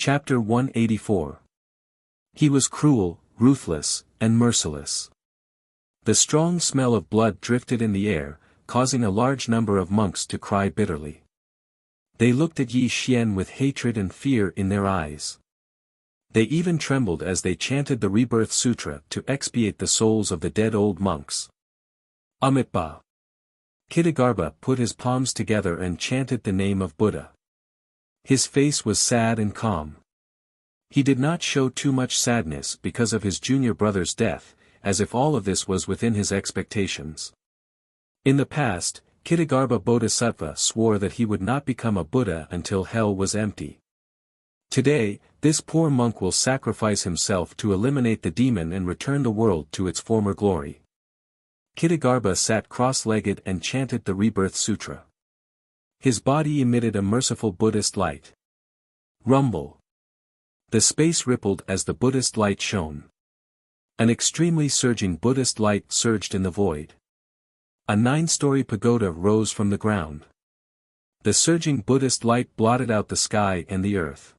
Chapter 184. He was cruel, ruthless, and merciless. The strong smell of blood drifted in the air, causing a large number of monks to cry bitterly. They looked at Yi Xian with hatred and fear in their eyes. They even trembled as they chanted the Rebirth Sutra to expiate the souls of the dead old monks. Amitabha. Kitagarbha put his palms together and chanted the name of Buddha. His face was sad and calm. He did not show too much sadness because of his junior brother's death, as if all of this was within his expectations. In the past, Kitagarbha Bodhisattva swore that he would not become a Buddha until hell was empty. Today, this poor monk will sacrifice himself to eliminate the demon and return the world to its former glory. Kitagarbha sat cross-legged and chanted the Rebirth Sutra. His body emitted a merciful Buddhist light. Rumble. The space rippled as the Buddhist light shone. An extremely surging Buddhist light surged in the void. A 9-story pagoda rose from the ground. The surging Buddhist light blotted out the sky and the earth.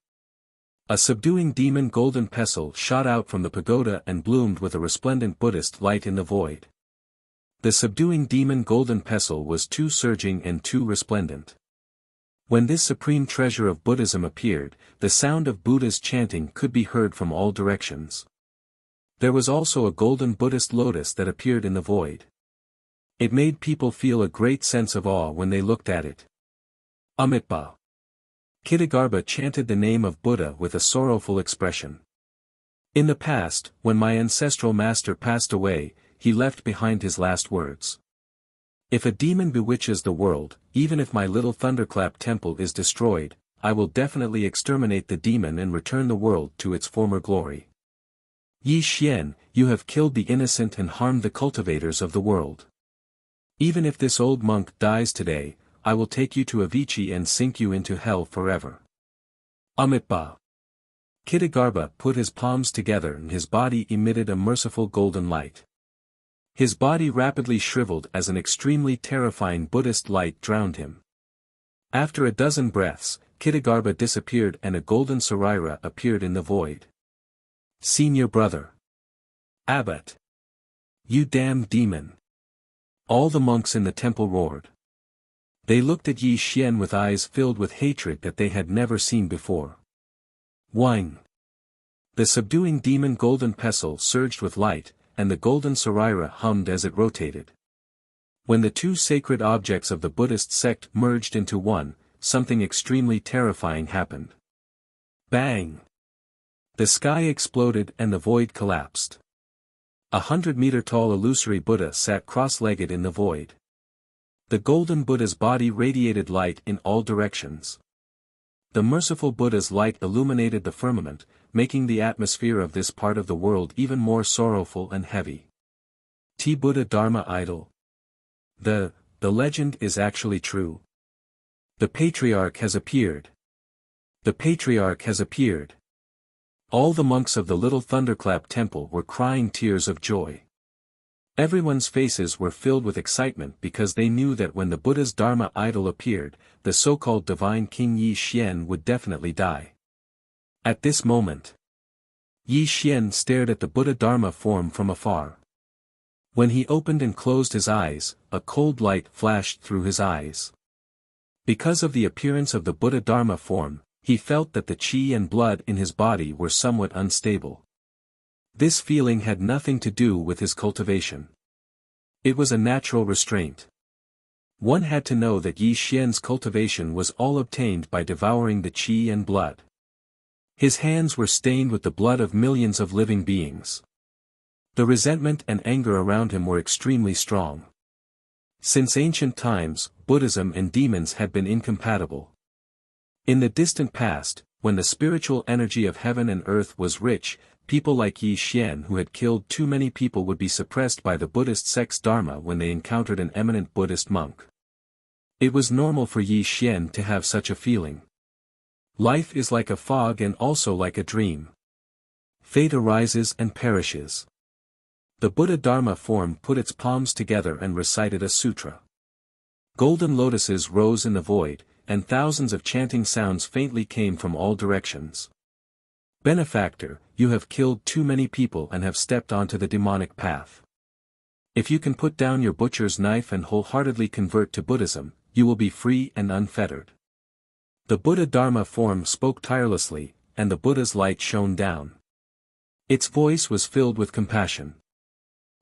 A subduing demon golden pestle shot out from the pagoda and bloomed with a resplendent Buddhist light in the void. The subduing demon golden pestle was too surging and too resplendent. When this supreme treasure of Buddhism appeared, the sound of Buddha's chanting could be heard from all directions. There was also a golden Buddhist lotus that appeared in the void. It made people feel a great sense of awe when they looked at it. Amitabha. Kitagarbha chanted the name of Buddha with a sorrowful expression. In the past, when my ancestral master passed away, he left behind his last words. If a demon bewitches the world, even if my little thunderclap temple is destroyed, I will definitely exterminate the demon and return the world to its former glory. Yi Xian, you have killed the innocent and harmed the cultivators of the world. Even if this old monk dies today, I will take you to Avicii and sink you into hell forever. Amitabha. Kitagarbha put his palms together and his body emitted a merciful golden light. His body rapidly shriveled as an extremely terrifying Buddhist light drowned him. After a dozen breaths, Kitagarbha disappeared and a golden sarira appeared in the void. Senior brother. Abbot. You damned demon. All the monks in the temple roared. They looked at Yi Xian with eyes filled with hatred that they had never seen before. Whine. The subduing demon golden pestle surged with light, and the golden sarira hummed as it rotated. When the two sacred objects of the Buddhist sect merged into one, something extremely terrifying happened. Bang! The sky exploded and the void collapsed. 100-meter-tall illusory Buddha sat cross-legged in the void. The golden Buddha's body radiated light in all directions. The merciful Buddha's light illuminated the firmament, making the atmosphere of this part of the world even more sorrowful and heavy. T-Buddha Dharma idol. The legend is actually true. The Patriarch has appeared. The Patriarch has appeared. All the monks of the Little Thunderclap Temple were crying tears of joy. Everyone's faces were filled with excitement because they knew that when the Buddha's Dharma idol appeared, the so-called divine King Yi Xian would definitely die. At this moment, Yi Xian stared at the Buddha Dharma form from afar. When he opened and closed his eyes, a cold light flashed through his eyes. Because of the appearance of the Buddha Dharma form, he felt that the qi and blood in his body were somewhat unstable. This feeling had nothing to do with his cultivation. It was a natural restraint. One had to know that Yi Xian's cultivation was all obtained by devouring the qi and blood. His hands were stained with the blood of millions of living beings. The resentment and anger around him were extremely strong. Since ancient times, Buddhism and demons had been incompatible. In the distant past, when the spiritual energy of heaven and earth was rich, people like Yi Xian who had killed too many people would be suppressed by the Buddhist sect's Dharma when they encountered an eminent Buddhist monk. It was normal for Yi Xian to have such a feeling. Life is like a fog and also like a dream. Fate arises and perishes. The Buddha Dharma form put its palms together and recited a sutra. Golden lotuses rose in the void, and thousands of chanting sounds faintly came from all directions. Benefactor, you have killed too many people and have stepped onto the demonic path. If you can put down your butcher's knife and wholeheartedly convert to Buddhism, you will be free and unfettered. The Buddha Dharma form spoke tirelessly, and the Buddha's light shone down. Its voice was filled with compassion.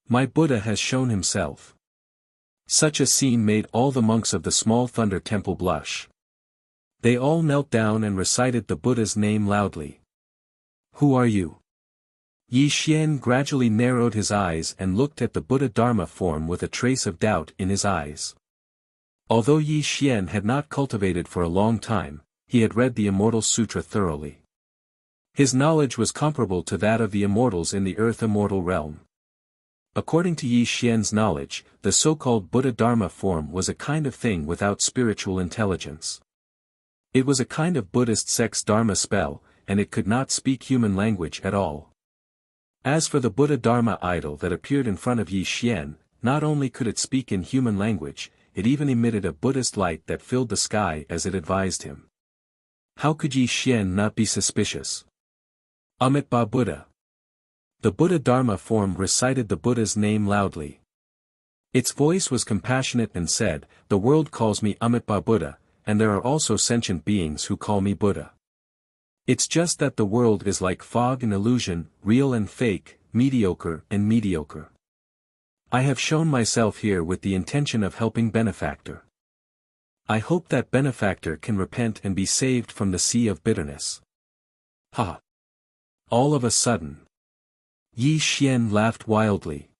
My Buddha has shown himself. Such a scene made all the monks of the small thunder temple blush. They all knelt down and recited the Buddha's name loudly. Who are you? Yi Xian gradually narrowed his eyes and looked at the Buddha Dharma form with a trace of doubt in his eyes. Although Yi Xian had not cultivated for a long time, he had read the Immortal Sutra thoroughly. His knowledge was comparable to that of the immortals in the earth immortal realm. According to Yi Xian's knowledge, the so-called Buddha Dharma form was a kind of thing without spiritual intelligence. It was a kind of Buddhist sex Dharma spell, and it could not speak human language at all. As for the Buddha Dharma idol that appeared in front of Yi Xian, not only could it speak in human language, it even emitted a Buddhist light that filled the sky as it advised him. How could Yi Xian not be suspicious? Amitabha Buddha. The Buddha Dharma form recited the Buddha's name loudly. Its voice was compassionate and said, "The world calls me Amitabha Buddha, and there are also sentient beings who call me Buddha. It's just that the world is like fog and illusion, real and fake, mediocre and mediocre. I have shown myself here with the intention of helping Benefactor. I hope that Benefactor can repent and be saved from the sea of bitterness." Ha! All of a sudden, Yi Xian laughed wildly.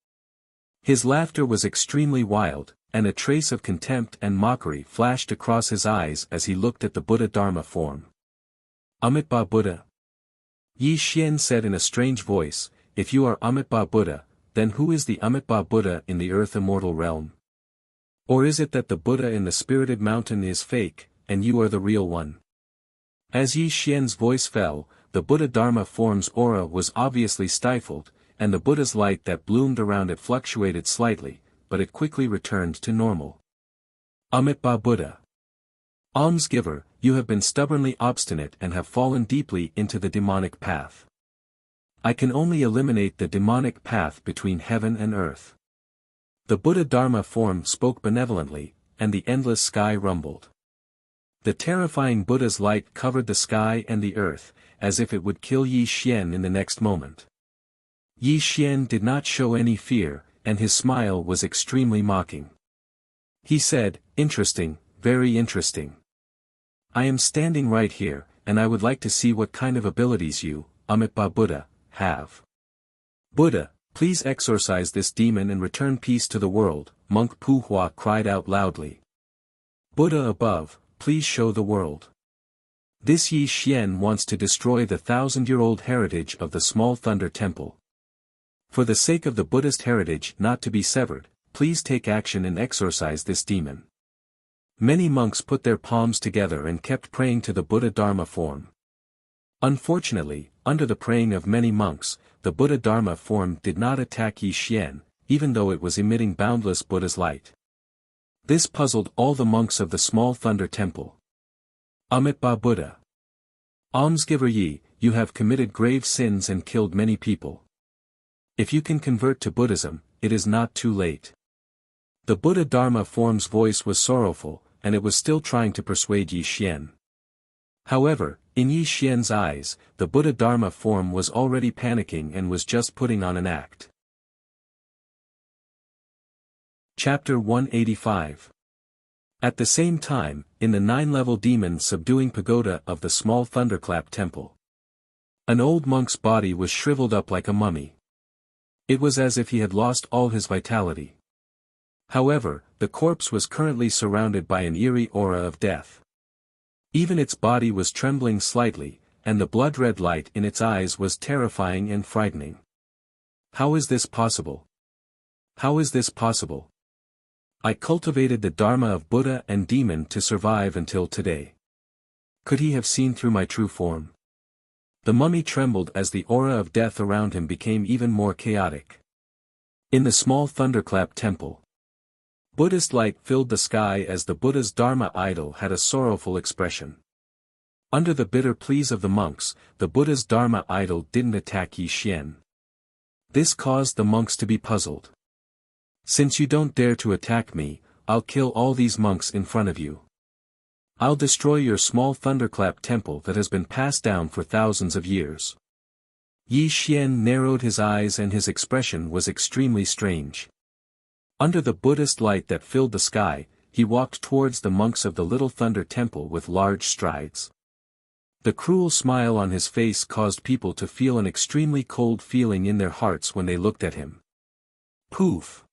His laughter was extremely wild, and a trace of contempt and mockery flashed across his eyes as he looked at the Buddha Dharma form. Amitabha Buddha. Yi Xian said in a strange voice, "If you are Amitabha Buddha, then who is the Amitabha Buddha in the earth immortal realm? Or is it that the Buddha in the spirited mountain is fake, and you are the real one?" As Yi Xian's voice fell, the Buddha Dharma form's aura was obviously stifled, and the Buddha's light that bloomed around it fluctuated slightly, but it quickly returned to normal. Amitabha Buddha. Almsgiver, you have been stubbornly obstinate and have fallen deeply into the demonic path. I can only eliminate the demonic path between heaven and earth. The Buddha Dharma form spoke benevolently, and the endless sky rumbled. The terrifying Buddha's light covered the sky and the earth, as if it would kill Yi Xian in the next moment. Yi Xian did not show any fear, and his smile was extremely mocking. He said, "Interesting, very interesting. I am standing right here, and I would like to see what kind of abilities you, Amitabha Buddha, have." "Buddha, please exorcise this demon and return peace to the world," Monk Pu Hua cried out loudly. "Buddha above, please show the world. This Yi Xian wants to destroy the 1,000-year-old heritage of the small thunder temple. For the sake of the Buddhist heritage not to be severed, please take action and exorcise this demon." Many monks put their palms together and kept praying to the Buddha Dharma form. Unfortunately, under the praying of many monks, the Buddha Dharma form did not attack Yi Xian, even though it was emitting boundless Buddha's light. This puzzled all the monks of the small thunder temple. Amitabha Buddha. Almsgiver Yi, you have committed grave sins and killed many people. If you can convert to Buddhism, it is not too late. The Buddha Dharma form's voice was sorrowful, and it was still trying to persuade Yi Xian. However, in Yi Xian's eyes, the Buddha Dharma form was already panicking and was just putting on an act. Chapter 185. At the same time, in the 9-level demon subduing pagoda of the small thunderclap temple, an old monk's body was shriveled up like a mummy. It was as if he had lost all his vitality. However, the corpse was currently surrounded by an eerie aura of death. Even its body was trembling slightly, and the blood-red light in its eyes was terrifying and frightening. How is this possible? How is this possible? I cultivated the Dharma of Buddha and demon to survive until today. Could he have seen through my true form? The mummy trembled as the aura of death around him became even more chaotic. In the small thunderclap temple, Buddhist light filled the sky as the Buddha's Dharma idol had a sorrowful expression. Under the bitter pleas of the monks, the Buddha's Dharma idol didn't attack Yi Xian. This caused the monks to be puzzled. Since you don't dare to attack me, I'll kill all these monks in front of you. I'll destroy your small thunderclap temple that has been passed down for thousands of years. Yi Xian narrowed his eyes and his expression was extremely strange. Under the Buddhist light that filled the sky, he walked towards the monks of the little thunder temple with large strides. The cruel smile on his face caused people to feel an extremely cold feeling in their hearts when they looked at him. Poof!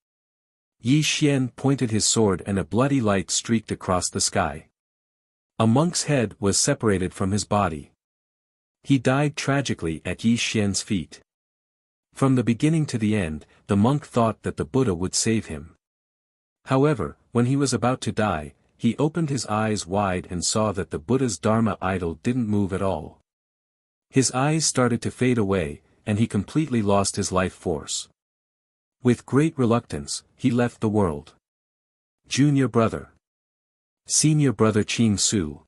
Yi Xian pointed his sword and a bloody light streaked across the sky. A monk's head was separated from his body. He died tragically at Yi Xian's feet. From the beginning to the end, the monk thought that the Buddha would save him. However, when he was about to die, he opened his eyes wide and saw that the Buddha's Dharma idol didn't move at all. His eyes started to fade away, and he completely lost his life force. With great reluctance, he left the world. Junior brother. Senior brother Qing Su.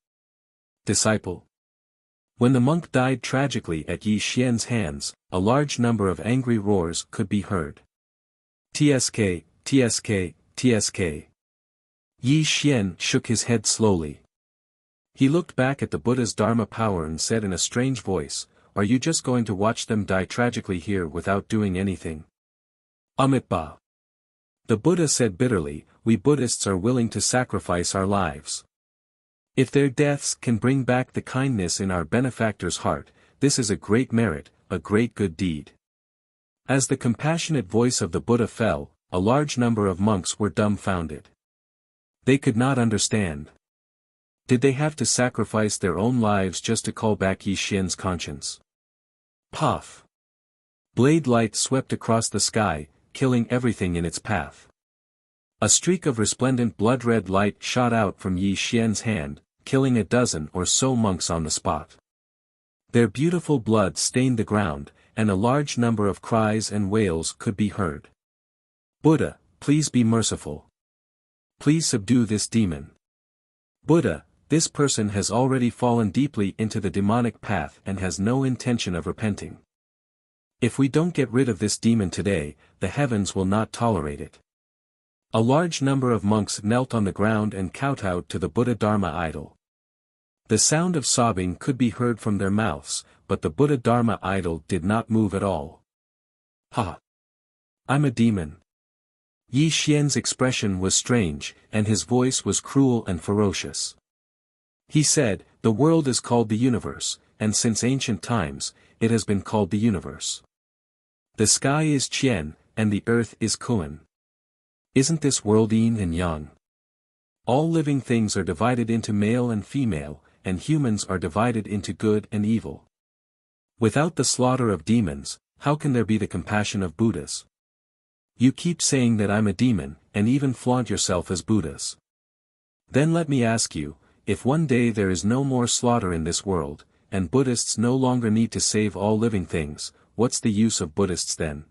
Disciple. When the monk died tragically at Yi Xian's hands, a large number of angry roars could be heard. TSK, TSK, TSK. Yi Xian shook his head slowly. He looked back at the Buddha's Dharma power and said in a strange voice, "Are you just going to watch them die tragically here without doing anything?" Amitabha. The Buddha said bitterly, "We Buddhists are willing to sacrifice our lives. If their deaths can bring back the kindness in our benefactor's heart, this is a great merit, a great good deed." As the compassionate voice of the Buddha fell, a large number of monks were dumbfounded. They could not understand. Did they have to sacrifice their own lives just to call back Yi Xian's conscience? Puff! Blade light swept across the sky, killing everything in its path. A streak of resplendent blood-red light shot out from Yi Xian's hand, killing a dozen or so monks on the spot. Their beautiful blood stained the ground, and a large number of cries and wails could be heard. "Buddha, please be merciful. Please subdue this demon. Buddha, this person has already fallen deeply into the demonic path and has no intention of repenting. If we don't get rid of this demon today, the heavens will not tolerate it." A large number of monks knelt on the ground and kowtowed to the Buddha Dharma idol. The sound of sobbing could be heard from their mouths, but the Buddha Dharma idol did not move at all. "Ha! I'm a demon." Yi Xian's expression was strange, and his voice was cruel and ferocious. He said, "The world is called the universe, and since ancient times, it has been called the universe. The sky is Qian, and the earth is Kuan. Isn't this world yin and yang? All living things are divided into male and female, and humans are divided into good and evil. Without the slaughter of demons, how can there be the compassion of Buddhas? You keep saying that I'm a demon, and even flaunt yourself as Buddhas. Then let me ask you, if one day there is no more slaughter in this world, and Buddhists no longer need to save all living things, what's the use of Buddhists then?"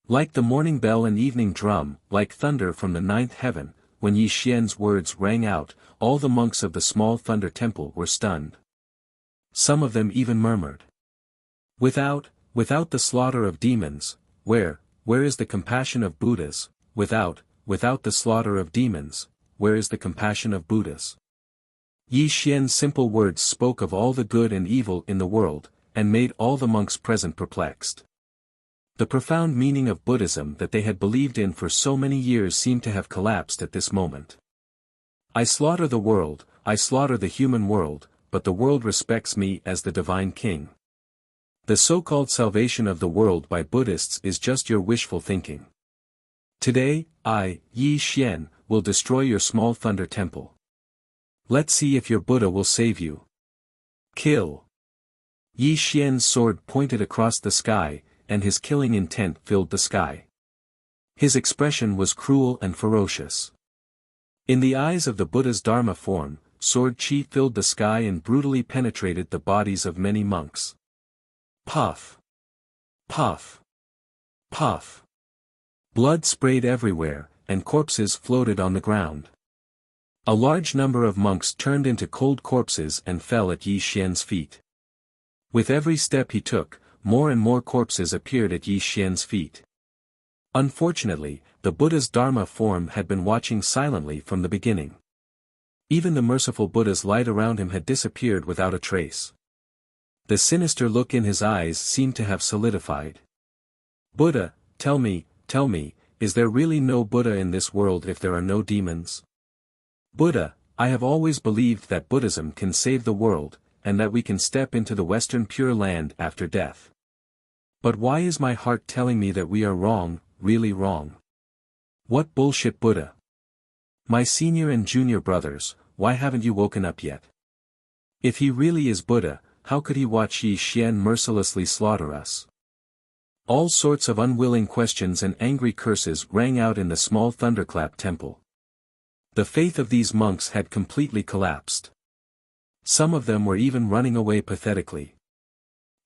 Like the morning bell and evening drum, like thunder from the ninth heaven, when Yi Xian's words rang out, all the monks of the small thunder temple were stunned. Some of them even murmured. Without the slaughter of demons, where is the compassion of Buddhas? Without the slaughter of demons, where is the compassion of Buddhas? Yi Xian's simple words spoke of all the good and evil in the world, and made all the monks present perplexed. The profound meaning of Buddhism that they had believed in for so many years seemed to have collapsed at this moment. "I slaughter the world, I slaughter the human world, but the world respects me as the divine king. The so-called salvation of the world by Buddhists is just your wishful thinking. Today, I, Yi Xian, will destroy your small thunder temple. Let's see if your Buddha will save you. Kill." Yi Xian's sword pointed across the sky, and his killing intent filled the sky. His expression was cruel and ferocious. In the eyes of the Buddha's Dharma form, sword chi filled the sky and brutally penetrated the bodies of many monks. Puff! Puff! Puff! Blood sprayed everywhere, and corpses floated on the ground. A large number of monks turned into cold corpses and fell at Yi Xian's feet. With every step he took, more and more corpses appeared at Yi Xian's feet. Unfortunately, the Buddha's Dharma form had been watching silently from the beginning. Even the merciful Buddha's light around him had disappeared without a trace. The sinister look in his eyes seemed to have solidified. Buddha, tell me, is there really no Buddha in this world if there are no demons? Buddha, I have always believed that Buddhism can save the world, and that we can step into the Western Pure Land after death. But why is my heart telling me that we are wrong, really wrong? What bullshit, Buddha? My senior and junior brothers, why haven't you woken up yet? If he really is Buddha, how could he watch Yi Xian mercilessly slaughter us? All sorts of unwilling questions and angry curses rang out in the small thunderclap temple. The faith of these monks had completely collapsed. Some of them were even running away pathetically.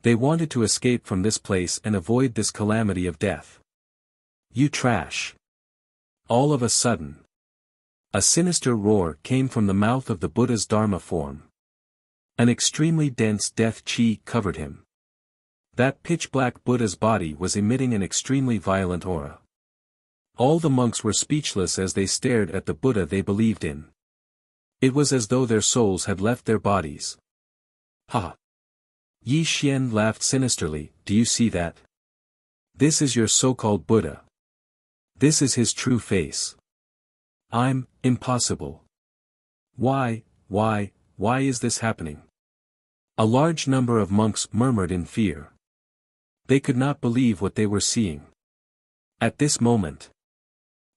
They wanted to escape from this place and avoid this calamity of death. You trash! All of a sudden, a sinister roar came from the mouth of the Buddha's Dharma form. An extremely dense death chi covered him. That pitch-black Buddha's body was emitting an extremely violent aura. All the monks were speechless as they stared at the Buddha they believed in. It was as though their souls had left their bodies. Ha! Yi Xian laughed sinisterly, do you see that? This is your so-called Buddha. This is his true face. I'm impossible. Why is this happening? A large number of monks murmured in fear. They could not believe what they were seeing. At this moment,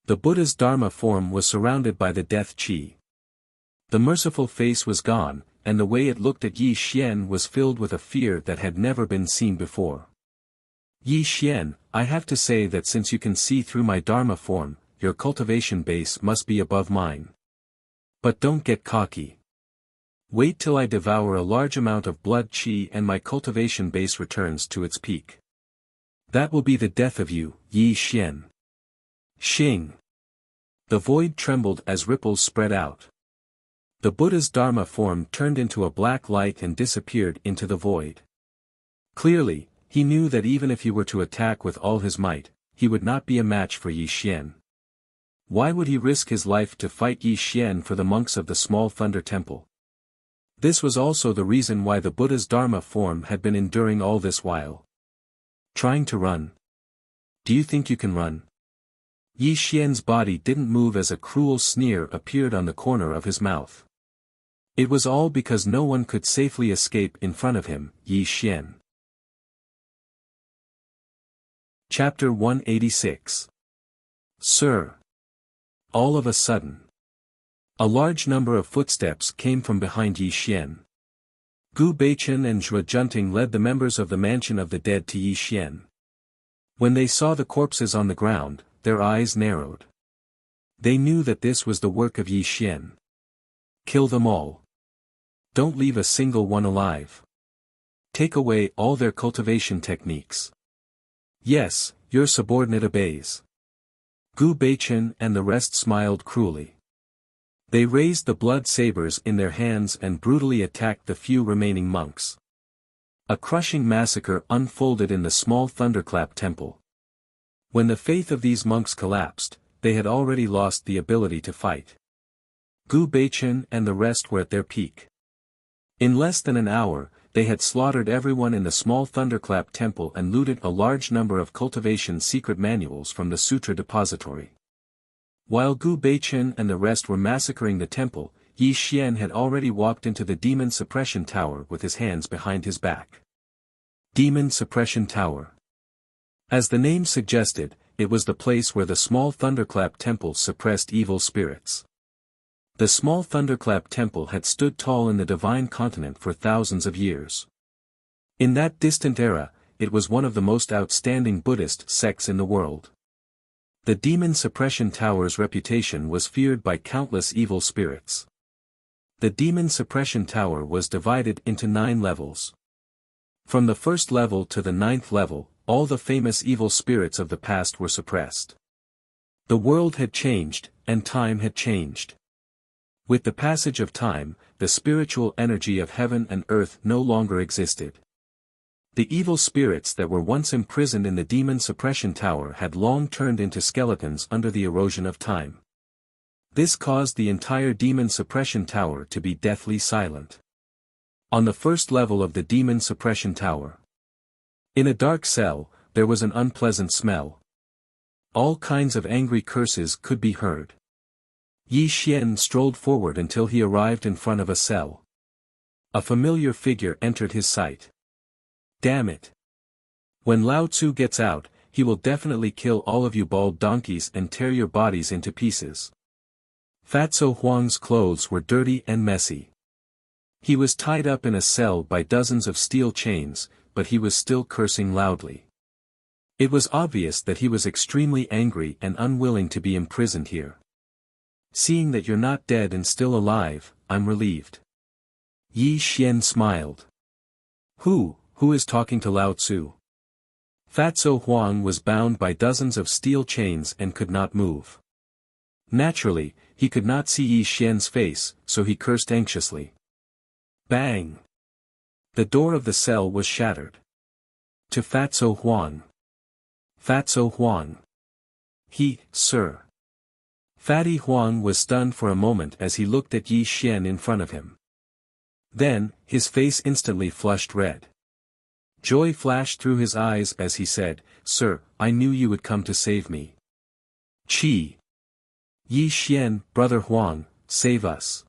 the Buddha's Dharma form was surrounded by the death chi. The merciful face was gone, and the way it looked at Yi Xian was filled with a fear that had never been seen before. Yi Xian, I have to say that since you can see through my Dharma form, your cultivation base must be above mine. But don't get cocky. Wait till I devour a large amount of blood chi and my cultivation base returns to its peak. That will be the death of you, Yi Xian. Xing. The void trembled as ripples spread out. The Buddha's Dharma form turned into a black light and disappeared into the void. Clearly, he knew that even if he were to attack with all his might, he would not be a match for Yi Xian. Why would he risk his life to fight Yi Xian for the monks of the small thunder temple? This was also the reason why the Buddha's Dharma form had been enduring all this while. Trying to run. Do you think you can run? Yi Xian's body didn't move as a cruel sneer appeared on the corner of his mouth. It was all because no one could safely escape in front of him, Yi Xian. Chapter 186. Sir. All of a sudden, a large number of footsteps came from behind Yi Xian. Gu Beichen and Zhua Junting led the members of the Mansion of the Dead to Yi Xian. When they saw the corpses on the ground, their eyes narrowed. They knew that this was the work of Yi Xian. Kill them all. Don't leave a single one alive. Take away all their cultivation techniques. Yes, your subordinate obeys. Gu Beichen and the rest smiled cruelly. They raised the blood sabers in their hands and brutally attacked the few remaining monks. A crushing massacre unfolded in the small thunderclap temple. When the faith of these monks collapsed, they had already lost the ability to fight. Gu Beichen and the rest were at their peak. In less than an hour, they had slaughtered everyone in the small thunderclap temple and looted a large number of cultivation secret manuals from the sutra depository. While Gu Beichen and the rest were massacring the temple, Yi Xian had already walked into the Demon Suppression Tower with his hands behind his back. Demon Suppression Tower. As the name suggested, it was the place where the small thunderclap temple suppressed evil spirits. The small thunderclap temple had stood tall in the divine continent for thousands of years. In that distant era, it was one of the most outstanding Buddhist sects in the world. The Demon Suppression Tower's reputation was feared by countless evil spirits. The Demon Suppression Tower was divided into 9 levels. From the first level to the 9th level, all the famous evil spirits of the past were suppressed. The world had changed, and time had changed. With the passage of time, the spiritual energy of heaven and earth no longer existed. The evil spirits that were once imprisoned in the demon suppression tower had long turned into skeletons under the erosion of time. This caused the entire demon suppression tower to be deathly silent. On the first level of the demon suppression tower, in a dark cell, there was an unpleasant smell. All kinds of angry curses could be heard. Yi Xian strolled forward until he arrived in front of a cell. A familiar figure entered his sight. Damn it! When Lao Tzu gets out, he will definitely kill all of you bald donkeys and tear your bodies into pieces. Fatso Huang's clothes were dirty and messy. He was tied up in a cell by dozens of steel chains, but he was still cursing loudly. It was obvious that he was extremely angry and unwilling to be imprisoned here. Seeing that you're not dead and still alive, I'm relieved. Yi Xian smiled. Who is talking to Lao Tzu? Fatso Huang was bound by dozens of steel chains and could not move. Naturally, he could not see Yi Xian's face, so he cursed anxiously. Bang! The door of the cell was shattered. To Fatso Huang. Fatso Huang. Sir. Fatty Huang was stunned for a moment as he looked at Yi Xian in front of him. Then, his face instantly flushed red. Joy flashed through his eyes as he said, "Sir, I knew you would come to save me." Qi. Yi Xian, Brother Huang, save us.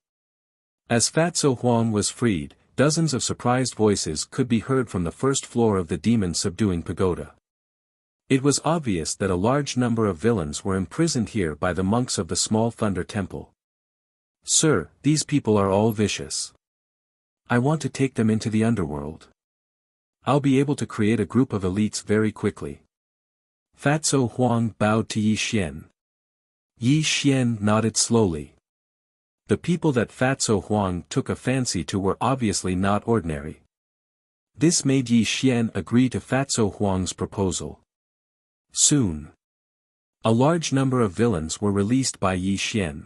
As Fatso Huang was freed, dozens of surprised voices could be heard from the first floor of the demon-subduing pagoda. It was obvious that a large number of villains were imprisoned here by the monks of the Small Thunder Temple. Sir, these people are all vicious. I want to take them into the underworld. I'll be able to create a group of elites very quickly. Fatso Huang bowed to Yi Xian. Yi Xian nodded slowly. The people that Fatso Huang took a fancy to were obviously not ordinary. This made Yi Xian agree to Fatso Huang's proposal. Soon, a large number of villains were released by Yi Xian.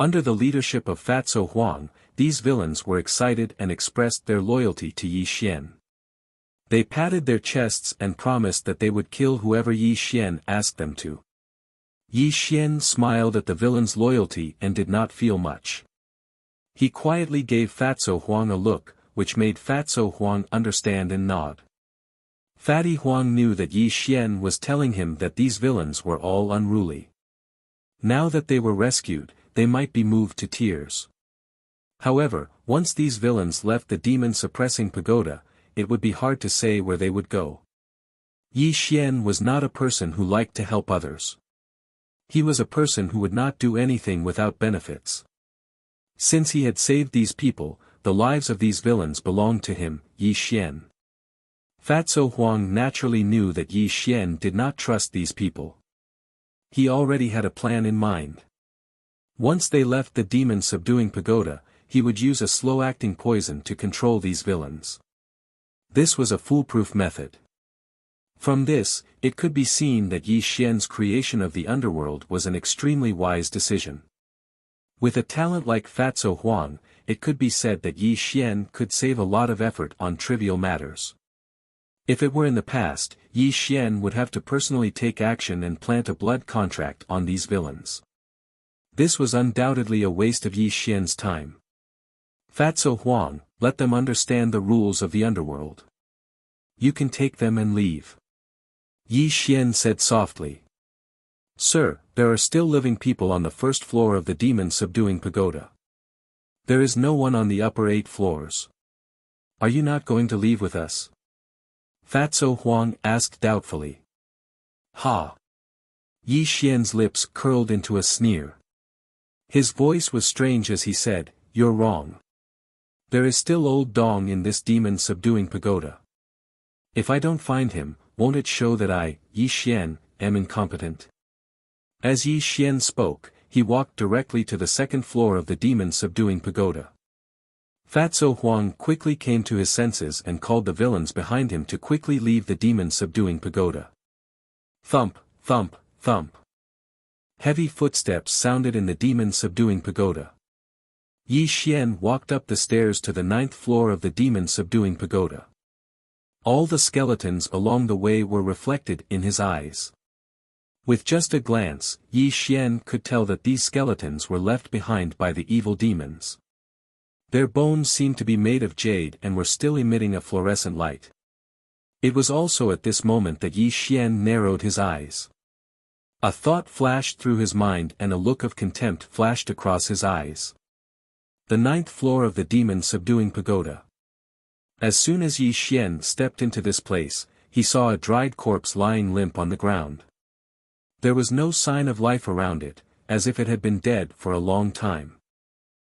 Under the leadership of Fatso Huang, these villains were excited and expressed their loyalty to Yi Xian. They patted their chests and promised that they would kill whoever Yi Xian asked them to. Yi Xian smiled at the villain's loyalty and did not feel much. He quietly gave Fatso Huang a look, which made Fatso Huang understand and nod. Fatty Huang knew that Yi Xian was telling him that these villains were all unruly. Now that they were rescued, they might be moved to tears. However, once these villains left the demon-suppressing pagoda, it would be hard to say where they would go. Yi Xian was not a person who liked to help others. He was a person who would not do anything without benefits. Since he had saved these people, the lives of these villains belonged to him, Yi Xian. Fatso Huang naturally knew that Yi Xian did not trust these people. He already had a plan in mind. Once they left the demon-subduing pagoda, he would use a slow-acting poison to control these villains. This was a foolproof method. From this, it could be seen that Yi Xian's creation of the underworld was an extremely wise decision. With a talent like Fatso Huang, it could be said that Yi Xian could save a lot of effort on trivial matters. If it were in the past, Yi Xian would have to personally take action and plant a blood contract on these villains. This was undoubtedly a waste of Yi Xian's time. Fatso Huang, let them understand the rules of the underworld. You can take them and leave. Yi Xian said softly. Sir, there are still living people on the first floor of the demon-subduing pagoda. There is no one on the upper 8 floors. Are you not going to leave with us? Fatso Huang asked doubtfully. Ha! Yi Xian's lips curled into a sneer. His voice was strange as he said, You're wrong. There is still old Dong in this demon-subduing pagoda. If I don't find him, won't it show that I, Yi Xian, am incompetent? As Yi Xian spoke, he walked directly to the second floor of the demon-subduing pagoda. Fatso Huang quickly came to his senses and called the villains behind him to quickly leave the demon-subduing pagoda. Thump, thump, thump. Heavy footsteps sounded in the demon-subduing pagoda. Yi Xian walked up the stairs to the 9th floor of the demon-subduing pagoda. All the skeletons along the way were reflected in his eyes. With just a glance, Yi Xian could tell that these skeletons were left behind by the evil demons. Their bones seemed to be made of jade and were still emitting a fluorescent light. It was also at this moment that Yi Xian narrowed his eyes. A thought flashed through his mind and a look of contempt flashed across his eyes. The 9th floor of the demon-subduing pagoda. As soon as Yi Xian stepped into this place, he saw a dried corpse lying limp on the ground. There was no sign of life around it, as if it had been dead for a long time.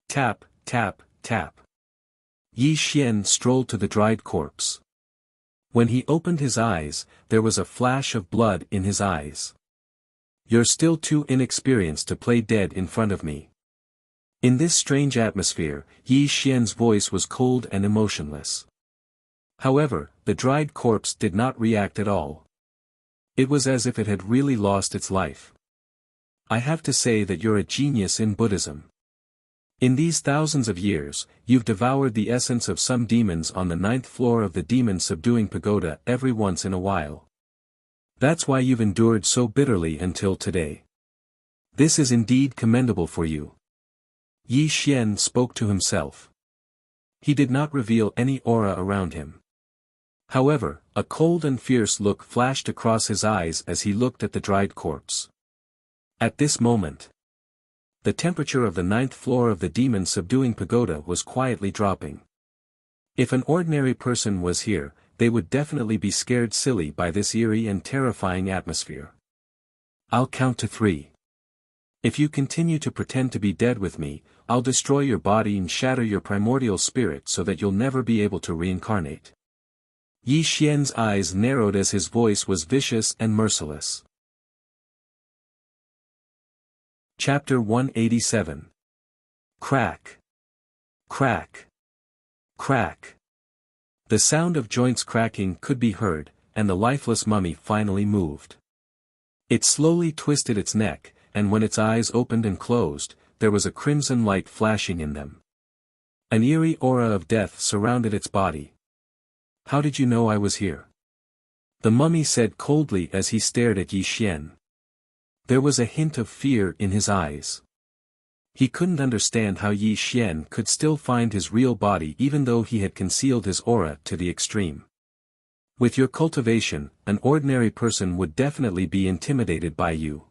Tap, tap, tap. Yi Xian strolled to the dried corpse. When he opened his eyes, there was a flash of blood in his eyes. "You're still too inexperienced to play dead in front of me." In this strange atmosphere, Yi Xian's voice was cold and emotionless. However, the dried corpse did not react at all. It was as if it had really lost its life. "I have to say that you're a genius in Buddhism. In these thousands of years, you've devoured the essence of some demons on the 9th floor of the demon-subduing pagoda every once in a while. That's why you've endured so bitterly until today. This is indeed commendable for you." Yi Xian spoke to himself. He did not reveal any aura around him. However, a cold and fierce look flashed across his eyes as he looked at the dried corpse. At this moment, the temperature of the 9th floor of the demon-subduing pagoda was quietly dropping. If an ordinary person was here, they would definitely be scared silly by this eerie and terrifying atmosphere. "I'll count to 3. If you continue to pretend to be dead with me, I'll destroy your body and shatter your primordial spirit so that you'll never be able to reincarnate." Yi Xian's eyes narrowed as his voice was vicious and merciless. Chapter 187. Crack. Crack. Crack. The sound of joints cracking could be heard, and the lifeless mummy finally moved. It slowly twisted its neck, and when its eyes opened and closed, there was a crimson light flashing in them. An eerie aura of death surrounded its body. "How did you know I was here?" the mummy said coldly as he stared at Yi Xian. There was a hint of fear in his eyes. He couldn't understand how Yi Xian could still find his real body even though he had concealed his aura to the extreme. "With your cultivation, an ordinary person would definitely be intimidated by you.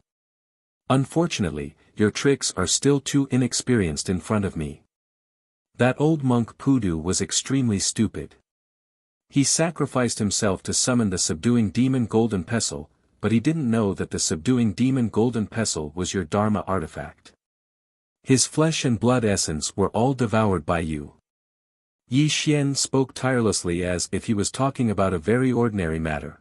Unfortunately, your tricks are still too inexperienced in front of me." That old monk Pudu was extremely stupid. He sacrificed himself to summon the subduing demon Golden Pestle, but he didn't know that the subduing demon Golden Pestle was your Dharma artifact. His flesh and blood essence were all devoured by you. Yi Xian spoke tirelessly as if he was talking about a very ordinary matter.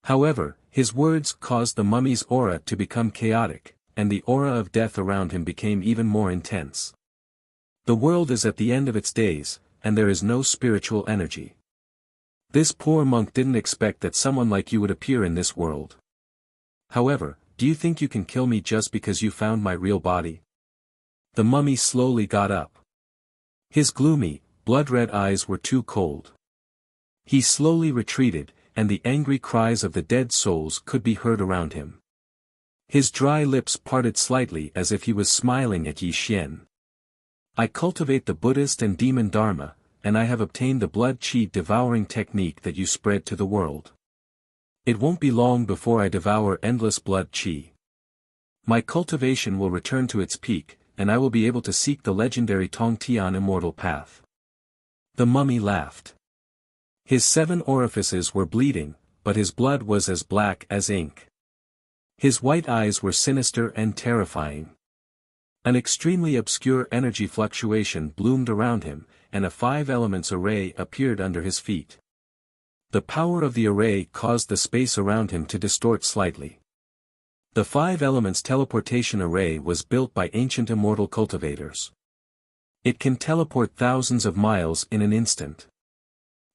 However, his words caused the mummy's aura to become chaotic, and the aura of death around him became even more intense. The world is at the end of its days, and there is no spiritual energy. This poor monk didn't expect that someone like you would appear in this world. However, do you think you can kill me just because you found my real body? The mummy slowly got up. His gloomy, blood-red eyes were too cold. He slowly retreated, and the angry cries of the dead souls could be heard around him. His dry lips parted slightly as if he was smiling at Yi Xian. "I cultivate the Buddhist and demon Dharma, and I have obtained the blood chi devouring technique that you spread to the world. It won't be long before I devour endless blood chi. My cultivation will return to its peak, and I will be able to seek the legendary Tongtian immortal path." The mummy laughed. His 7 orifices were bleeding, but his blood was as black as ink. His white eyes were sinister and terrifying. An extremely obscure energy fluctuation bloomed around him, and a 5 elements array appeared under his feet. The power of the array caused the space around him to distort slightly. The 5 elements teleportation array was built by ancient immortal cultivators. It can teleport thousands of miles in an instant.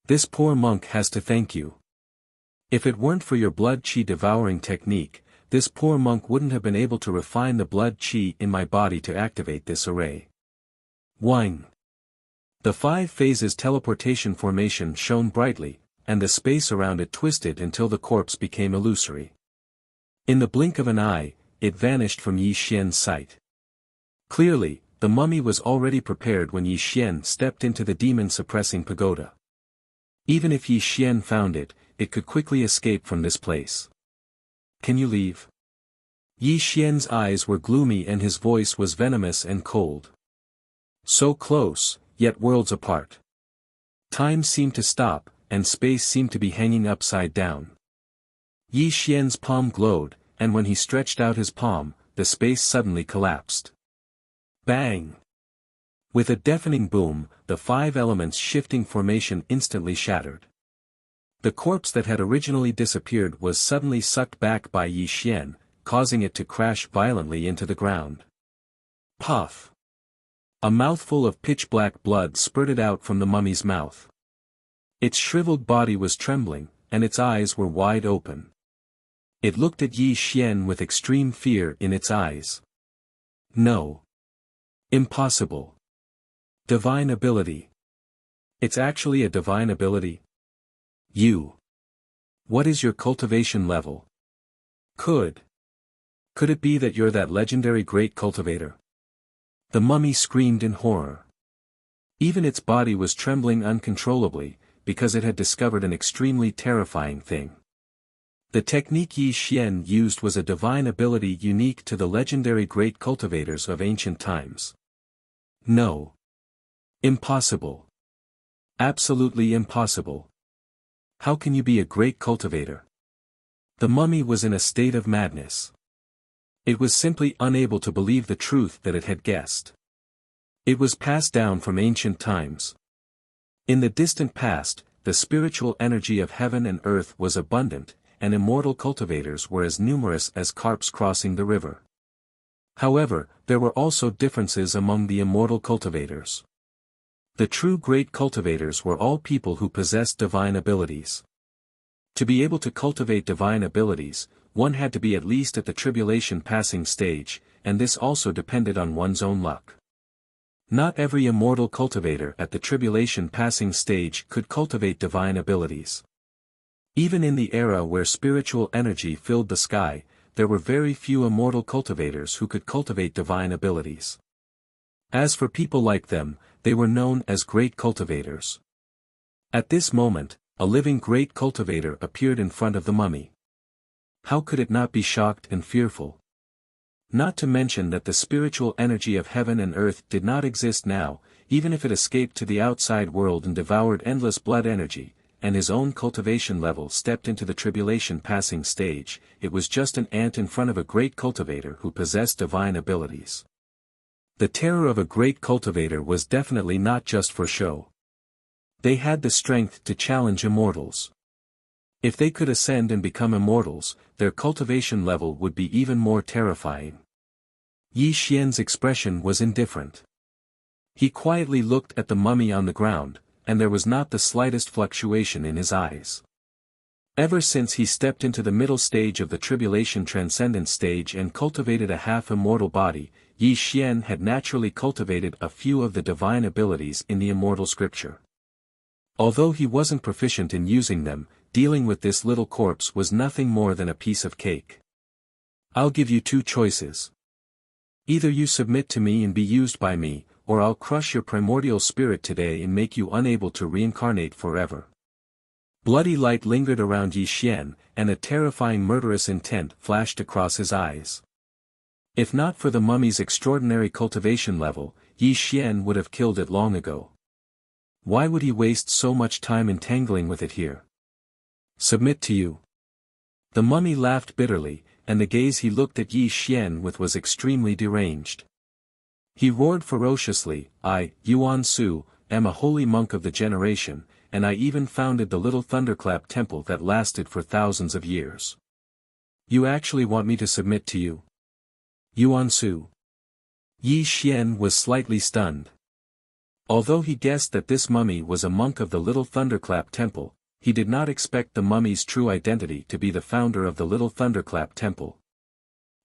This poor monk has to thank you. If it weren't for your blood chi devouring technique, this poor monk wouldn't have been able to refine the blood chi in my body to activate this array. Wine. The 5 phases teleportation formation shone brightly, and the space around it twisted until the corpse became illusory. In the blink of an eye, it vanished from Yi Xian's sight. Clearly, the mummy was already prepared when Yi Xian stepped into the demon-suppressing pagoda. Even if Yi Xian found it, it could quickly escape from this place. Can you leave? Yi Xian's eyes were gloomy and his voice was venomous and cold. So close, yet worlds apart. Time seemed to stop, and space seemed to be hanging upside down. Yi Xian's palm glowed, and when he stretched out his palm, the space suddenly collapsed. Bang! With a deafening boom, the 5 elements shifting formation instantly shattered. The corpse that had originally disappeared was suddenly sucked back by Yi Xian, causing it to crash violently into the ground. Puff! A mouthful of pitch-black blood spurted out from the mummy's mouth. Its shriveled body was trembling, and its eyes were wide open. It looked at Yi Xian with extreme fear in its eyes. No. Impossible. Divine ability. It's actually a divine ability? You. What is your cultivation level? Could it be that you're that legendary great cultivator? The mummy screamed in horror. Even its body was trembling uncontrollably, because it had discovered an extremely terrifying thing. The technique Yi Xian used was a divine ability unique to the legendary great cultivators of ancient times. No. Impossible. Absolutely impossible. How can you be a great cultivator? The mummy was in a state of madness. It was simply unable to believe the truth that it had guessed. It was passed down from ancient times. In the distant past, the spiritual energy of heaven and earth was abundant, and immortal cultivators were as numerous as carps crossing the river. However, there were also differences among the immortal cultivators. The true great cultivators were all people who possessed divine abilities. To be able to cultivate divine abilities, one had to be at least at the tribulation passing stage, and this also depended on one's own luck. Not every immortal cultivator at the tribulation passing stage could cultivate divine abilities. Even in the era where spiritual energy filled the sky, there were very few immortal cultivators who could cultivate divine abilities. As for people like them, they were known as great cultivators. At this moment, a living great cultivator appeared in front of the mummy. How could it not be shocked and fearful? Not to mention that the spiritual energy of heaven and earth did not exist now, even if it escaped to the outside world and devoured endless blood energy, and his own cultivation level stepped into the tribulation passing stage, it was just an ant in front of a great cultivator who possessed divine abilities. The terror of a great cultivator was definitely not just for show. They had the strength to challenge immortals. If they could ascend and become immortals, their cultivation level would be even more terrifying. Yi Xian's expression was indifferent. He quietly looked at the mummy on the ground, and there was not the slightest fluctuation in his eyes. Ever since he stepped into the middle stage of the tribulation transcendent stage and cultivated a half-immortal body, Yi Xian had naturally cultivated a few of the divine abilities in the immortal scripture. Although he wasn't proficient in using them, dealing with this little corpse was nothing more than a piece of cake. I'll give you 2 choices. Either you submit to me and be used by me, or I'll crush your primordial spirit today and make you unable to reincarnate forever. Bloody light lingered around Yi Xian, and a terrifying murderous intent flashed across his eyes. If not for the mummy's extraordinary cultivation level, Yi Xian would have killed it long ago. Why would he waste so much time entangling with it here? Submit to you. The mummy laughed bitterly, and the gaze he looked at Yi Xian with was extremely deranged. He roared ferociously, I, Yuan Su, am a holy monk of the generation, and I even founded the little thunderclap temple that lasted for thousands of years. You actually want me to submit to you? Yuan Su. Yi Xian was slightly stunned. Although he guessed that this mummy was a monk of the little thunderclap temple, he did not expect the mummy's true identity to be the founder of the Little Thunderclap Temple.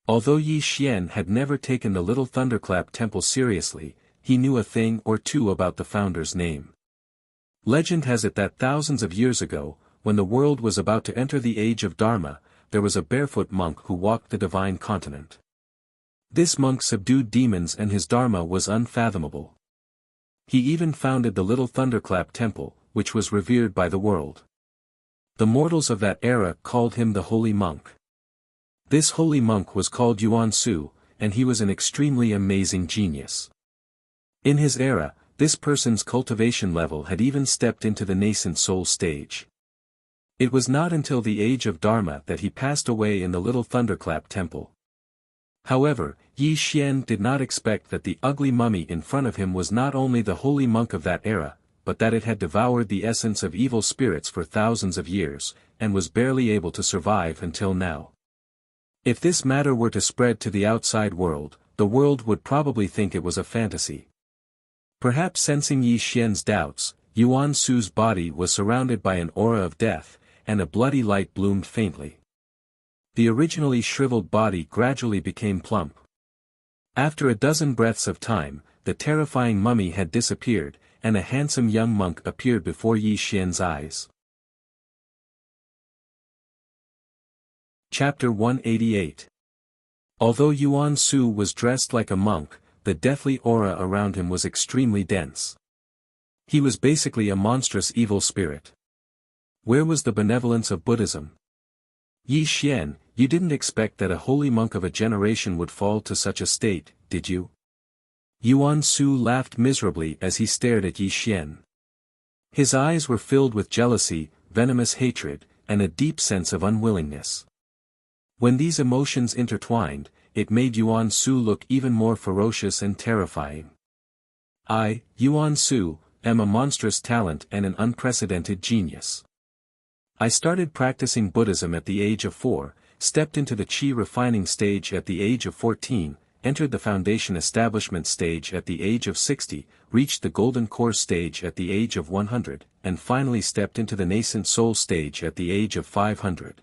Although Yi Xian had never taken the Little Thunderclap Temple seriously, he knew a thing or two about the founder's name. Legend has it that thousands of years ago, when the world was about to enter the age of Dharma, there was a barefoot monk who walked the divine continent. This monk subdued demons and his Dharma was unfathomable. He even founded the little thunderclap temple, which was revered by the world. The mortals of that era called him the holy monk. This holy monk was called Yuan Su, and he was an extremely amazing genius. In his era, this person's cultivation level had even stepped into the nascent soul stage. It was not until the age of Dharma that he passed away in the little thunderclap temple. However, Yi Xian did not expect that the ugly mummy in front of him was not only the holy monk of that era, but that it had devoured the essence of evil spirits for thousands of years, and was barely able to survive until now. If this matter were to spread to the outside world, the world would probably think it was a fantasy. Perhaps sensing Yi Xian's doubts, Yuan Su's body was surrounded by an aura of death, and a bloody light bloomed faintly. The originally shriveled body gradually became plump. After a dozen breaths of time, the terrifying mummy had disappeared, and a handsome young monk appeared before Yi Xian's eyes. Chapter 188. Although Yuan Su was dressed like a monk, the deathly aura around him was extremely dense. He was basically a monstrous evil spirit. Where was the benevolence of Buddhism? Yi Xian, you didn't expect that a holy monk of a generation would fall to such a state, did you? Yuan Su laughed miserably as he stared at Yi Xian. His eyes were filled with jealousy, venomous hatred, and a deep sense of unwillingness. When these emotions intertwined, it made Yuan Su look even more ferocious and terrifying. I, Yuan Su, am a monstrous talent and an unprecedented genius. I started practicing Buddhism at the age of 4, stepped into the Qi refining stage at the age of 14, entered the foundation establishment stage at the age of 60, reached the golden core stage at the age of 100, and finally stepped into the nascent soul stage at the age of 500.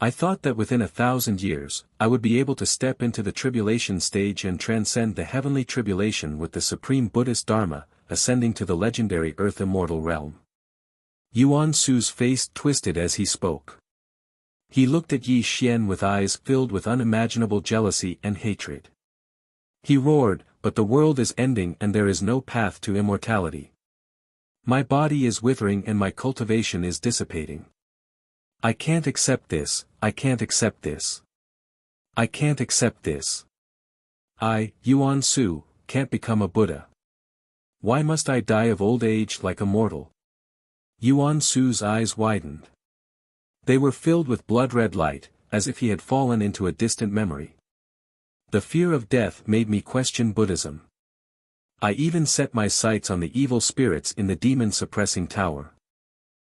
I thought that within 1,000 years, I would be able to step into the tribulation stage and transcend the heavenly tribulation with the supreme Buddhist Dharma, ascending to the legendary Earth Immortal realm. Yuan Su's face twisted as he spoke. He looked at Yi Xian with eyes filled with unimaginable jealousy and hatred. He roared, "But the world is ending and there is no path to immortality. My body is withering and my cultivation is dissipating. I can't accept this, I can't accept this. I can't accept this. I, Yuan Su, can't become a Buddha. Why must I die of old age like a mortal?" Yuan Su's eyes widened. They were filled with blood-red light, as if he had fallen into a distant memory. The fear of death made me question Buddhism. I even set my sights on the evil spirits in the demon-suppressing tower.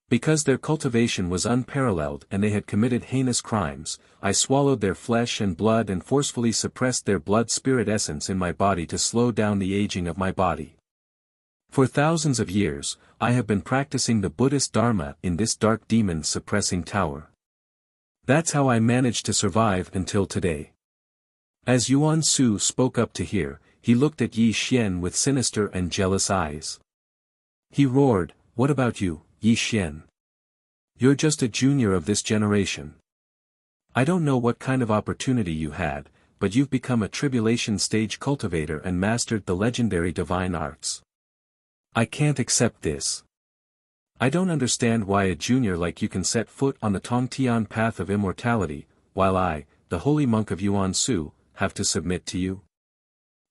Because their cultivation was unparalleled and they had committed heinous crimes, I swallowed their flesh and blood and forcefully suppressed their blood-spirit essence in my body to slow down the aging of my body. For thousands of years, I have been practicing the Buddhist Dharma in this dark demon-suppressing tower. That's how I managed to survive until today. As Yuan Su spoke up to hear, he looked at Yi Xian with sinister and jealous eyes. He roared, "What about you, Yi Xian? You're just a junior of this generation. I don't know what kind of opportunity you had, but you've become a tribulation stage cultivator and mastered the legendary divine arts. I can't accept this. I don't understand why a junior like you can set foot on the Tongtian path of immortality, while I, the holy monk of Yuan Su, have to submit to you."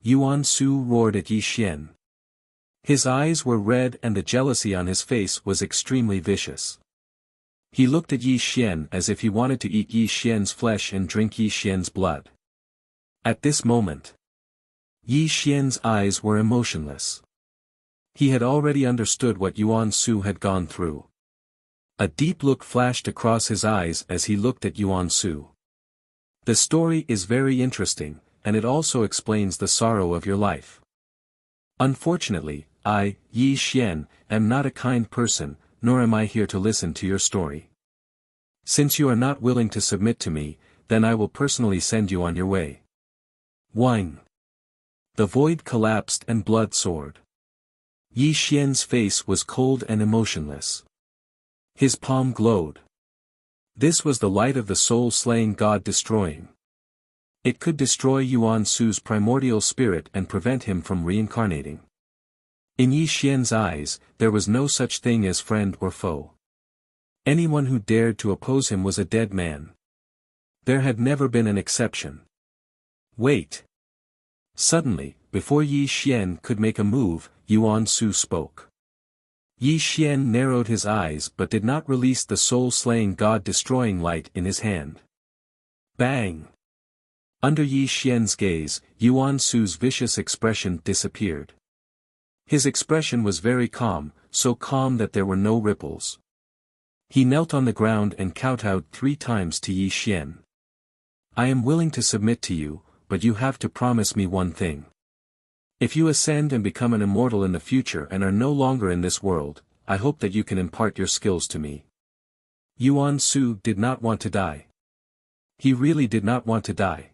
Yuan Su roared at Yi Xian. His eyes were red and the jealousy on his face was extremely vicious. He looked at Yi Xian as if he wanted to eat Yi Xian's flesh and drink Yi Xian's blood. At this moment, Yi Xian's eyes were emotionless. He had already understood what Yuan Su had gone through. A deep look flashed across his eyes as he looked at Yuan Su. The story is very interesting, and it also explains the sorrow of your life. Unfortunately, I, Yi Xian, am not a kind person, nor am I here to listen to your story. Since you are not willing to submit to me, then I will personally send you on your way. Whine. The void collapsed and blood soared. Yi Xian's face was cold and emotionless. His palm glowed. This was the light of the soul-slaying god-destroying. It could destroy Yuan Su's primordial spirit and prevent him from reincarnating. In Yi Xian's eyes, there was no such thing as friend or foe. Anyone who dared to oppose him was a dead man. There had never been an exception. Wait. Suddenly, before Yi Xian could make a move, Yuan Su spoke. Yi Xian narrowed his eyes but did not release the soul-slaying god-destroying light in his hand. Bang! Under Yi Xian's gaze, Yuan Su's vicious expression disappeared. His expression was very calm, so calm that there were no ripples. He knelt on the ground and kowtowed 3 times to Yi Xian. I am willing to submit to you, but you have to promise me one thing. If you ascend and become an immortal in the future and are no longer in this world, I hope that you can impart your skills to me. Yuan Su did not want to die. He really did not want to die.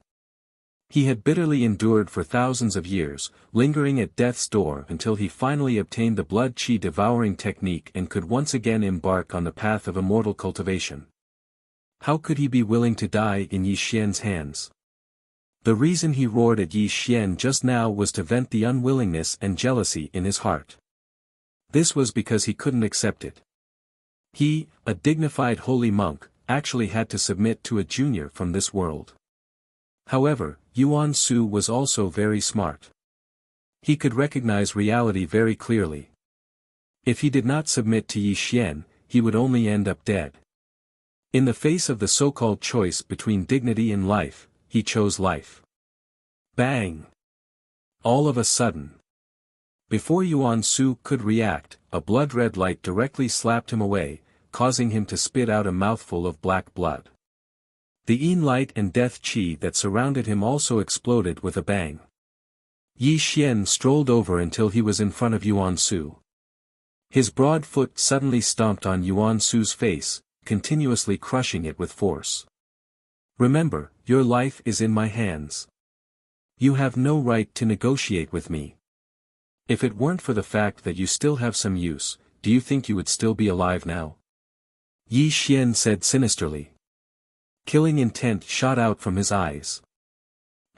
He had bitterly endured for thousands of years, lingering at death's door until he finally obtained the blood-chi devouring technique and could once again embark on the path of immortal cultivation. How could he be willing to die in Yi Xian's hands? The reason he roared at Yi Xian just now was to vent the unwillingness and jealousy in his heart. This was because he couldn't accept it. He, a dignified holy monk, actually had to submit to a junior from this world. However, Yuan Su was also very smart. He could recognize reality very clearly. If he did not submit to Yi Xian, he would only end up dead. In the face of the so-called choice between dignity and life, he chose life. Bang! All of a sudden. Before Yuan Su could react, a blood-red light directly slapped him away, causing him to spit out a mouthful of black blood. The Yin light and death chi that surrounded him also exploded with a bang. Yi Xian strolled over until he was in front of Yuan Su. His broad foot suddenly stomped on Yuan Su's face, continuously crushing it with force. Remember, your life is in my hands. You have no right to negotiate with me. If it weren't for the fact that you still have some use, do you think you would still be alive now? Yi Xian said sinisterly. Killing intent shot out from his eyes.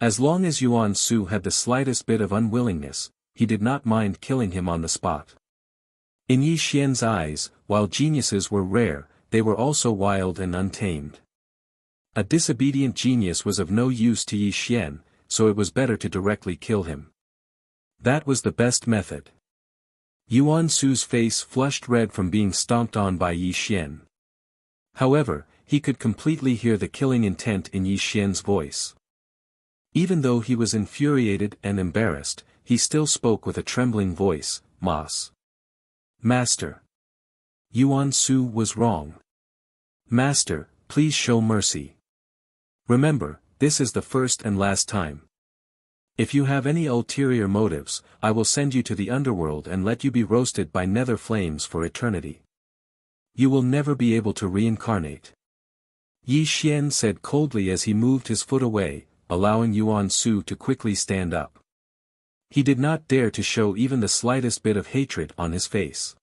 As long as Yuan Su had the slightest bit of unwillingness, he did not mind killing him on the spot. In Yi Xian's eyes, while geniuses were rare, they were also wild and untamed. A disobedient genius was of no use to Yi Xian, so it was better to directly kill him. That was the best method. Yuan Su's face flushed red from being stomped on by Yi Xian. However, he could completely hear the killing intent in Yi Xian's voice. Even though he was infuriated and embarrassed, he still spoke with a trembling voice, "Mas. Master. Yuan Su was wrong. Master, please show mercy. Remember, this is the first and last time. If you have any ulterior motives, I will send you to the underworld and let you be roasted by nether flames for eternity. You will never be able to reincarnate." Yi Xian said coldly as he moved his foot away, allowing Yuan Su to quickly stand up. He did not dare to show even the slightest bit of hatred on his face.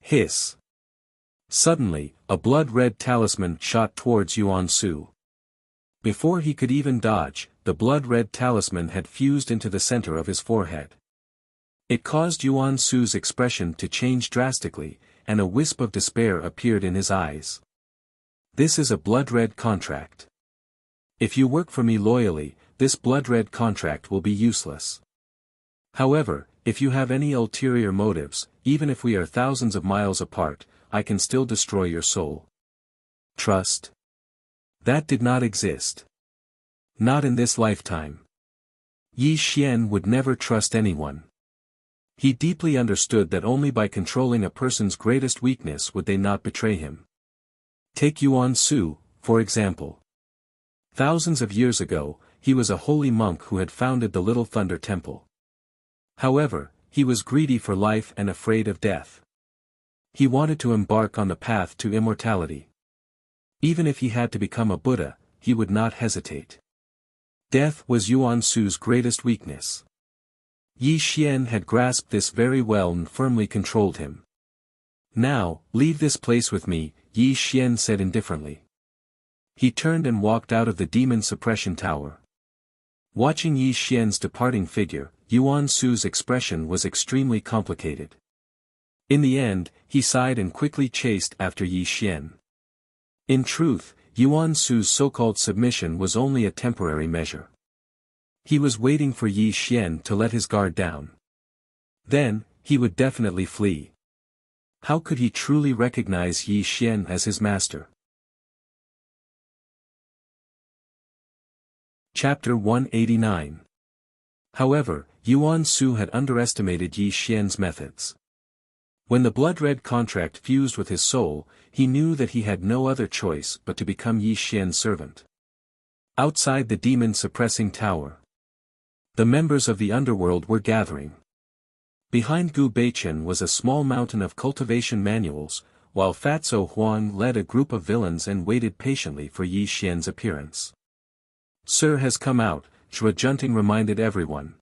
Hiss. Suddenly, a blood-red talisman shot towards Yuan Su. Before he could even dodge, the blood-red talisman had fused into the center of his forehead. It caused Yuan Su's expression to change drastically, and a wisp of despair appeared in his eyes. This is a blood-red contract. If you work for me loyally, this blood-red contract will be useless. However, if you have any ulterior motives, even if we are thousands of miles apart, I can still destroy your soul. Trust? That did not exist. Not in this lifetime. Yi Xian would never trust anyone. He deeply understood that only by controlling a person's greatest weakness would they not betray him. Take Yuan Su, for example. Thousands of years ago, he was a holy monk who had founded the Little Thunder Temple. However, he was greedy for life and afraid of death. He wanted to embark on the path to immortality. Even if he had to become a Buddha, he would not hesitate. Death was Yuan Su's greatest weakness. Yi Xian had grasped this very well and firmly controlled him. "Now, leave this place with me," Yi Xian said indifferently. He turned and walked out of the demon suppression tower. Watching Yi Xian's departing figure, Yuan Su's expression was extremely complicated. In the end, he sighed and quickly chased after Yi Xian. In truth, Yuan Su's so-called submission was only a temporary measure. He was waiting for Yi Xian to let his guard down. Then, he would definitely flee. How could he truly recognize Yi Xian as his master? Chapter 189. However, Yuan Su had underestimated Yi Xian's methods. When the blood-red contract fused with his soul, he knew that he had no other choice but to become Yi Xian's servant. Outside the demon-suppressing tower, the members of the underworld were gathering. Behind Gu Beichen was a small mountain of cultivation manuals, while Fatso Huang led a group of villains and waited patiently for Yi Xian's appearance. "Sir has come out," Zhua Junting reminded everyone.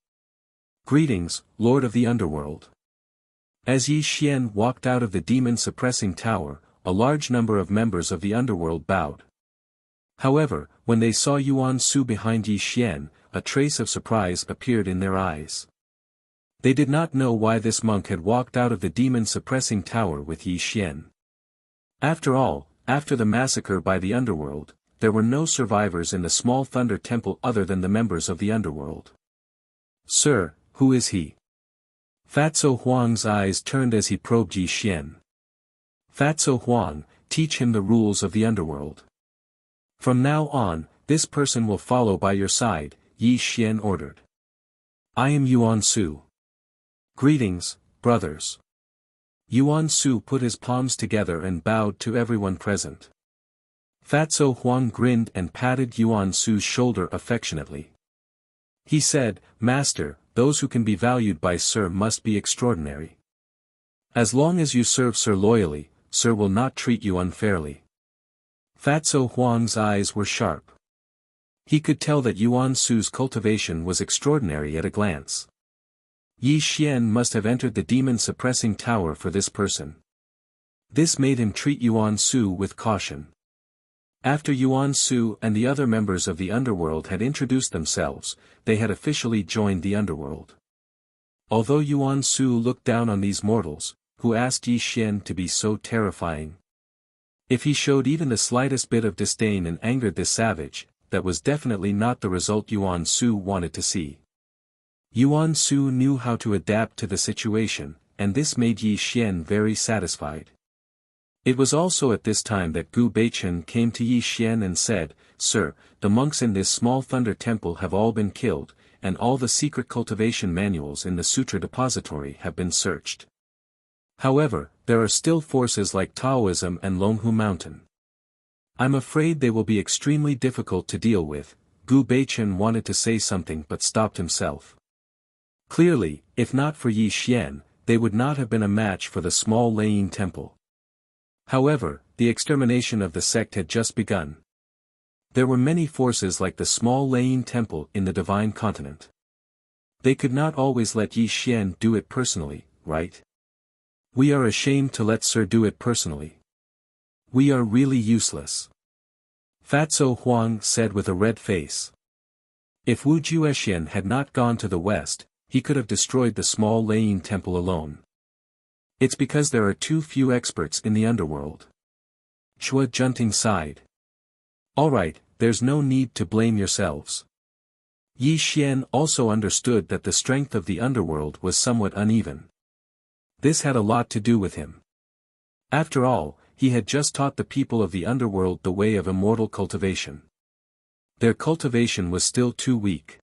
"Greetings, Lord of the Underworld." As Yi Xian walked out of the demon-suppressing tower, a large number of members of the underworld bowed. However, when they saw Yuan Su behind Yi Xian, a trace of surprise appeared in their eyes. They did not know why this monk had walked out of the demon-suppressing tower with Yi Xian. After all, after the massacre by the underworld, there were no survivors in the small thunder temple other than the members of the underworld. "Sir, who is he?" Fatso Huang's eyes turned as he probed Yi Xian. "Fatso Huang, teach him the rules of the underworld. From now on, this person will follow by your side," Yi Xian ordered. "I am Yuan Su. Greetings, brothers." Yuan Su put his palms together and bowed to everyone present. Fatso Huang grinned and patted Yuan Su's shoulder affectionately. He said, "Master, those who can be valued by Sir must be extraordinary. As long as you serve Sir loyally, Sir will not treat you unfairly." Fatso Huang's eyes were sharp. He could tell that Yuan Su's cultivation was extraordinary at a glance. Yi Xian must have entered the demon-suppressing tower for this person. This made him treat Yuan Su with caution. After Yuan Su and the other members of the underworld had introduced themselves, they had officially joined the underworld. Although Yuan Su looked down on these mortals, who asked Yi Xian to be so terrifying. If he showed even the slightest bit of disdain and angered this savage, that was definitely not the result Yuan Su wanted to see. Yuan Su knew how to adapt to the situation, and this made Yi Xian very satisfied. It was also at this time that Gu Beichen came to Yi Xian and said, "Sir, the monks in this small thunder temple have all been killed, and all the secret cultivation manuals in the sutra depository have been searched. However, there are still forces like Taoism and Longhu Mountain. I'm afraid they will be extremely difficult to deal with." Gu Beichen wanted to say something but stopped himself. Clearly, if not for Yi Xian, they would not have been a match for the small Laying temple. However, the extermination of the sect had just begun. There were many forces like the small Laying temple in the Divine Continent. They could not always let Yi Xian do it personally, right? "We are ashamed to let Sir do it personally. We are really useless," Fatso Huang said with a red face. If Wu Juexian had not gone to the west, he could have destroyed the small Laying temple alone. It's because there are too few experts in the underworld. Zhua Junting sighed. "Alright, there's no need to blame yourselves." Yi Xian also understood that the strength of the underworld was somewhat uneven. This had a lot to do with him. After all, he had just taught the people of the underworld the way of immortal cultivation. Their cultivation was still too weak.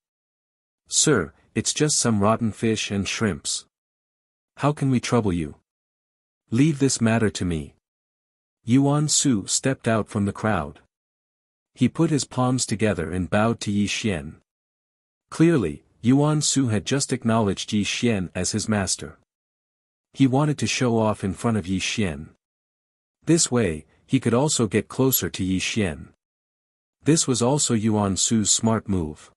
"Sir, it's just some rotten fish and shrimps. How can we trouble you? Leave this matter to me." Yuan Su stepped out from the crowd. He put his palms together and bowed to Yi Xian. Clearly, Yuan Su had just acknowledged Yi Xian as his master. He wanted to show off in front of Yi Xian. This way, he could also get closer to Yi Xian. This was also Yuan Su's smart move.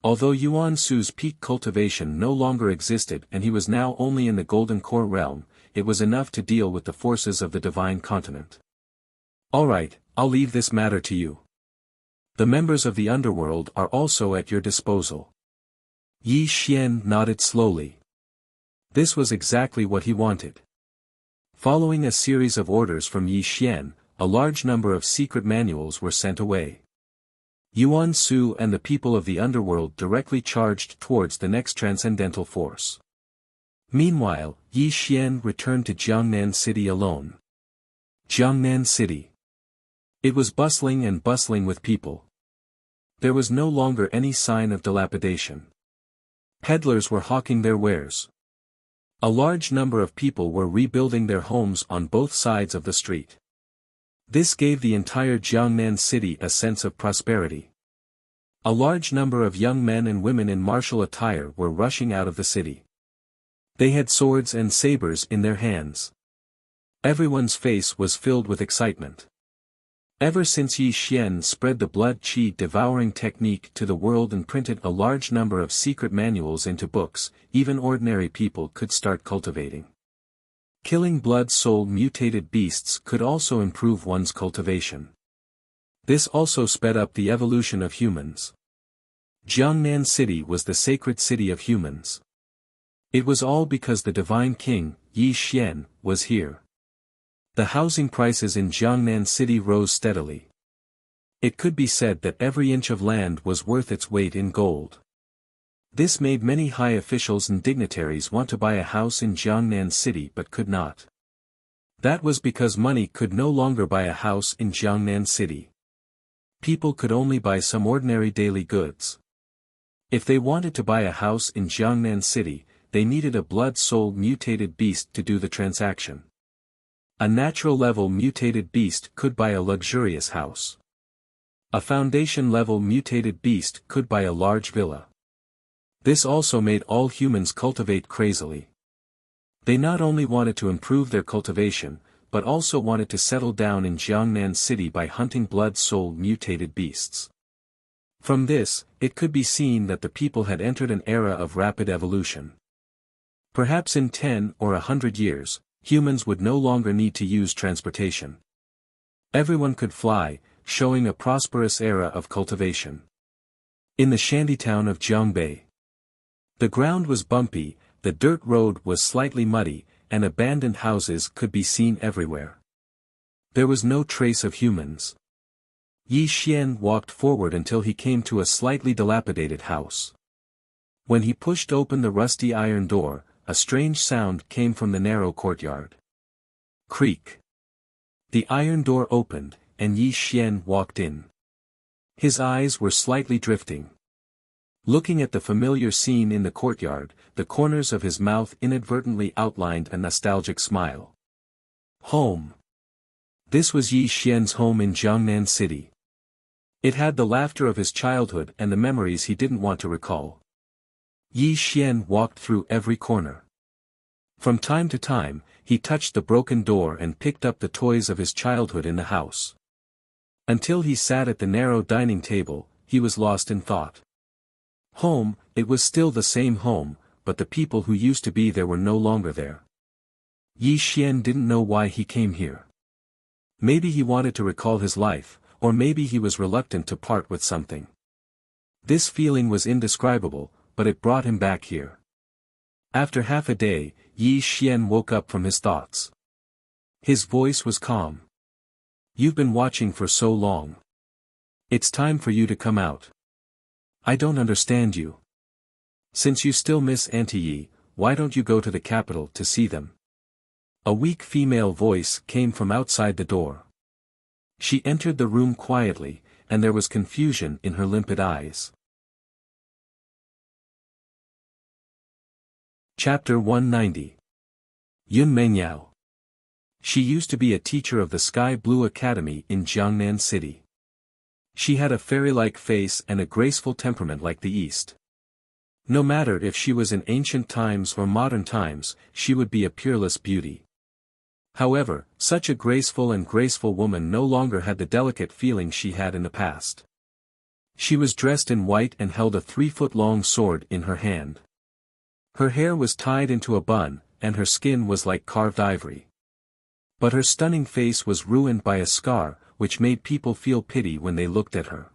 Although Yuan Su's peak cultivation no longer existed and he was now only in the Golden Core realm, it was enough to deal with the forces of the Divine Continent. Alright, I'll leave this matter to you. The members of the underworld are also at your disposal. Yi Xian nodded slowly. This was exactly what he wanted. Following a series of orders from Yi Xian, a large number of secret manuals were sent away. Yuan Su and the people of the underworld directly charged towards the next transcendental force. Meanwhile, Yi Xian returned to Jiangnan City alone. Jiangnan City. It was bustling and bustling with people. There was no longer any sign of dilapidation. Peddlers were hawking their wares. A large number of people were rebuilding their homes on both sides of the street. This gave the entire Jiangnan city a sense of prosperity. A large number of young men and women in martial attire were rushing out of the city. They had swords and sabers in their hands. Everyone's face was filled with excitement. Ever since Yi Xian spread the blood qi devouring technique to the world and printed a large number of secret manuals into books, even ordinary people could start cultivating. Killing blood-soul mutated beasts could also improve one's cultivation. This also sped up the evolution of humans. Jiangnan City was the sacred city of humans. It was all because the divine king, Yi Xian, was here. The housing prices in Jiangnan City rose steadily. It could be said that every inch of land was worth its weight in gold. This made many high officials and dignitaries want to buy a house in Jiangnan City but could not. That was because money could no longer buy a house in Jiangnan City. People could only buy some ordinary daily goods. If they wanted to buy a house in Jiangnan City, they needed a blood-soul mutated beast to do the transaction. A natural-level mutated beast could buy a luxurious house. A foundation-level mutated beast could buy a large villa. This also made all humans cultivate crazily. They not only wanted to improve their cultivation, but also wanted to settle down in Jiangnan City by hunting blood-soul mutated beasts. From this, it could be seen that the people had entered an era of rapid evolution. Perhaps in 10 or 100 years, humans would no longer need to use transportation. Everyone could fly, showing a prosperous era of cultivation. In the shantytown of Jiangbei, the ground was bumpy, the dirt road was slightly muddy, and abandoned houses could be seen everywhere. There was no trace of humans. Yi Xian walked forward until he came to a slightly dilapidated house. When he pushed open the rusty iron door, a strange sound came from the narrow courtyard. Creak. The iron door opened, and Yi Xian walked in. His eyes were slightly drifting. Looking at the familiar scene in the courtyard, the corners of his mouth inadvertently outlined a nostalgic smile. Home. This was Yi Xian's home in Jiangnan City. It had the laughter of his childhood and the memories he didn't want to recall. Yi Xian walked through every corner. From time to time, he touched the broken door and picked up the toys of his childhood in the house. Until he sat at the narrow dining table, he was lost in thought. Home, it was still the same home, but the people who used to be there were no longer there. Yi Xian didn't know why he came here. Maybe he wanted to recall his life, or maybe he was reluctant to part with something. This feeling was indescribable, but it brought him back here. After half a day, Yi Xian woke up from his thoughts. His voice was calm. You've been watching for so long. It's time for you to come out. I don't understand you. Since you still miss Auntie Yi, why don't you go to the capital to see them? A weak female voice came from outside the door. She entered the room quietly, and there was confusion in her limpid eyes. Chapter 190. Yun Mengyao. She used to be a teacher of the Sky Blue Academy in Jiangnan City. She had a fairy-like face and a graceful temperament like the East. No matter if she was in ancient times or modern times, she would be a peerless beauty. However, such a graceful woman no longer had the delicate feeling she had in the past. She was dressed in white and held a 3-foot-long sword in her hand. Her hair was tied into a bun, and her skin was like carved ivory. But her stunning face was ruined by a scar, which made people feel pity when they looked at her.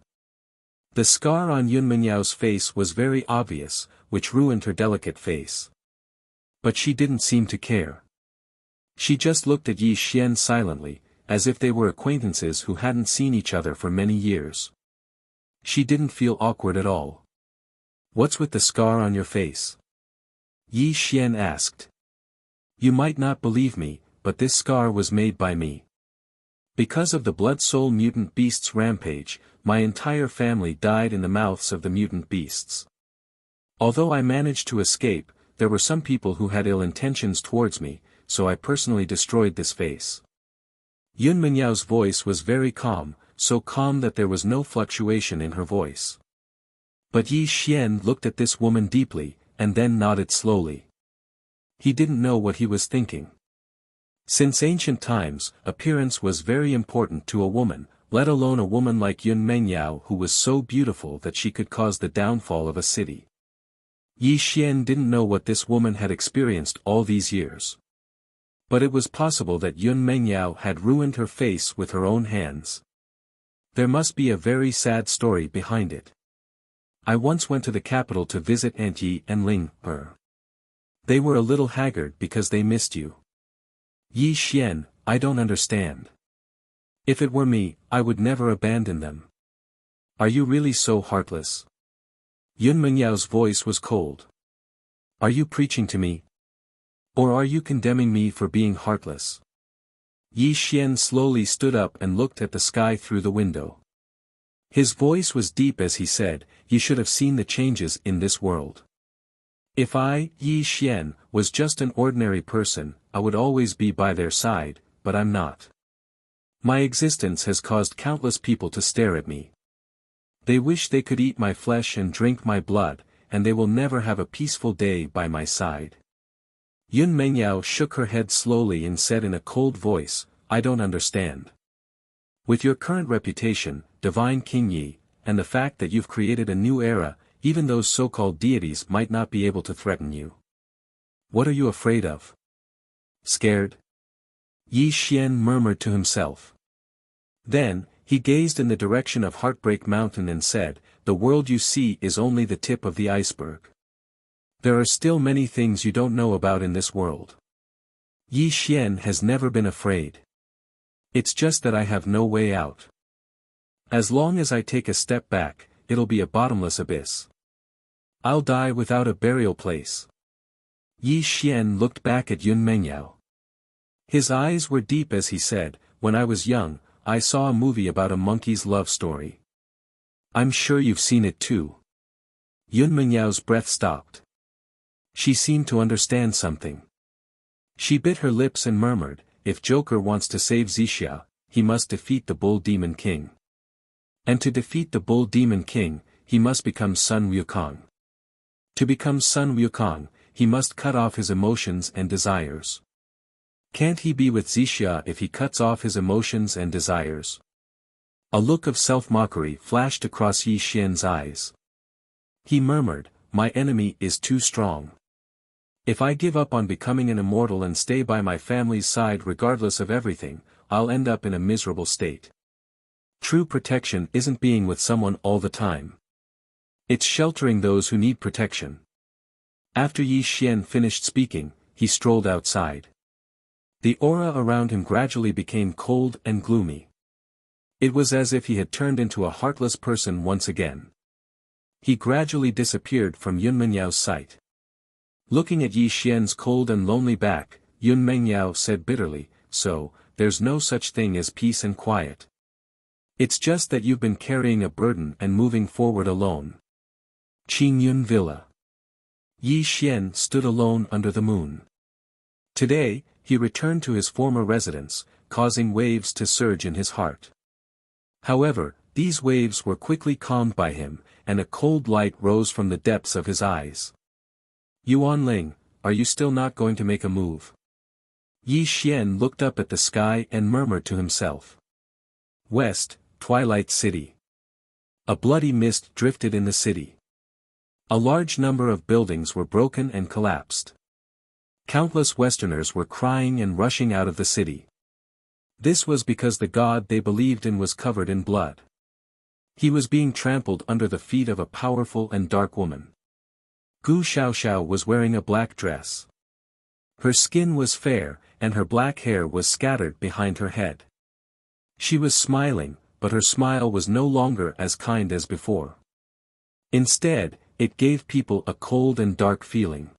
The scar on Yun Minyao's face was very obvious, which ruined her delicate face. But she didn't seem to care. She just looked at Yi Xian silently, as if they were acquaintances who hadn't seen each other for many years. She didn't feel awkward at all. "What's with the scar on your face?" Yi Xian asked. "You might not believe me, but this scar was made by me. Because of the Blood Soul mutant beast's rampage, my entire family died in the mouths of the mutant beasts. Although I managed to escape, there were some people who had ill intentions towards me, so I personally destroyed this face." Yun Minyao's voice was very calm, so calm that there was no fluctuation in her voice. But Yi Xian looked at this woman deeply, and then nodded slowly. He didn't know what he was thinking. Since ancient times, appearance was very important to a woman, let alone a woman like Yun Mengyao who was so beautiful that she could cause the downfall of a city. Yi Xian didn't know what this woman had experienced all these years. But it was possible that Yun Mengyao had ruined her face with her own hands. There must be a very sad story behind it. "I once went to the capital to visit Aunt Yi and Ling Er. They were a little haggard because they missed you." "Yi Xian, I don't understand. If it were me, I would never abandon them. Are you really so heartless?" Yun Mengyao's voice was cold. "Are you preaching to me? Or are you condemning me for being heartless?" Yi Xian slowly stood up and looked at the sky through the window. His voice was deep as he said, "You should have seen the changes in this world. If I, Yi Xian, was just an ordinary person, I would always be by their side, but I'm not. My existence has caused countless people to stare at me. They wish they could eat my flesh and drink my blood, and they will never have a peaceful day by my side." Yun Mengyao shook her head slowly and said in a cold voice, "I don't understand. With your current reputation, Divine King Yi, and the fact that you've created a new era, even those so-called deities might not be able to threaten you. What are you afraid of? Scared?" Yi Xian murmured to himself. Then, he gazed in the direction of Heartbreak Mountain and said, "The world you see is only the tip of the iceberg. There are still many things you don't know about in this world. Yi Xian has never been afraid. It's just that I have no way out. As long as I take a step back, it'll be a bottomless abyss. I'll die without a burial place." Yi Xian looked back at Yun Mengyao. His eyes were deep as he said, "When I was young, I saw a movie about a monkey's love story. I'm sure you've seen it too." Yun Mengyao's breath stopped. She seemed to understand something. She bit her lips and murmured, "If Joker wants to save Wuxia, he must defeat the Bull Demon King. And to defeat the Bull Demon King, he must become Sun Wukong. To become Sun Wukong, he must cut off his emotions and desires. Can't he be with Wuxia if he cuts off his emotions and desires?" A look of self-mockery flashed across Yi Xian's eyes. He murmured, "My enemy is too strong. If I give up on becoming an immortal and stay by my family's side regardless of everything, I'll end up in a miserable state. True protection isn't being with someone all the time. It's sheltering those who need protection." After Yi Xian finished speaking, he strolled outside. The aura around him gradually became cold and gloomy. It was as if he had turned into a heartless person once again. He gradually disappeared from Yun Menyao's sight. Looking at Yi Xian's cold and lonely back, Yun Mengyao said bitterly, "So, there's no such thing as peace and quiet. It's just that you've been carrying a burden and moving forward alone." Qingyun Villa. Yi Xian stood alone under the moon. Today, he returned to his former residence, causing waves to surge in his heart. However, these waves were quickly calmed by him, and a cold light rose from the depths of his eyes. "Yuan Ling, are you still not going to make a move?" Yi Xian looked up at the sky and murmured to himself. West, Twilight City. A bloody mist drifted in the city. A large number of buildings were broken and collapsed. Countless Westerners were crying and rushing out of the city. This was because the god they believed in was covered in blood. He was being trampled under the feet of a powerful and dark woman. Gu Xiaoxiao was wearing a black dress. Her skin was fair, and her black hair was scattered behind her head. She was smiling, but her smile was no longer as kind as before. Instead, it gave people a cold and dark feeling.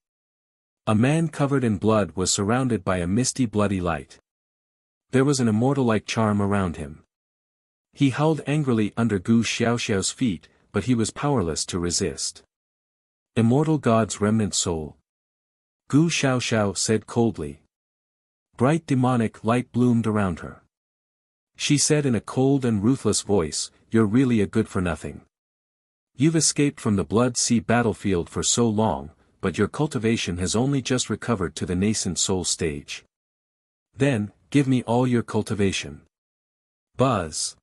A man covered in blood was surrounded by a misty bloody light. There was an immortal-like charm around him. He howled angrily under Gu Xiaoxiao's feet, but he was powerless to resist. Immortal God's remnant soul. Gu Xiaoxiao said coldly. Bright demonic light bloomed around her. She said in a cold and ruthless voice, "You're really a good-for-nothing. You've escaped from the Blood Sea battlefield for so long, but your cultivation has only just recovered to the nascent soul stage. Then, give me all your cultivation." Buzz.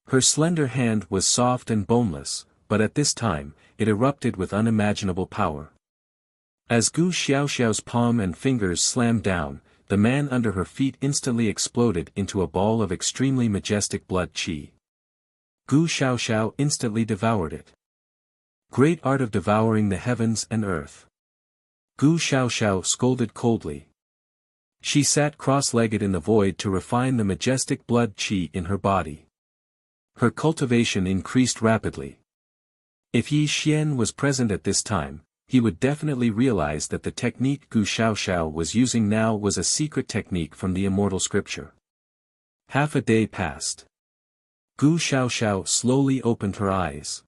Her slender hand was soft and boneless, but at this time, it erupted with unimaginable power. As Gu Xiaoxiao's palm and fingers slammed down, the man under her feet instantly exploded into a ball of extremely majestic blood qi. Gu Xiaoxiao instantly devoured it. Great art of devouring the heavens and earth. Gu Xiaoxiao scolded coldly. She sat cross-legged in the void to refine the majestic blood qi in her body. Her cultivation increased rapidly. If Yi Xian was present at this time, he would definitely realize that the technique Gu Xiaoxiao was using now was a secret technique from the immortal scripture. Half a day passed. Gu Xiaoxiao slowly opened her eyes.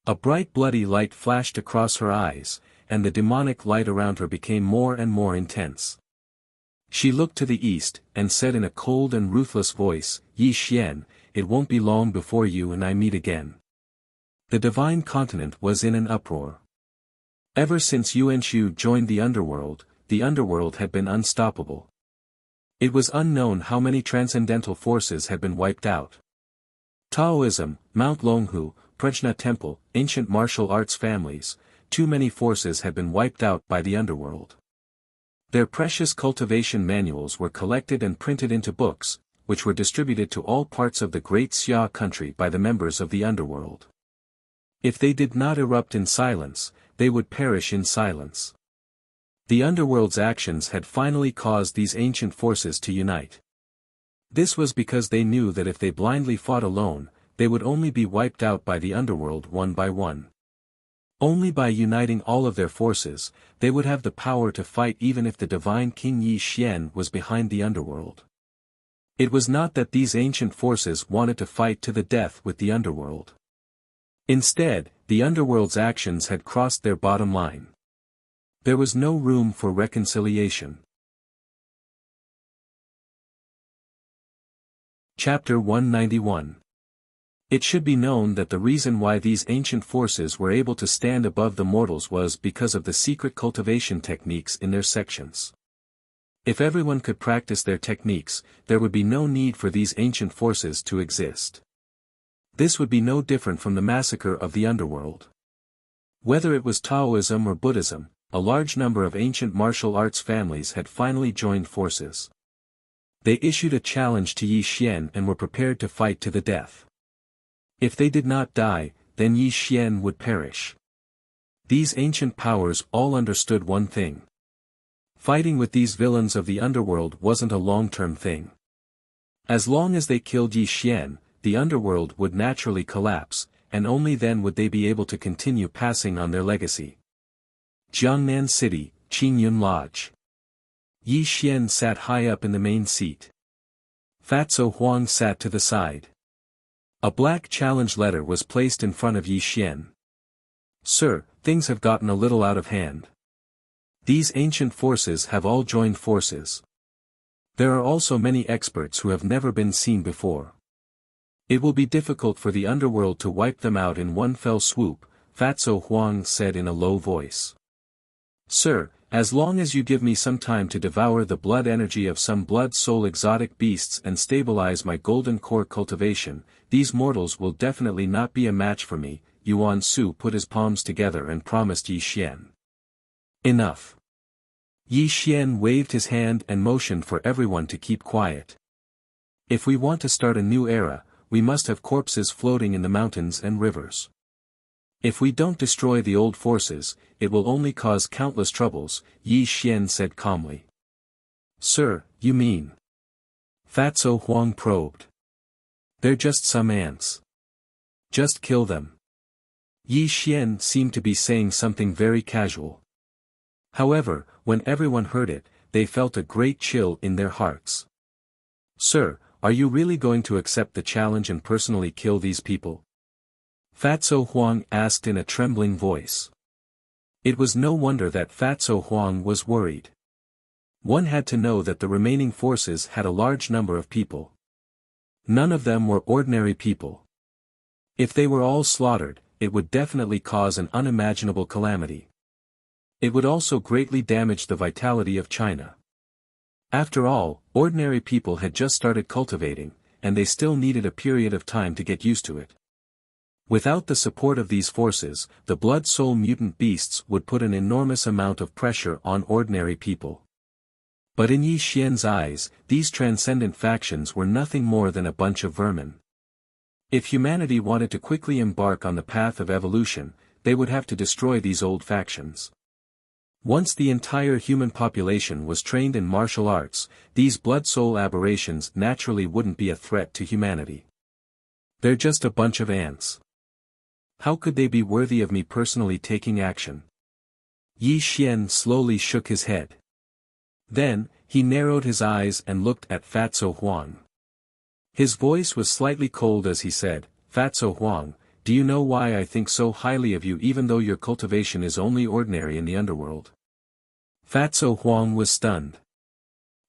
A bright bloody light flashed across her eyes, and the demonic light around her became more and more intense. She looked to the east, and said in a cold and ruthless voice, "Yi Xian, it won't be long before you and I meet again." The divine continent was in an uproar. Ever since Yuanshu joined the underworld had been unstoppable. It was unknown how many transcendental forces had been wiped out. Taoism, Mount Longhu, Prajna Temple, ancient martial arts families, too many forces had been wiped out by the underworld. Their precious cultivation manuals were collected and printed into books, which were distributed to all parts of the great Xia country by the members of the underworld. If they did not erupt in silence, they would perish in silence. The underworld's actions had finally caused these ancient forces to unite. This was because they knew that if they blindly fought alone, they would only be wiped out by the underworld one by one. Only by uniting all of their forces, they would have the power to fight even if the divine King Yi Xian was behind the underworld. It was not that these ancient forces wanted to fight to the death with the underworld. Instead, the underworld's actions had crossed their bottom line. There was no room for reconciliation. Chapter 191. It should be known that the reason why these ancient forces were able to stand above the mortals was because of the secret cultivation techniques in their sections. If everyone could practice their techniques, there would be no need for these ancient forces to exist. This would be no different from the massacre of the underworld. Whether it was Taoism or Buddhism, a large number of ancient martial arts families had finally joined forces. They issued a challenge to Yi Xian and were prepared to fight to the death. If they did not die, then Yi Xian would perish. These ancient powers all understood one thing. Fighting with these villains of the underworld wasn't a long-term thing. As long as they killed Yi Xian, the underworld would naturally collapse, and only then would they be able to continue passing on their legacy. Jiangnan City, Qingyun Lodge. Yi Xian sat high up in the main seat. Fatso Huang sat to the side. A black challenge letter was placed in front of Yi Xian. "Sir, things have gotten a little out of hand. These ancient forces have all joined forces. There are also many experts who have never been seen before. It will be difficult for the underworld to wipe them out in one fell swoop," Fatso Huang said in a low voice. "Sir, As long as you give me some time to devour the blood energy of some blood soul exotic beasts and stabilize my golden core cultivation, these mortals will definitely not be a match for me. Yuan Su put his palms together and promised Yi Xian. Enough. Yi Xian waved his hand and motioned for everyone to keep quiet. If we want to start a new era, we must have corpses floating in the mountains and rivers. If we don't destroy the old forces, it will only cause countless troubles, Yi Xian said calmly. Sir, you mean? Fatso Huang probed. They're just some ants. Just kill them. Yi Xian seemed to be saying something very casual. However, when everyone heard it, they felt a great chill in their hearts. Sir, are you really going to accept the challenge and personally kill these people? Fatso Huang asked in a trembling voice. It was no wonder that Fatso Huang was worried. One had to know that the remaining forces had a large number of people. None of them were ordinary people. If they were all slaughtered, it would definitely cause an unimaginable calamity. It would also greatly damage the vitality of China. After all, ordinary people had just started cultivating, and they still needed a period of time to get used to it. Without the support of these forces, the blood-soul mutant beasts would put an enormous amount of pressure on ordinary people. But in Yi Xian's eyes, these transcendent factions were nothing more than a bunch of vermin. If humanity wanted to quickly embark on the path of evolution, they would have to destroy these old factions. Once the entire human population was trained in martial arts, these blood-soul aberrations naturally wouldn't be a threat to humanity. They're just a bunch of ants. How could they be worthy of me personally taking action? Yi Xian slowly shook his head. Then, he narrowed his eyes and looked at Fatso Huang. His voice was slightly cold as he said, Fatso Huang, do you know why I think so highly of you even though your cultivation is only ordinary in the underworld? Fatso Huang was stunned.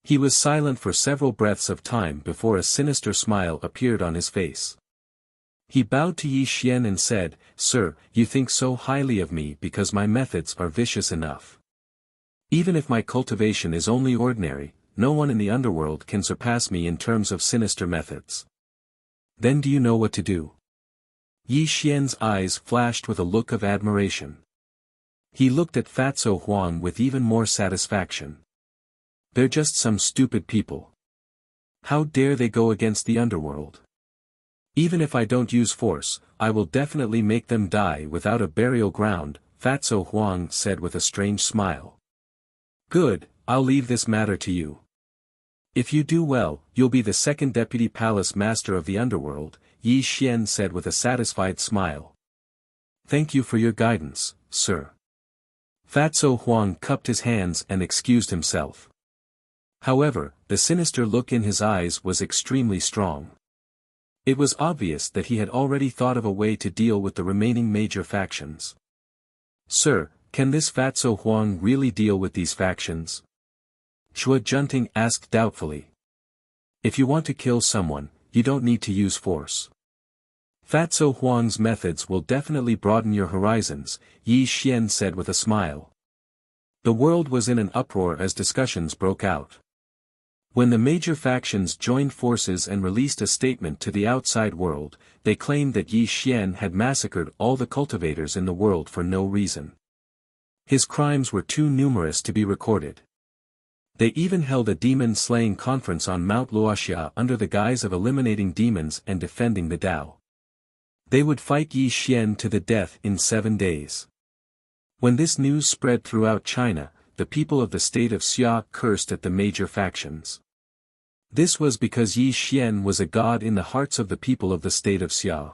He was silent for several breaths of time before a sinister smile appeared on his face. He bowed to Yi Xian and said, Sir, you think so highly of me because my methods are vicious enough. Even if my cultivation is only ordinary, no one in the underworld can surpass me in terms of sinister methods. Then do you know what to do? Yi Xian's eyes flashed with a look of admiration. He looked at Fatso Huang with even more satisfaction. They're just some stupid people. How dare they go against the underworld? Even if I don't use force, I will definitely make them die without a burial ground, Fatso Huang said with a strange smile. Good, I'll leave this matter to you. If you do well, you'll be the second deputy palace master of the underworld, Yi Xian said with a satisfied smile. Thank you for your guidance, sir. Fatso Huang cupped his hands and excused himself. However, the sinister look in his eyes was extremely strong. It was obvious that he had already thought of a way to deal with the remaining major factions. Sir, can this Fatso Huang really deal with these factions? Chua Junting asked doubtfully. If you want to kill someone, you don't need to use force. Fatso Huang's methods will definitely broaden your horizons, Yi Xian said with a smile. The world was in an uproar as discussions broke out. When the major factions joined forces and released a statement to the outside world, they claimed that Yi Xian had massacred all the cultivators in the world for no reason. His crimes were too numerous to be recorded. They even held a demon-slaying conference on Mount Wuxia under the guise of eliminating demons and defending the Tao. They would fight Yi Xian to the death in 7 days. When this news spread throughout China, the people of the state of Xia cursed at the major factions. This was because Yi Xian was a god in the hearts of the people of the state of Xia.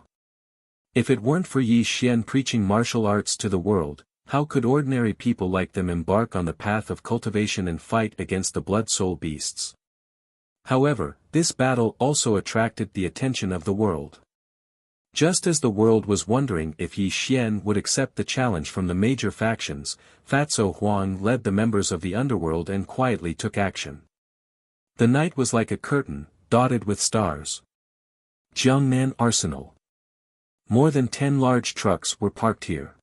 If it weren't for Yi Xian preaching martial arts to the world, how could ordinary people like them embark on the path of cultivation and fight against the blood-soul beasts? However, this battle also attracted the attention of the world. Just as the world was wondering if Yi Xian would accept the challenge from the major factions, Fatso Huang led the members of the underworld and quietly took action. The night was like a curtain, dotted with stars. Jiangnan Arsenal. More than 10 large trucks were parked here.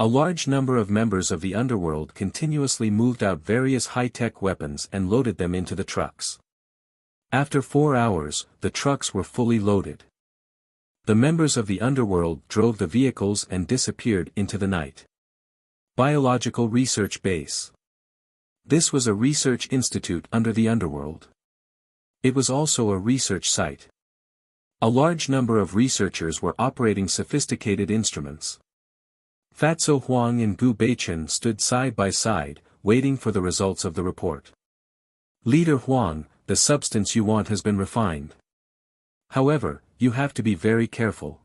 A large number of members of the underworld continuously moved out various high-tech weapons and loaded them into the trucks. After 4 hours, the trucks were fully loaded. The members of the underworld drove the vehicles and disappeared into the night. Biological Research Base. This was a research institute under the underworld. It was also a research site. A large number of researchers were operating sophisticated instruments. Fatso Huang and Gu Beichen stood side by side, waiting for the results of the report. Leader Huang, the substance you want has been refined. However, you have to be very careful.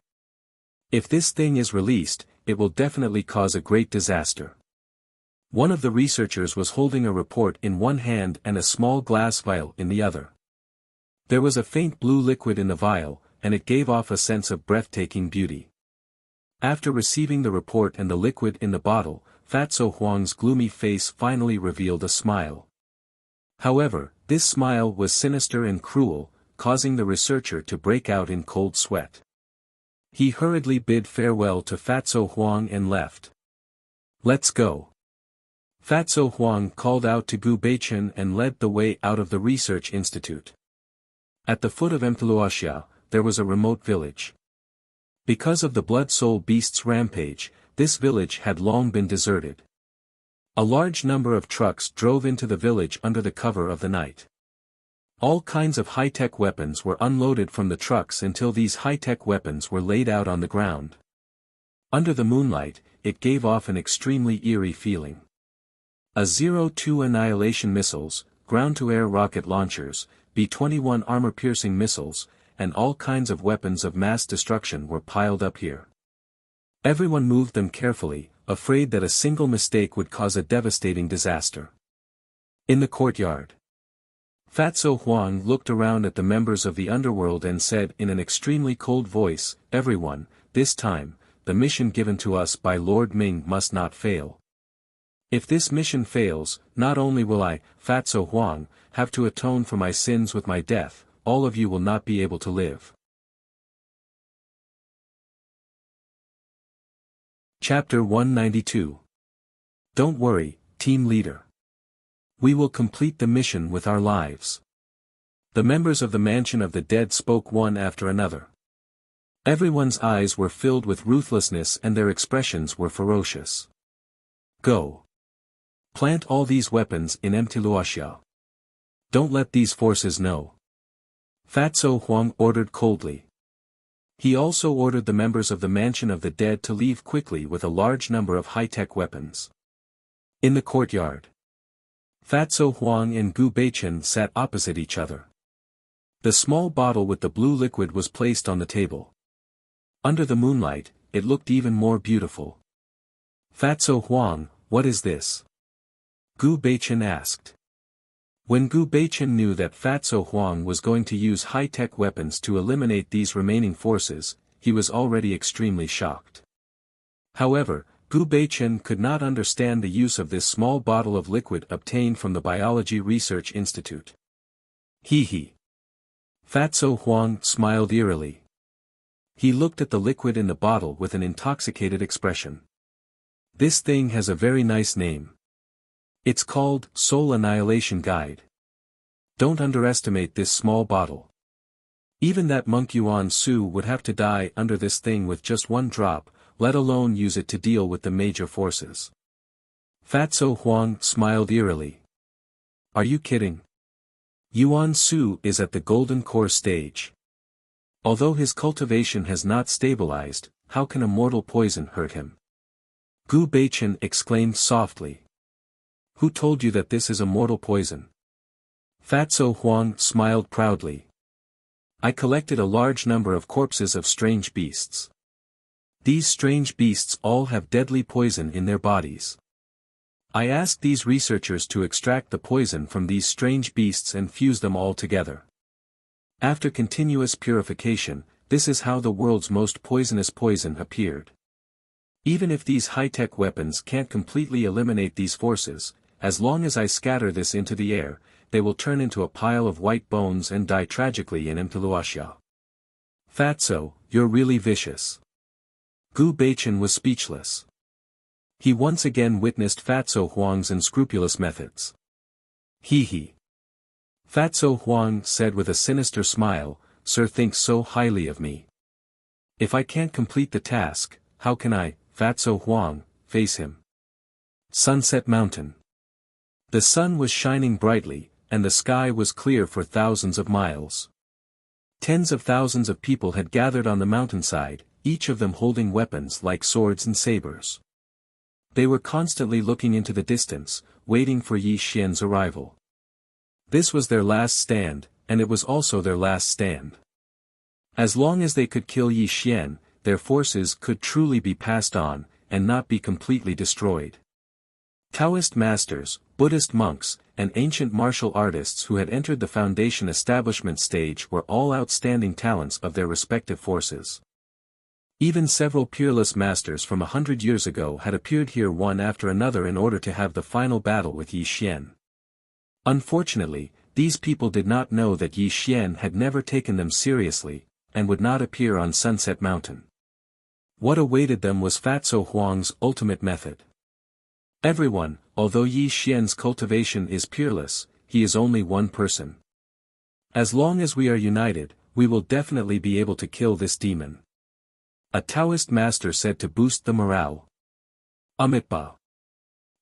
If this thing is released, it will definitely cause a great disaster. One of the researchers was holding a report in one hand and a small glass vial in the other. There was a faint blue liquid in the vial, and it gave off a sense of breathtaking beauty. After receiving the report and the liquid in the bottle, Fatso Huang's gloomy face finally revealed a smile. However, this smile was sinister and cruel, causing the researcher to break out in cold sweat. He hurriedly bid farewell to Fatso Huang and left. "Let's go." Fatso Huang called out to Gu Beichen and led the way out of the research institute. At the foot of Wuxia, there was a remote village. Because of the Blood Soul Beast's rampage, this village had long been deserted. A large number of trucks drove into the village under the cover of the night. All kinds of high-tech weapons were unloaded from the trucks until these high-tech weapons were laid out on the ground. Under the moonlight, it gave off an extremely eerie feeling. A-02 annihilation missiles, ground-to-air rocket launchers, B-21 armor-piercing missiles, and all kinds of weapons of mass destruction were piled up here. Everyone moved them carefully, afraid that a single mistake would cause a devastating disaster. In the courtyard, Fatso Huang looked around at the members of the underworld and said in an extremely cold voice, "Everyone, this time, the mission given to us by Lord Ming must not fail. If this mission fails, not only will I, Fatso Huang, have to atone for my sins with my death, all of you will not be able to live." Chapter 192. Don't worry, team leader. We will complete the mission with our lives. The members of the Mansion of the Dead spoke one after another. Everyone's eyes were filled with ruthlessness and their expressions were ferocious. Go. Plant all these weapons in Wuxia. Don't let these forces know. Fatso Huang ordered coldly. He also ordered the members of the Mansion of the Dead to leave quickly with a large number of high-tech weapons. In the courtyard, Fatso Huang and Gu Beichen sat opposite each other. The small bottle with the blue liquid was placed on the table. Under the moonlight, it looked even more beautiful. "Fatso Huang, what is this?" Gu Beichen asked. When Gu Beichen knew that Fatso Huang was going to use high-tech weapons to eliminate these remaining forces, he was already extremely shocked. However, Gu Beichen could not understand the use of this small bottle of liquid obtained from the Biology Research Institute. He. Fatso Huang smiled eerily. He looked at the liquid in the bottle with an intoxicated expression. "This thing has a very nice name. It's called Soul Annihilation Guide. Don't underestimate this small bottle. Even that monk Yuan Su would have to die under this thing with just one drop, let alone use it to deal with the major forces." Fatso Huang smiled eerily. "Are you kidding? Yuan Su is at the golden core stage. Although his cultivation has not stabilized, how can a mortal poison hurt him?" Gu Beichen exclaimed softly. "Who told you that this is a mortal poison?" Fatso Huang smiled proudly. "I collected a large number of corpses of strange beasts. These strange beasts all have deadly poison in their bodies. I asked these researchers to extract the poison from these strange beasts and fuse them all together. After continuous purification, this is how the world's most poisonous poison appeared. Even if these high-tech weapons can't completely eliminate these forces, as long as I scatter this into the air, they will turn into a pile of white bones and die tragically in Wuxia." "Fatso, you're really vicious." Gu Beichen was speechless. He once again witnessed Fatso Huang's unscrupulous methods. He. Fatso Huang said with a sinister smile, "Sir thinks so highly of me. If I can't complete the task, how can I, Fatso Huang, face him?" Sunset Mountain. The sun was shining brightly, and the sky was clear for thousands of miles. Tens of thousands of people had gathered on the mountainside, each of them holding weapons like swords and sabers. They were constantly looking into the distance, waiting for Yi Xian's arrival. This was their last stand, and it was also their last stand. As long as they could kill Yi Xian, their forces could truly be passed on, and not be completely destroyed. Taoist masters, Buddhist monks, and ancient martial artists who had entered the foundation establishment stage were all outstanding talents of their respective forces. Even several peerless masters from 100 years ago had appeared here one after another in order to have the final battle with Yi Xian. Unfortunately, these people did not know that Yi Xian had never taken them seriously, and would not appear on Sunset Mountain. What awaited them was Fatso Huang's ultimate method. Everyone, although Yi Xian's cultivation is peerless, he is only one person. As long as we are united, we will definitely be able to kill this demon. A Taoist master said to boost the morale. Amitba.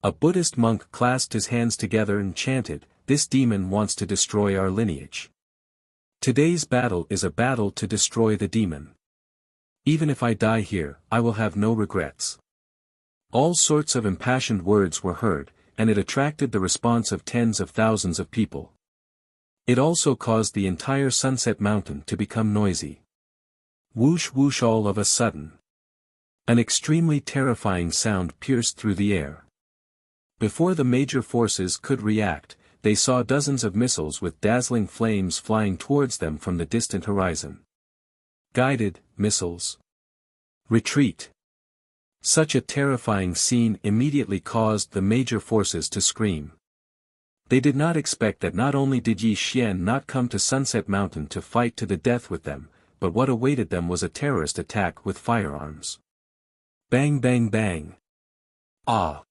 A Buddhist monk clasped his hands together and chanted, "This demon wants to destroy our lineage. Today's battle is a battle to destroy the demon. Even if I die here, I will have no regrets." All sorts of impassioned words were heard, and it attracted the response of tens of thousands of people. It also caused the entire Sunset Mountain to become noisy. Whoosh whoosh all of a sudden. An extremely terrifying sound pierced through the air. Before the major forces could react, they saw dozens of missiles with dazzling flames flying towards them from the distant horizon. Guided missiles. Retreat. Such a terrifying scene immediately caused the major forces to scream. They did not expect that not only did Yi Xian not come to Sunset Mountain to fight to the death with them, but what awaited them was a terrorist attack with firearms. Bang bang bang. Ah!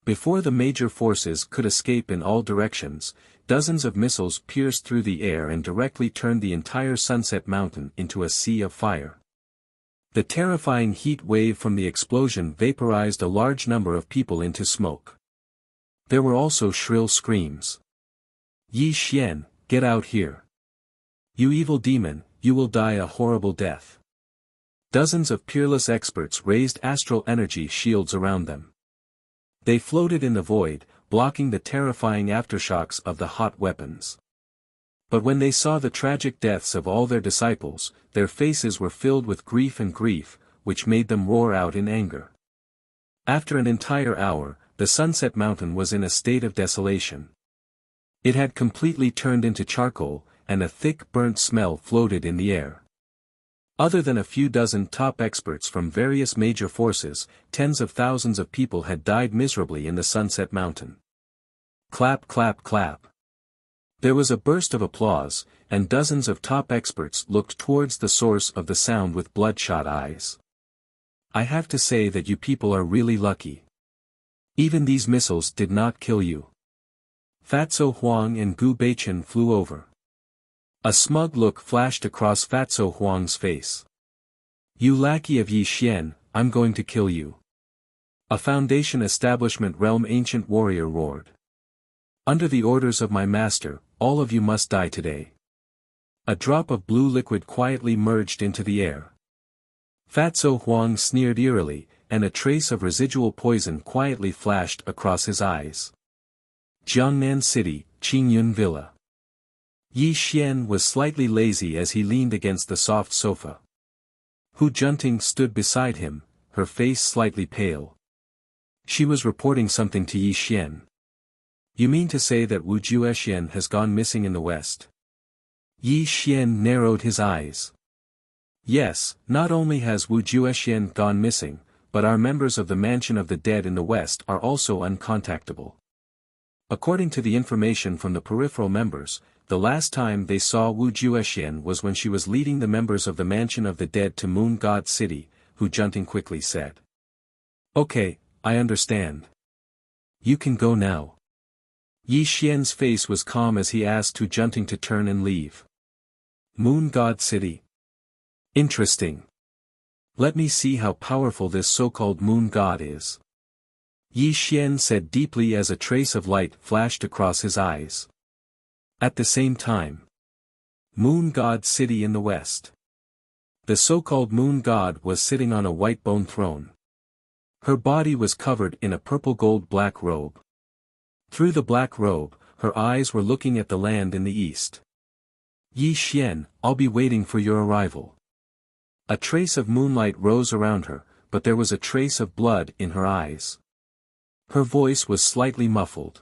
Before the major forces could escape in all directions, dozens of missiles pierced through the air and directly turned the entire Sunset Mountain into a sea of fire. The terrifying heat wave from the explosion vaporized a large number of people into smoke. There were also shrill screams. "Yi Xian, get out here. You evil demon, you will die a horrible death." Dozens of peerless experts raised astral energy shields around them. They floated in the void, blocking the terrifying aftershocks of the hot weapons. But when they saw the tragic deaths of all their disciples, their faces were filled with grief, which made them roar out in anger. After an entire hour, the Sunset Mountain was in a state of desolation. It had completely turned into charcoal, and a thick burnt smell floated in the air. Other than a few dozen top experts from various major forces, tens of thousands of people had died miserably in the Sunset Mountain. Clap clap clap. There was a burst of applause, and dozens of top experts looked towards the source of the sound with bloodshot eyes. "I have to say that you people are really lucky. Even these missiles did not kill you." Fatso Huang and Gu Beichen flew over. A smug look flashed across Fatso Huang's face. "You lackey of Yi Xian, I'm going to kill you." A Foundation Establishment Realm ancient warrior roared. "Under the orders of my master, all of you must die today." A drop of blue liquid quietly merged into the air. Fatso Huang sneered eerily, and a trace of residual poison quietly flashed across his eyes. Jiangnan City, Qingyun Villa. Yi Xian was slightly lazy as he leaned against the soft sofa. Hu Junting stood beside him, her face slightly pale. She was reporting something to Yi Xian. "You mean to say that Wu Juexian has gone missing in the west?" Yi Xian narrowed his eyes. "Yes, not only has Wu Juexian gone missing, but our members of the Mansion of the Dead in the west are also uncontactable. According to the information from the peripheral members, the last time they saw Wu Juexian was when she was leading the members of the Mansion of the Dead to Moon God City," Hu Junting quickly said. "Okay, I understand. You can go now. Yi Xian's face was calm as he asked Hu Junting to turn and leave. Moon God City. Interesting. Let me see how powerful this so-called moon god is. Yi Xian said deeply as a trace of light flashed across his eyes. At the same time. Moon God City in the west. The so-called moon god was sitting on a white bone throne. Her body was covered in a purple gold-black robe. Through the black robe, her eyes were looking at the land in the east. Yi Xian, I'll be waiting for your arrival. A trace of moonlight rose around her, but there was a trace of blood in her eyes. Her voice was slightly muffled.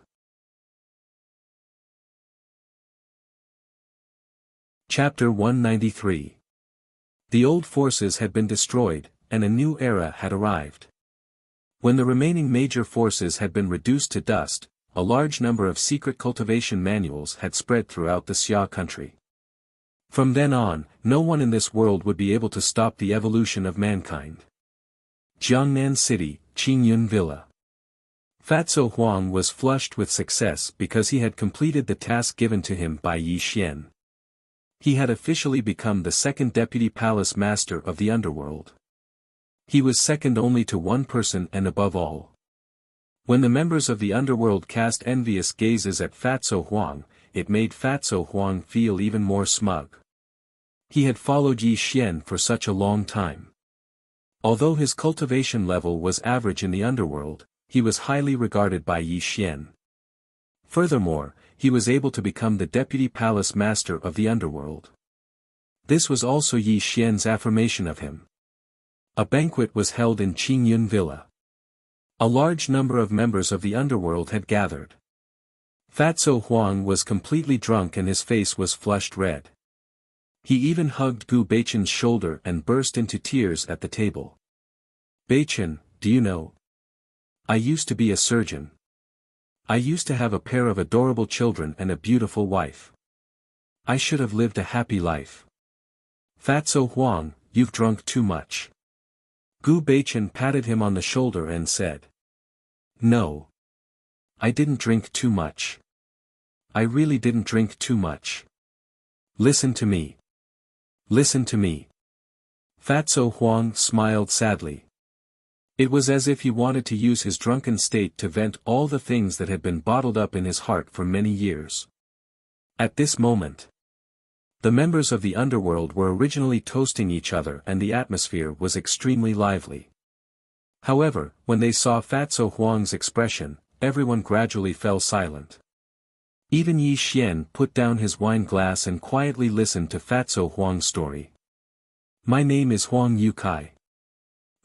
Chapter 193. The old forces had been destroyed, and a new era had arrived. When the remaining major forces had been reduced to dust, a large number of secret cultivation manuals had spread throughout the Xia country. From then on, no one in this world would be able to stop the evolution of mankind. Jiangnan City, Qingyun Villa. Fatso Huang was flushed with success because he had completed the task given to him by Yi Xian. He had officially become the second deputy palace master of the underworld. He was second only to one person and above all. When the members of the underworld cast envious gazes at Fatso Huang, it made Fatso Huang feel even more smug. He had followed Yi Xian for such a long time. Although his cultivation level was average in the underworld, he was highly regarded by Yi Xian. Furthermore, he was able to become the deputy palace master of the underworld. This was also Yi Xian's affirmation of him. A banquet was held in Qingyun Villa. A large number of members of the underworld had gathered. Fatso Huang was completely drunk and his face was flushed red. He even hugged Gu Beichen's shoulder and burst into tears at the table. Beichen, do you know? I used to be a surgeon. I used to have a pair of adorable children and a beautiful wife. I should have lived a happy life. Fatso Huang, you've drunk too much. Gu Beichen patted him on the shoulder and said. No. I didn't drink too much. I really didn't drink too much. Listen to me. Listen to me. Fatso Huang smiled sadly. It was as if he wanted to use his drunken state to vent all the things that had been bottled up in his heart for many years. At this moment, the members of the underworld were originally toasting each other and the atmosphere was extremely lively. However, when they saw Fatso Huang's expression, everyone gradually fell silent. Even Yi Xian put down his wine glass and quietly listened to Fatso Huang's story. My name is Huang Yukai.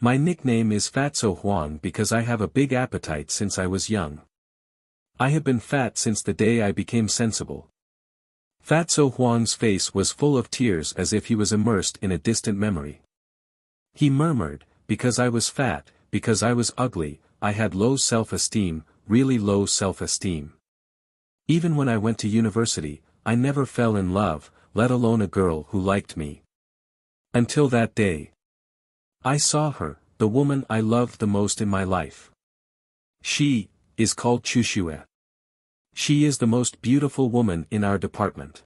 My nickname is Fatso Huang because I have a big appetite since I was young. I have been fat since the day I became sensible. Fatso Huang's face was full of tears as if he was immersed in a distant memory. He murmured, because I was fat, because I was ugly, I had low self-esteem, really low self-esteem. Even when I went to university, I never fell in love, let alone a girl who liked me. Until that day. I saw her, the woman I loved the most in my life. She is called Chuxue. She is the most beautiful woman in our department.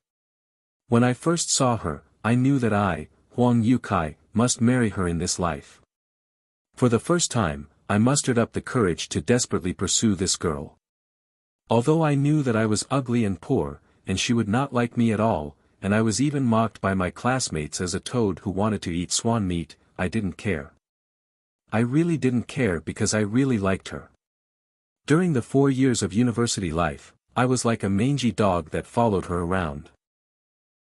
When I first saw her, I knew that I, Huang Yukai, must marry her in this life. For the first time, I mustered up the courage to desperately pursue this girl. Although I knew that I was ugly and poor, and she would not like me at all, and I was even mocked by my classmates as a toad who wanted to eat swan meat, I didn't care. I really didn't care because I really liked her. During the 4 years of university life, I was like a mangy dog that followed her around.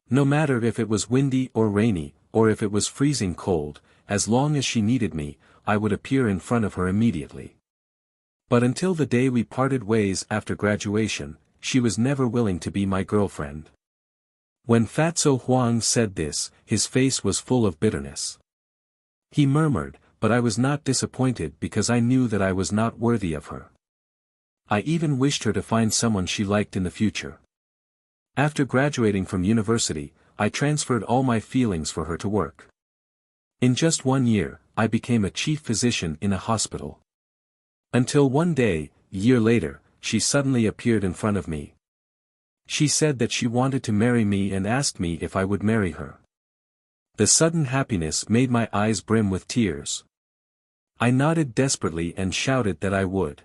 No matter if it was windy or rainy, or if it was freezing cold, as long as she needed me, I would appear in front of her immediately. But until the day we parted ways after graduation, she was never willing to be my girlfriend. When Fatso Huang said this, his face was full of bitterness. He murmured, but I was not disappointed because I knew that I was not worthy of her. I even wished her to find someone she liked in the future. After graduating from university, I transferred all my feelings for her to work. In just 1 year, I became a chief physician in a hospital. Until one day, a year later, she suddenly appeared in front of me. She said that she wanted to marry me and asked me if I would marry her. The sudden happiness made my eyes brim with tears. I nodded desperately and shouted that I would.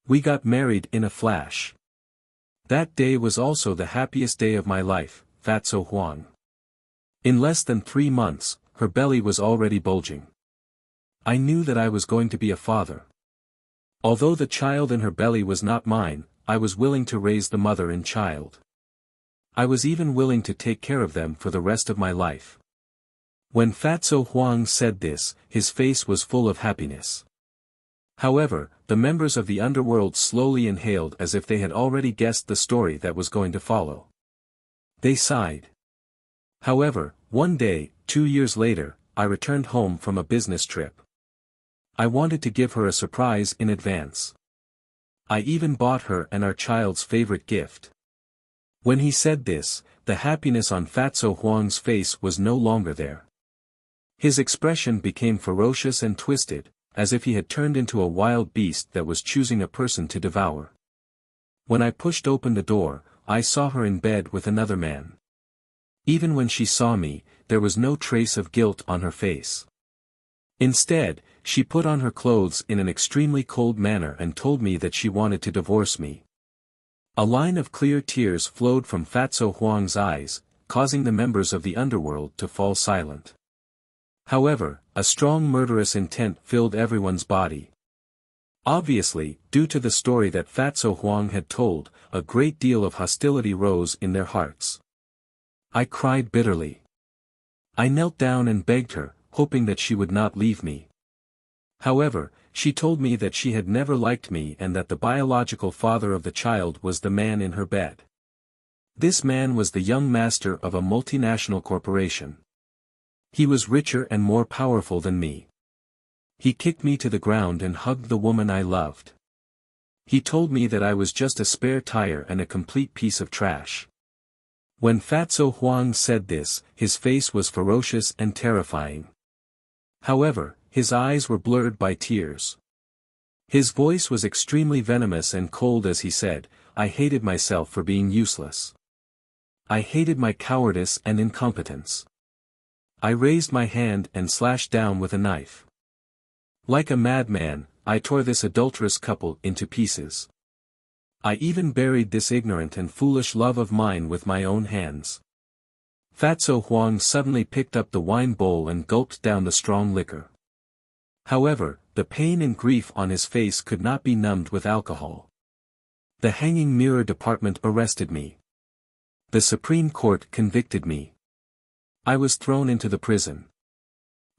We got married in a flash. That day was also the happiest day of my life, Fatso Huang. In less than 3 months, her belly was already bulging. I knew that I was going to be a father. Although the child in her belly was not mine, I was willing to raise the mother and child. I was even willing to take care of them for the rest of my life. When Fatso Huang said this, his face was full of happiness. However, the members of the underworld slowly inhaled as if they had already guessed the story that was going to follow. They sighed. However, one day, 2 years later, I returned home from a business trip. I wanted to give her a surprise in advance. I even bought her and our child's favorite gift. When he said this, the happiness on Fatso Huang's face was no longer there. His expression became ferocious and twisted, as if he had turned into a wild beast that was choosing a person to devour. When I pushed open the door, I saw her in bed with another man. Even when she saw me, there was no trace of guilt on her face. Instead, she put on her clothes in an extremely cold manner and told me that she wanted to divorce me. A line of clear tears flowed from Fatso Huang's eyes, causing the members of the underworld to fall silent. However, a strong murderous intent filled everyone's body. Obviously, due to the story that Fatso Huang had told, a great deal of hostility rose in their hearts. I cried bitterly. I knelt down and begged her, hoping that she would not leave me. However, she told me that she had never liked me and that the biological father of the child was the man in her bed. This man was the young master of a multinational corporation. He was richer and more powerful than me. He kicked me to the ground and hugged the woman I loved. He told me that I was just a spare tire and a complete piece of trash. When Fatso Huang said this, his face was ferocious and terrifying. However, his eyes were blurred by tears. His voice was extremely venomous and cold as he said, I hated myself for being useless. I hated my cowardice and incompetence. I raised my hand and slashed down with a knife. Like a madman, I tore this adulterous couple into pieces. I even buried this ignorant and foolish love of mine with my own hands. Fatso Huang suddenly picked up the wine bowl and gulped down the strong liquor. However, the pain and grief on his face could not be numbed with alcohol. The hanging mirror department arrested me. The Supreme Court convicted me. I was thrown into the prison.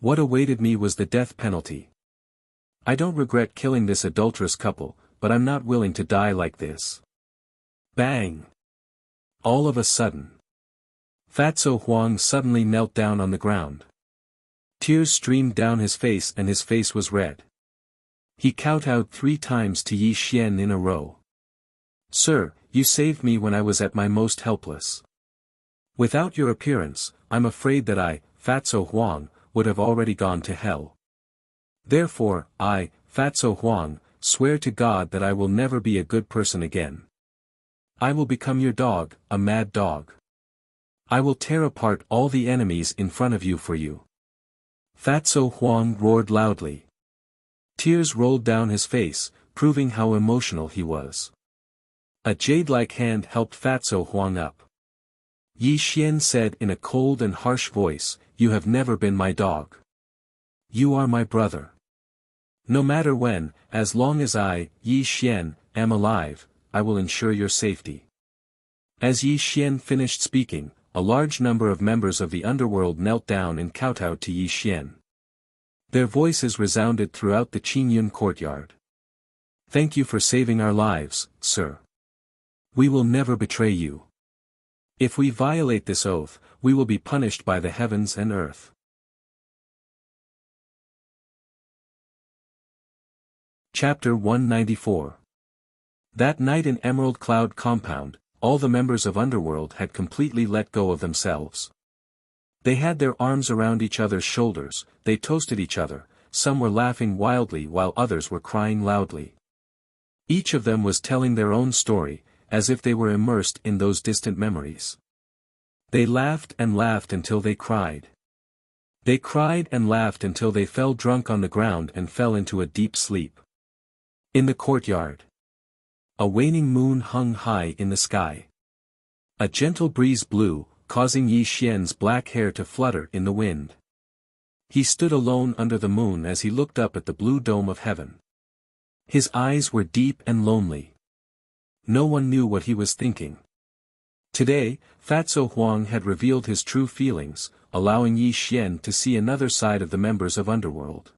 What awaited me was the death penalty. I don't regret killing this adulterous couple, but I'm not willing to die like this. Bang! All of a sudden, Fatso Huang suddenly knelt down on the ground. Tears streamed down his face and his face was red. He kowtowed 3 times to Yi Xian in a row. Sir, you saved me when I was at my most helpless. Without your appearance, I'm afraid that I, Fatso Huang, would have already gone to hell. Therefore, I, Fatso Huang, swear to God that I will never be a good person again. I will become your dog, a mad dog. I will tear apart all the enemies in front of you for you. Fatso Huang roared loudly. Tears rolled down his face, proving how emotional he was. A jade-like hand helped Fatso Huang up. Yi Xian said in a cold and harsh voice, You have never been my dog. You are my brother. No matter when, as long as I, Yi Xian, am alive, I will ensure your safety. As Yi Xian finished speaking, a large number of members of the underworld knelt down and kowtowed to Yi Xian. Their voices resounded throughout the Qingyun courtyard. Thank you for saving our lives, sir. We will never betray you. If we violate this oath, we will be punished by the heavens and earth. Chapter 194. That night in Emerald Cloud Compound, all the members of Underworld had completely let go of themselves. They had their arms around each other's shoulders, they toasted each other, some were laughing wildly while others were crying loudly. Each of them was telling their own story, as if they were immersed in those distant memories. They laughed and laughed until they cried. They cried and laughed until they fell drunk on the ground and fell into a deep sleep. In the courtyard, a waning moon hung high in the sky. A gentle breeze blew, causing Yi Xian's black hair to flutter in the wind. He stood alone under the moon as he looked up at the blue dome of heaven. His eyes were deep and lonely. No one knew what he was thinking. Today, Fatso Huang had revealed his true feelings, allowing Yi Xian to see another side of the members of Underworld.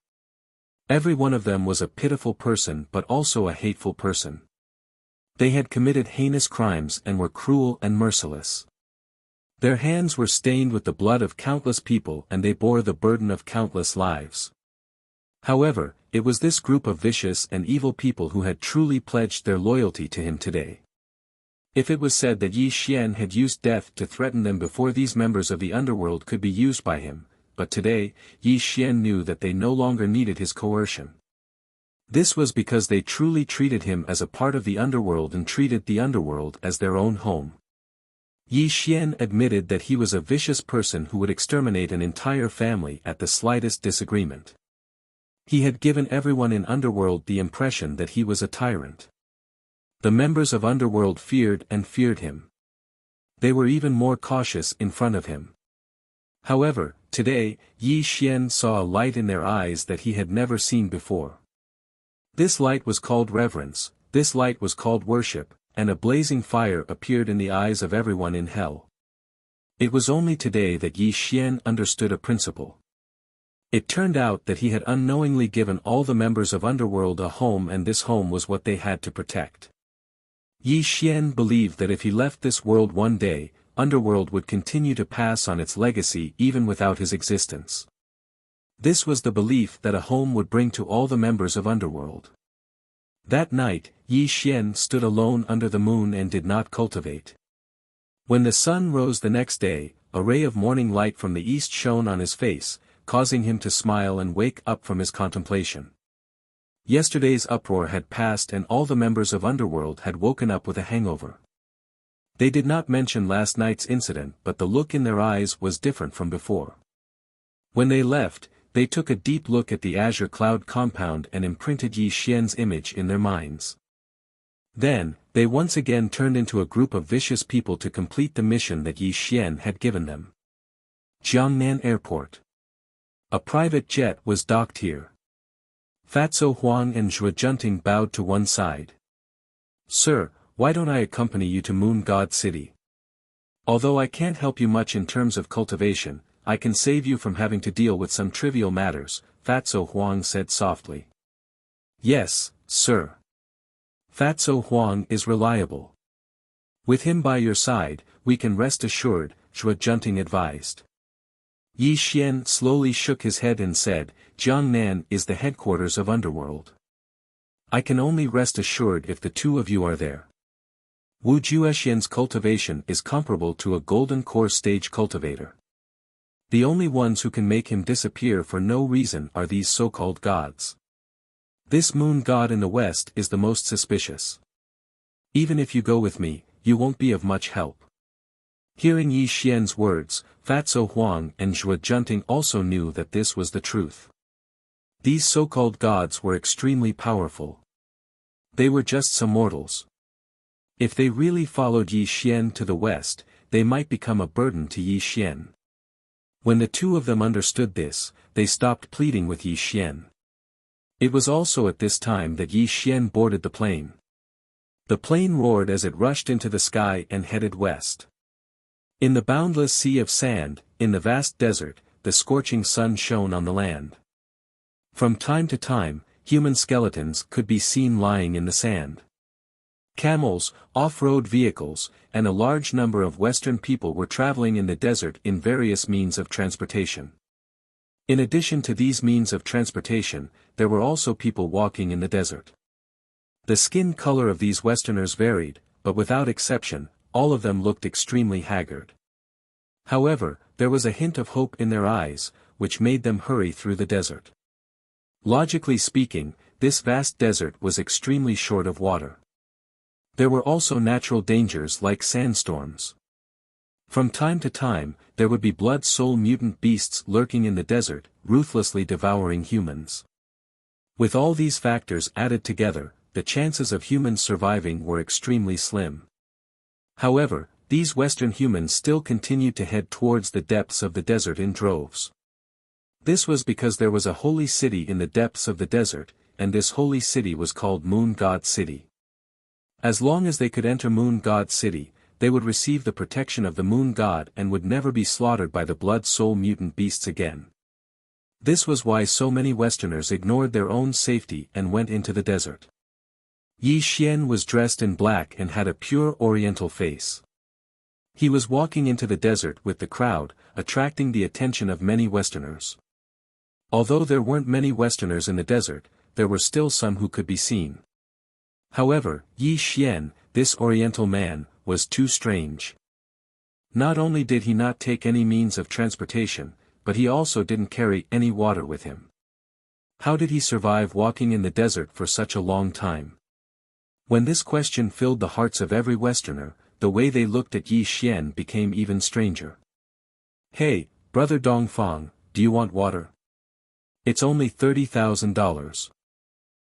Every one of them was a pitiful person but also a hateful person. They had committed heinous crimes and were cruel and merciless. Their hands were stained with the blood of countless people and they bore the burden of countless lives. However, it was this group of vicious and evil people who had truly pledged their loyalty to him today. If it was said that Yi Xian had used death to threaten them before, these members of the underworld could be used by him, but today, Yi Xian knew that they no longer needed his coercion. This was because they truly treated him as a part of the underworld and treated the underworld as their own home. Yi Xian admitted that he was a vicious person who would exterminate an entire family at the slightest disagreement. He had given everyone in Underworld the impression that he was a tyrant. The members of Underworld feared him. They were even more cautious in front of him. However, today, Yi Xian saw a light in their eyes that he had never seen before. This light was called reverence, this light was called worship, and a blazing fire appeared in the eyes of everyone in hell. It was only today that Yi Xian understood a principle. It turned out that he had unknowingly given all the members of Underworld a home, and this home was what they had to protect. Yi Xian believed that if he left this world one day, Underworld would continue to pass on its legacy even without his existence. This was the belief that a home would bring to all the members of Underworld. That night, Yi Xian stood alone under the moon and did not cultivate. When the sun rose the next day, a ray of morning light from the east shone on his face, causing him to smile and wake up from his contemplation. Yesterday's uproar had passed and all the members of Underworld had woken up with a hangover. They did not mention last night's incident, but the look in their eyes was different from before. When they left, they took a deep look at the azure cloud compound and imprinted Yi Xian's image in their minds. Then, they once again turned into a group of vicious people to complete the mission that Yi Xian had given them. Jiangnan Airport. A private jet was docked here. Fatso Huang and Zhuo Junting bowed to one side. "Sir, why don't I accompany you to Moon God City? Although I can't help you much in terms of cultivation, I can save you from having to deal with some trivial matters," Fatso Huang said softly. "Yes, sir. Fatso Huang is reliable. With him by your side, we can rest assured," Zhuo Junting advised. Yi Xian slowly shook his head and said, "Jiangnan is the headquarters of Underworld. I can only rest assured if the two of you are there. Wu Juexian's cultivation is comparable to a golden core stage cultivator. The only ones who can make him disappear for no reason are these so-called gods. This moon god in the west is the most suspicious. Even if you go with me, you won't be of much help." Hearing Yi Xian's words, Fatso Huang and Zhuo Junting also knew that this was the truth. These so-called gods were extremely powerful. They were just some mortals. If they really followed Yi Xian to the west, they might become a burden to Yi Xian. When the two of them understood this, they stopped pleading with Yi Xian. It was also at this time that Yi Xian boarded the plane. The plane roared as it rushed into the sky and headed west. In the boundless sea of sand, in the vast desert, the scorching sun shone on the land. From time to time, human skeletons could be seen lying in the sand. Camels, off-road vehicles, and a large number of Western people were traveling in the desert in various means of transportation. In addition to these means of transportation, there were also people walking in the desert. The skin color of these Westerners varied, but without exception, all of them looked extremely haggard. However, there was a hint of hope in their eyes, which made them hurry through the desert. Logically speaking, this vast desert was extremely short of water. There were also natural dangers like sandstorms. From time to time, there would be blood-soul mutant beasts lurking in the desert, ruthlessly devouring humans. With all these factors added together, the chances of humans surviving were extremely slim. However, these Western humans still continued to head towards the depths of the desert in droves. This was because there was a holy city in the depths of the desert, and this holy city was called Moon God City. As long as they could enter Moon God City, they would receive the protection of the Moon God and would never be slaughtered by the blood-soul mutant beasts again. This was why so many Westerners ignored their own safety and went into the desert. Yi Xian was dressed in black and had a pure Oriental face. He was walking into the desert with the crowd, attracting the attention of many Westerners. Although there weren't many Westerners in the desert, there were still some who could be seen. However, Yi Xian, this Oriental man, was too strange. Not only did he not take any means of transportation, but he also didn't carry any water with him. How did he survive walking in the desert for such a long time? When this question filled the hearts of every Westerner, the way they looked at Yi Xian became even stranger. "Hey, brother Dongfang, do you want water? It's only $30,000.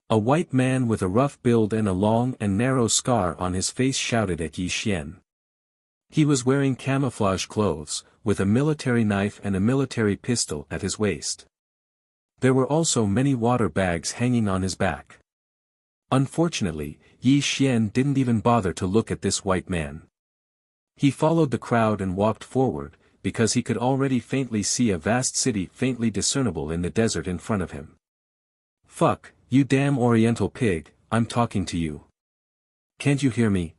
A white man with a rough build and a long and narrow scar on his face shouted at Yi Xian. He was wearing camouflage clothes, with a military knife and a military pistol at his waist. There were also many water bags hanging on his back. Unfortunately, Yi Xian didn't even bother to look at this white man. He followed the crowd and walked forward, because he could already faintly see a vast city faintly discernible in the desert in front of him. "Fuck, you damn Oriental pig, I'm talking to you. Can't you hear me?"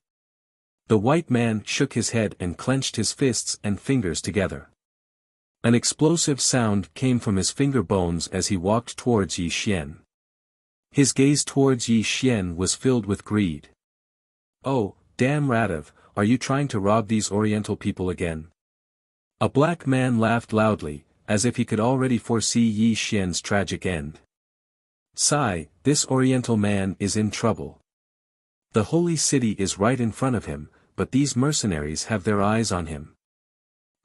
The white man shook his head and clenched his fists and fingers together. An explosive sound came from his finger bones as he walked towards Yi Xian. His gaze towards Yi Xian was filled with greed. "Oh, damn Radov, are you trying to rob these Oriental people again?" A black man laughed loudly, as if he could already foresee Yi Xian's tragic end. "Sigh, this Oriental man is in trouble. The holy city is right in front of him, but these mercenaries have their eyes on him.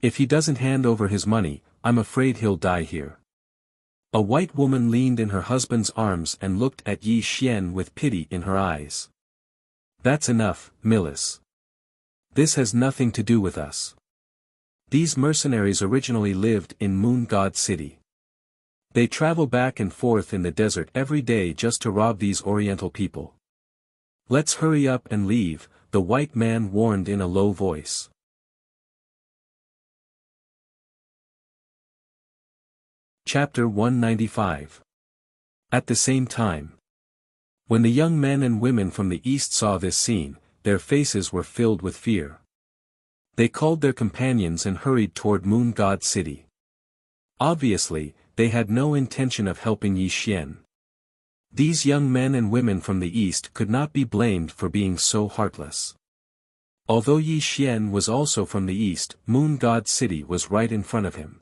If he doesn't hand over his money, I'm afraid he'll die here." A white woman leaned in her husband's arms and looked at Yi Xian with pity in her eyes. "That's enough, Millis. This has nothing to do with us. These mercenaries originally lived in Moon God City. They travel back and forth in the desert every day just to rob these Oriental people. Let's hurry up and leave," the white man warned in a low voice. Chapter 195. At the same time. When the young men and women from the east saw this scene, their faces were filled with fear. They called their companions and hurried toward Moon God City. Obviously, they had no intention of helping Yi Xian. These young men and women from the east could not be blamed for being so heartless. Although Yi Xian was also from the east, Moon God City was right in front of him.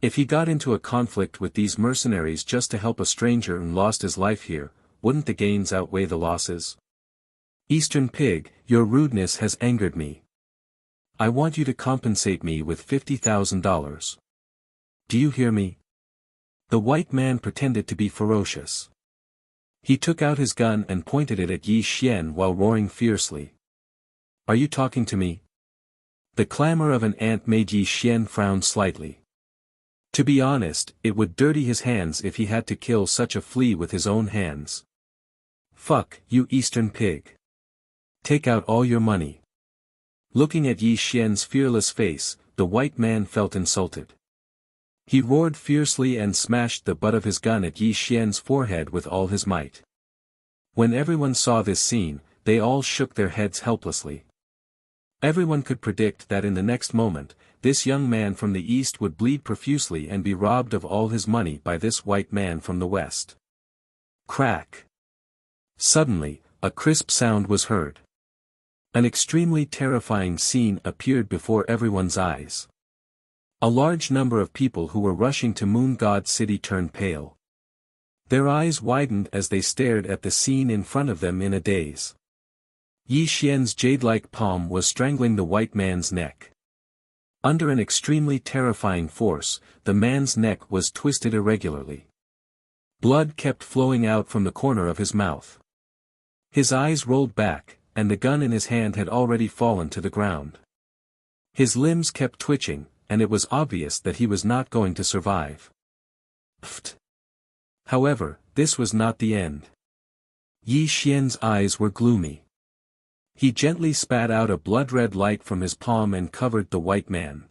If he got into a conflict with these mercenaries just to help a stranger and lost his life here, wouldn't the gains outweigh the losses? "Eastern pig, your rudeness has angered me. I want you to compensate me with $50,000. Do you hear me?" The white man pretended to be ferocious. He took out his gun and pointed it at Yi Xian while roaring fiercely. "Are you talking to me?" The clamor of an ant made Yi Xian frown slightly. To be honest, it would dirty his hands if he had to kill such a flea with his own hands. "Fuck, you Eastern pig. Take out all your money." Looking at Yi Xian's fearless face, the white man felt insulted. He roared fiercely and smashed the butt of his gun at Yi Xian's forehead with all his might. When everyone saw this scene, they all shook their heads helplessly. Everyone could predict that in the next moment, this young man from the east would bleed profusely and be robbed of all his money by this white man from the west. Crack! Suddenly, a crisp sound was heard. An extremely terrifying scene appeared before everyone's eyes. A large number of people who were rushing to Moon God City turned pale. Their eyes widened as they stared at the scene in front of them in a daze. Yi Xian's jade-like palm was strangling the white man's neck. Under an extremely terrifying force, the man's neck was twisted irregularly. Blood kept flowing out from the corner of his mouth. His eyes rolled back, and the gun in his hand had already fallen to the ground. His limbs kept twitching, and it was obvious that he was not going to survive. Pfft. However, this was not the end. Yi Xian's eyes were gloomy. He gently spat out a blood-red light from his palm and covered the white man.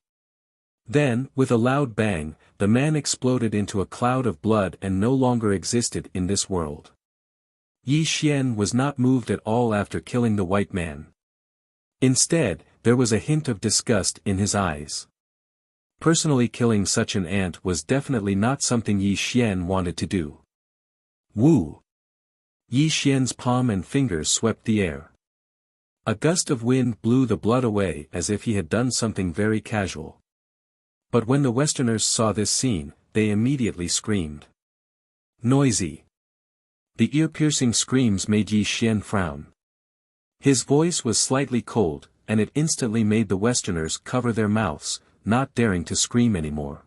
Then, with a loud bang, the man exploded into a cloud of blood and no longer existed in this world. Yi Xian was not moved at all after killing the white man. Instead, there was a hint of disgust in his eyes. Personally killing such an ant was definitely not something Yi Xian wanted to do. Woo! Yi Xian's palm and fingers swept the air. A gust of wind blew the blood away as if he had done something very casual. But when the Westerners saw this scene, they immediately screamed. Noisy. The ear-piercing screams made Yi Xian frown. His voice was slightly cold, and it instantly made the Westerners cover their mouths, not daring to scream anymore.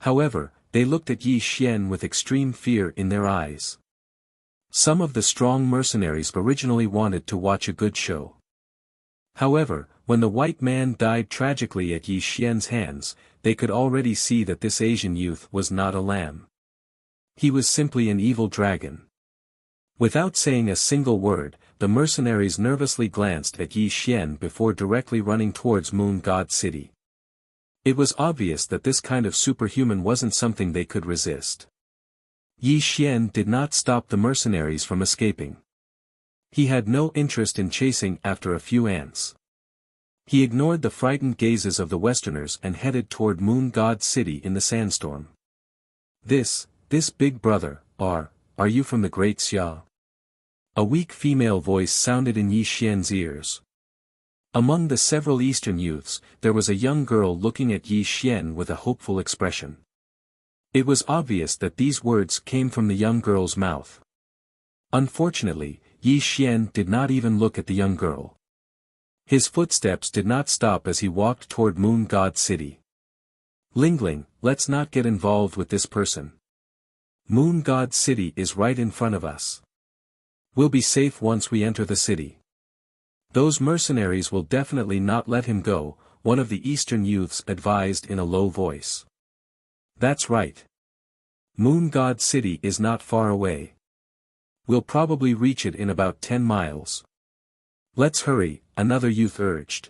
However, they looked at Yi Xian with extreme fear in their eyes. Some of the strong mercenaries originally wanted to watch a good show. However, when the white man died tragically at Yi Xian's hands, they could already see that this Asian youth was not a lamb. He was simply an evil dragon. Without saying a single word, the mercenaries nervously glanced at Yi Xian before directly running towards Moon God City. It was obvious that this kind of superhuman wasn't something they could resist. Yi Xian did not stop the mercenaries from escaping. He had no interest in chasing after a few ants. He ignored the frightened gazes of the Westerners and headed toward Moon God City in the sandstorm. This big brother, are you from the Great Xia? A weak female voice sounded in Yi Xian's ears. Among the several Eastern youths, there was a young girl looking at Yi Xian with a hopeful expression. It was obvious that these words came from the young girl's mouth. Unfortunately, Yi Xian did not even look at the young girl. His footsteps did not stop as he walked toward Moon God City. Lingling, let's not get involved with this person. Moon God City is right in front of us. We'll be safe once we enter the city. Those mercenaries will definitely not let him go, one of the Eastern youths advised in a low voice. That's right. Moon God City is not far away. We'll probably reach it in about 10 miles. Let's hurry, another youth urged.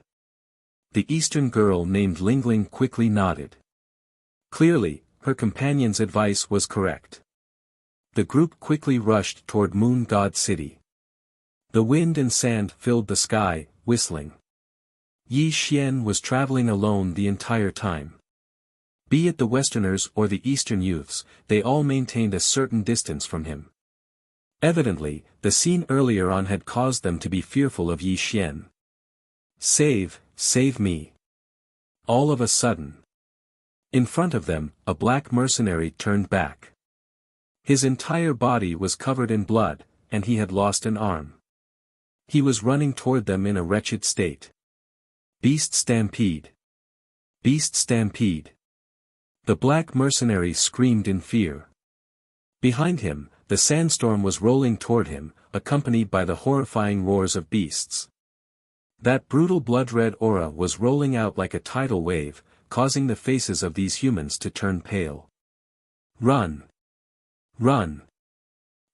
The Eastern girl named Lingling quickly nodded. Clearly, her companion's advice was correct. The group quickly rushed toward Moon God City. The wind and sand filled the sky, whistling. Yi Xian was traveling alone the entire time. Be it the Westerners or the Eastern youths, they all maintained a certain distance from him. Evidently, the scene earlier on had caused them to be fearful of Yi Xian. Save me. All of a sudden. In front of them, a black mercenary turned back. His entire body was covered in blood, and he had lost an arm. He was running toward them in a wretched state. Beast stampede. Beast stampede. The black mercenary screamed in fear. Behind him, the sandstorm was rolling toward him, accompanied by the horrifying roars of beasts. That brutal blood-red aura was rolling out like a tidal wave, causing the faces of these humans to turn pale. Run! Run!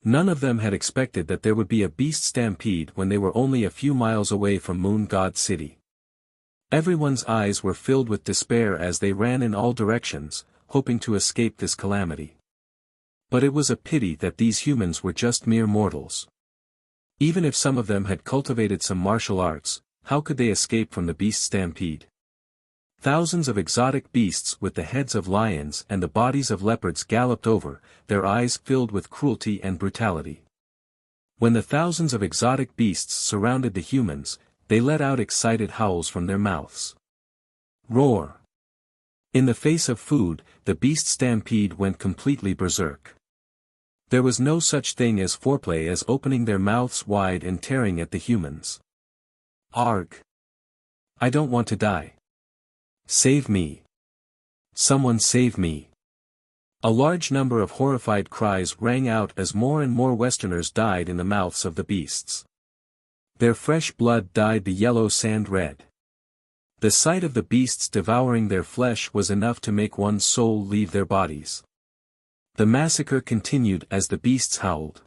None of them had expected that there would be a beast stampede when they were only a few miles away from Moon God City. Everyone's eyes were filled with despair as they ran in all directions, hoping to escape this calamity. But it was a pity that these humans were just mere mortals. Even if some of them had cultivated some martial arts, how could they escape from the beast stampede? Thousands of exotic beasts with the heads of lions and the bodies of leopards galloped over, their eyes filled with cruelty and brutality. When the thousands of exotic beasts surrounded the humans, they let out excited howls from their mouths. Roar! In the face of food, the beast stampede went completely berserk. There was no such thing as foreplay as opening their mouths wide and tearing at the humans. Arg! I don't want to die. Save me. Someone save me. A large number of horrified cries rang out as more and more Westerners died in the mouths of the beasts. Their fresh blood dyed the yellow sand red. The sight of the beasts devouring their flesh was enough to make one's soul leave their bodies. The massacre continued as the beasts howled.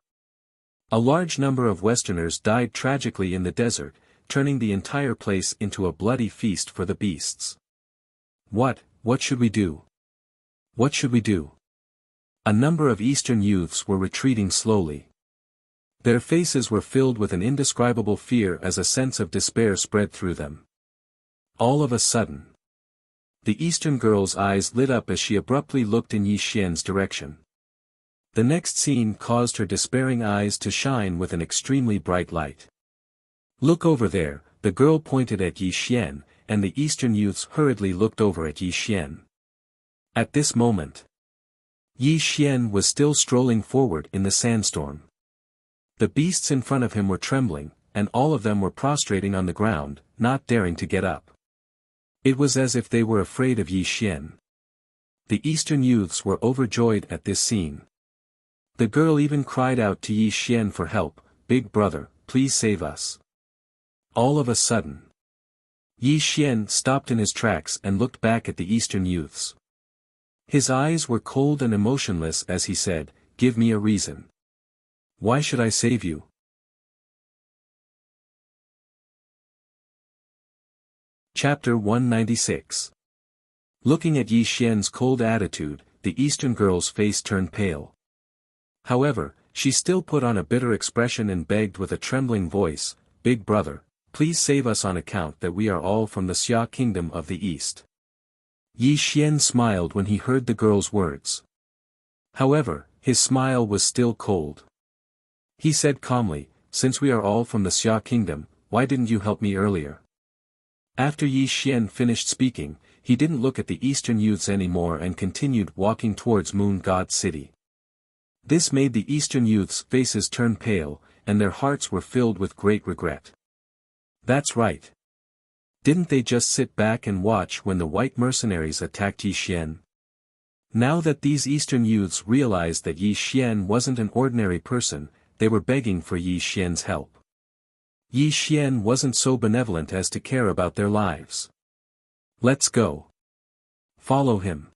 A large number of Westerners died tragically in the desert, turning the entire place into a bloody feast for the beasts. What should we do? What should we do? A number of Eastern youths were retreating slowly. Their faces were filled with an indescribable fear as a sense of despair spread through them. All of a sudden, the Eastern girl's eyes lit up as she abruptly looked in Yi Xian's direction. The next scene caused her despairing eyes to shine with an extremely bright light. Look over there, the girl pointed at Yi Xian, and the Eastern youths hurriedly looked over at Yi Xian. At this moment, Yi Xian was still strolling forward in the sandstorm. The beasts in front of him were trembling, and all of them were prostrating on the ground, not daring to get up. It was as if they were afraid of Yi Xian. The Eastern youths were overjoyed at this scene. The girl even cried out to Yi Xian for help, "Big brother, please save us." All of a sudden, Yi Xian stopped in his tracks and looked back at the Eastern youths. His eyes were cold and emotionless as he said, "Give me a reason. Why should I save you?" Chapter 196. Looking at Yi Xian's cold attitude, the Eastern girl's face turned pale. However, she still put on a bitter expression and begged with a trembling voice, "Big brother, please save us on account that we are all from the Xia kingdom of the East." Yi Xian smiled when he heard the girl's words. However, his smile was still cold. He said calmly, "Since we are all from the Xia kingdom, why didn't you help me earlier?" After Yi Xian finished speaking, he didn't look at the Eastern youths anymore and continued walking towards Moon God City. This made the Eastern youths' faces turn pale, and their hearts were filled with great regret. That's right. Didn't they just sit back and watch when the white mercenaries attacked Yi Xian? Now that these Eastern youths realized that Yi Xian wasn't an ordinary person, they were begging for Yi Xian's help. Yi Xian wasn't so benevolent as to care about their lives. Let's go. Follow him.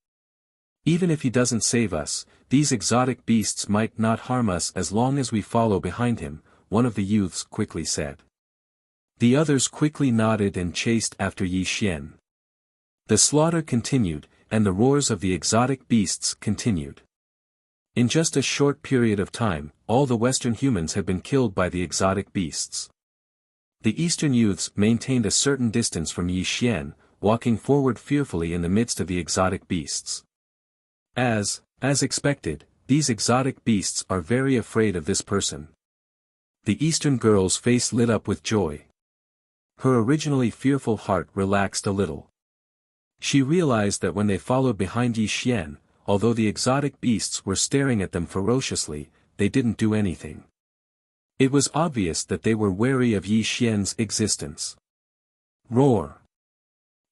Even if he doesn't save us, these exotic beasts might not harm us as long as we follow behind him, one of the youths quickly said. The others quickly nodded and chased after Yi Xian. The slaughter continued, and the roars of the exotic beasts continued. In just a short period of time, all the Western humans had been killed by the exotic beasts. The Eastern youths maintained a certain distance from Yi Xian, walking forward fearfully in the midst of the exotic beasts. As expected, these exotic beasts are very afraid of this person. The Eastern girl's face lit up with joy. Her originally fearful heart relaxed a little. She realized that when they followed behind Yi Xian, although the exotic beasts were staring at them ferociously, they didn't do anything. It was obvious that they were wary of Yi Xian's existence. Roar!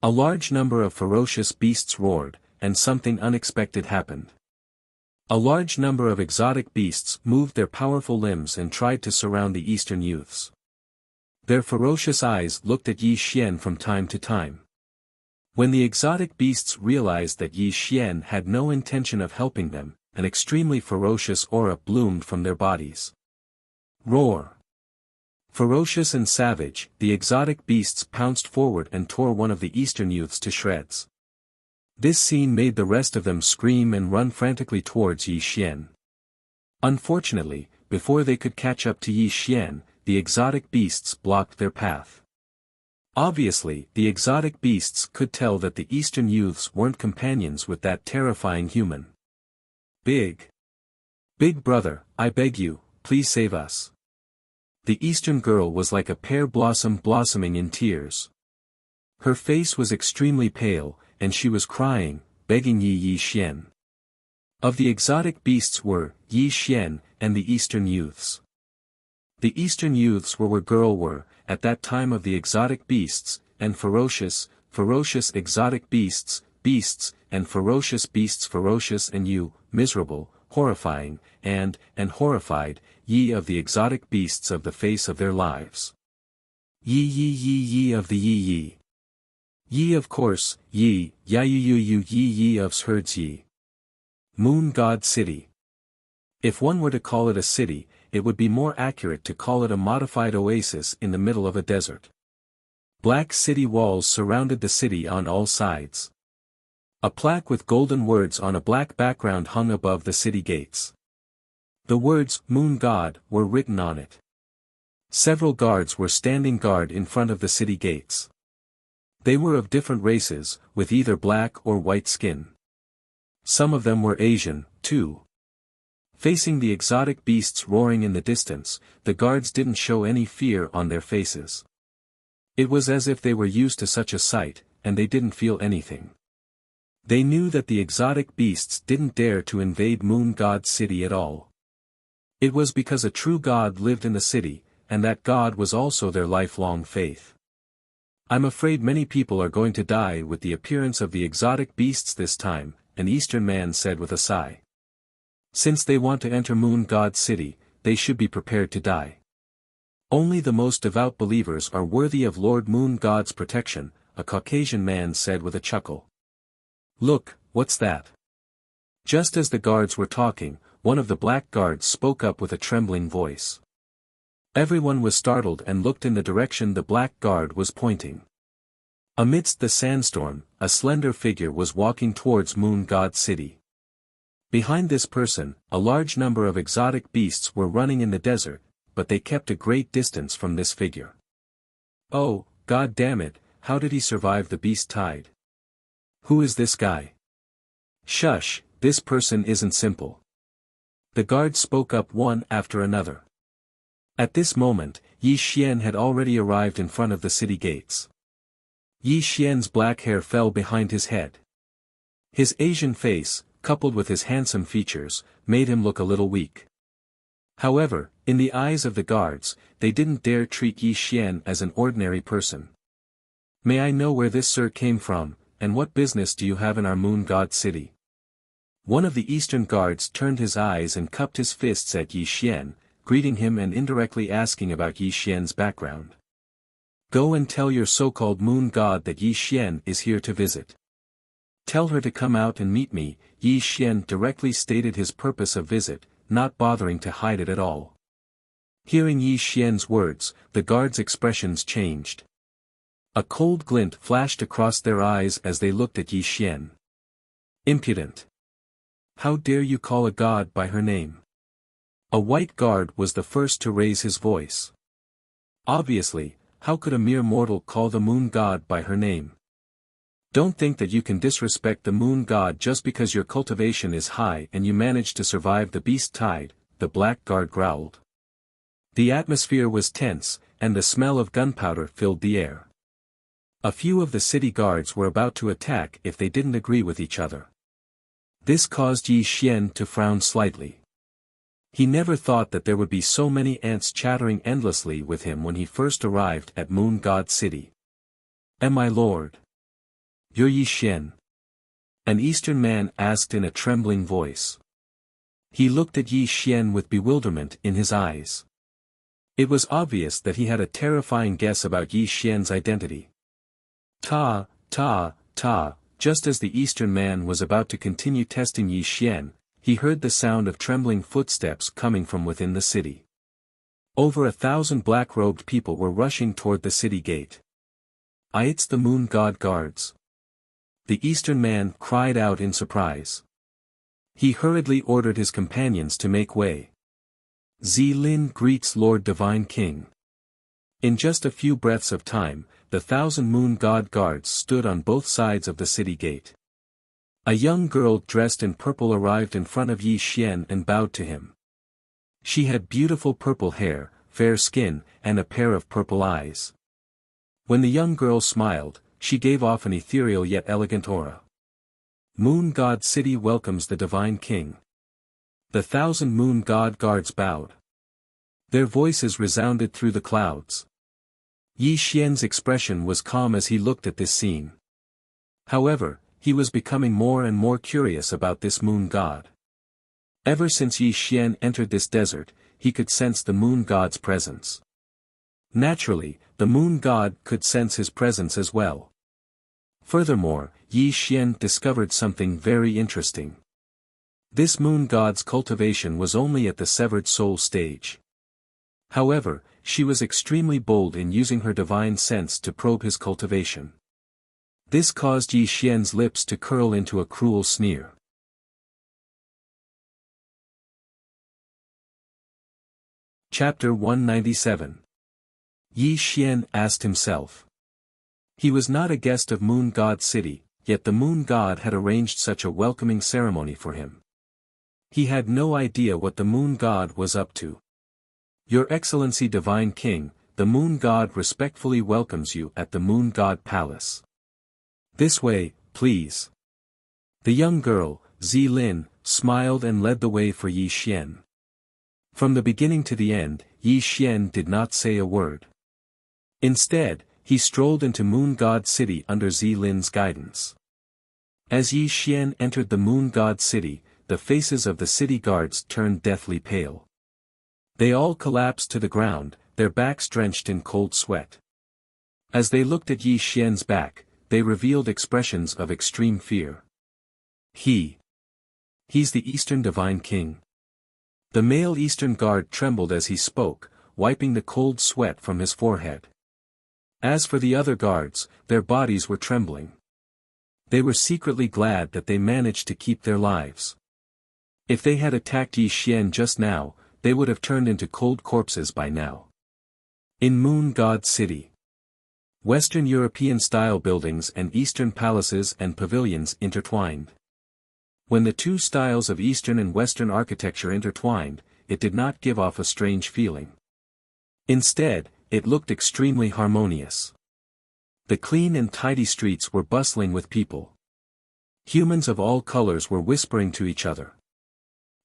A large number of ferocious beasts roared, and something unexpected happened. A large number of exotic beasts moved their powerful limbs and tried to surround the Eastern youths. Their ferocious eyes looked at Yi Xian from time to time. When the exotic beasts realized that Yi Xian had no intention of helping them, an extremely ferocious aura bloomed from their bodies. Roar! Ferocious and savage, the exotic beasts pounced forward and tore one of the Eastern youths to shreds. This scene made the rest of them scream and run frantically towards Yi Xian. Unfortunately, before they could catch up to Yi Xian, the exotic beasts blocked their path. Obviously, the exotic beasts could tell that the Eastern youths weren't companions with that terrifying human. Big brother, I beg you, please save us. The Eastern girl was like a pear blossom blossoming in tears. Her face was extremely pale, and she was crying, begging Yi Xian. Of the exotic beasts were Yi Xian and the Eastern youths. The Eastern youths were where girl were, at that time of the exotic beasts, and ferocious exotic beasts, and ferocious beasts ferocious and you, miserable, horrifying, and horrified, ye of the exotic beasts of the face of their lives. Ye of the ye. Ye of course, ye, ye of herds ye. Moon God City. If one were to call it a city, it would be more accurate to call it a modified oasis in the middle of a desert. Black city walls surrounded the city on all sides. A plaque with golden words on a black background hung above the city gates. The words, Moon God, were written on it. Several guards were standing guard in front of the city gates. They were of different races, with either black or white skin. Some of them were Asian, too. Facing the exotic beasts roaring in the distance, the guards didn't show any fear on their faces. It was as if they were used to such a sight, and they didn't feel anything. They knew that the exotic beasts didn't dare to invade Moon God City at all. It was because a true God lived in the city, and that God was also their lifelong faith. I'm afraid many people are going to die with the appearance of the exotic beasts this time, an Eastern man said with a sigh. Since they want to enter Moon God City, they should be prepared to die. Only the most devout believers are worthy of Lord Moon God's protection, a Caucasian man said with a chuckle. Look, what's that? Just as the guards were talking, one of the black guards spoke up with a trembling voice. Everyone was startled and looked in the direction the black guard was pointing. Amidst the sandstorm, a slender figure was walking towards Moon God City. Behind this person, a large number of exotic beasts were running in the desert, but they kept a great distance from this figure. Oh, God damn it, how did he survive the beast tide? Who is this guy? Shush, this person isn't simple. The guards spoke up one after another. At this moment, Yi Xian had already arrived in front of the city gates. Yi Xian's black hair fell behind his head. His Asian face, coupled with his handsome features, made him look a little weak. However, in the eyes of the guards, they didn't dare treat Yi Xian as an ordinary person. May I know where this sir came from, and what business do you have in our Moon God City? One of the Eastern guards turned his eyes and cupped his fists at Yi Xian, greeting him and indirectly asking about Yi Xian's background. Go and tell your so-called moon god that Yi Xian is here to visit. Tell her to come out and meet me. Yi Xian directly stated his purpose of visit, not bothering to hide it at all. Hearing Yi Xian's words, the guards' expressions changed. A cold glint flashed across their eyes as they looked at Yi Xian. Impudent! How dare you call a god by her name? A white guard was the first to raise his voice. Obviously, how could a mere mortal call the moon god by her name? Don't think that you can disrespect the moon god just because your cultivation is high and you manage to survive the beast tide, the black guard growled. The atmosphere was tense, and the smell of gunpowder filled the air. A few of the city guards were about to attack if they didn't agree with each other. This caused Yi Xian to frown slightly. He never thought that there would be so many ants chattering endlessly with him when he first arrived at Moon God City. My lord? You're Yi Xian? An Eastern man asked in a trembling voice. He looked at Yi Xian with bewilderment in his eyes. It was obvious that he had a terrifying guess about Yi Xian's identity. Just as the Eastern man was about to continue testing Yi Xian, he heard the sound of trembling footsteps coming from within the city. Over 1,000 black-robed people were rushing toward the city gate. It's the moon god guards. The Eastern man cried out in surprise. He hurriedly ordered his companions to make way. Lin greets Lord Divine King. In just a few breaths of time, the 1,000 moon god guards stood on both sides of the city gate. A young girl dressed in purple arrived in front of Yi Xian and bowed to him. She had beautiful purple hair, fair skin, and a pair of purple eyes. When the young girl smiled, she gave off an ethereal yet elegant aura. Moon God City welcomes the Divine King. The 1,000 Moon God guards bowed. Their voices resounded through the clouds. Yi Xian's expression was calm as he looked at this scene. However, he was becoming more and more curious about this Moon God. Ever since Yi Xian entered this desert, he could sense the Moon God's presence. Naturally, the Moon God could sense his presence as well. Furthermore, Yi Xian discovered something very interesting. This Moon God's cultivation was only at the severed soul stage. However, she was extremely bold in using her divine sense to probe his cultivation. This caused Yi Xian's lips to curl into a cruel sneer. Chapter 197. Yi Xian asked himself. He was not a guest of Moon God City, yet the Moon God had arranged such a welcoming ceremony for him. He had no idea what the Moon God was up to. Your Excellency Divine King, the Moon God respectfully welcomes you at the Moon God Palace. This way, please. The young girl, Zilin, smiled and led the way for Yi Xian. From the beginning to the end, Yi Xian did not say a word. Instead, he strolled into Moon God City under Zilin's guidance. As Yi Xian entered the Moon God City, the faces of the city guards turned deathly pale. They all collapsed to the ground, their backs drenched in cold sweat. As they looked at Yi Xian's back, they revealed expressions of extreme fear. He's the Eastern Divine King. The male Eastern guard trembled as he spoke, wiping the cold sweat from his forehead. As for the other guards, their bodies were trembling. They were secretly glad that they managed to keep their lives. If they had attacked Yi Xian just now, they would have turned into cold corpses by now. In Moon God City, Western European-style buildings and Eastern palaces and pavilions intertwined. When the two styles of Eastern and Western architecture intertwined, it did not give off a strange feeling. Instead, it looked extremely harmonious. The clean and tidy streets were bustling with people. Humans of all colors were whispering to each other.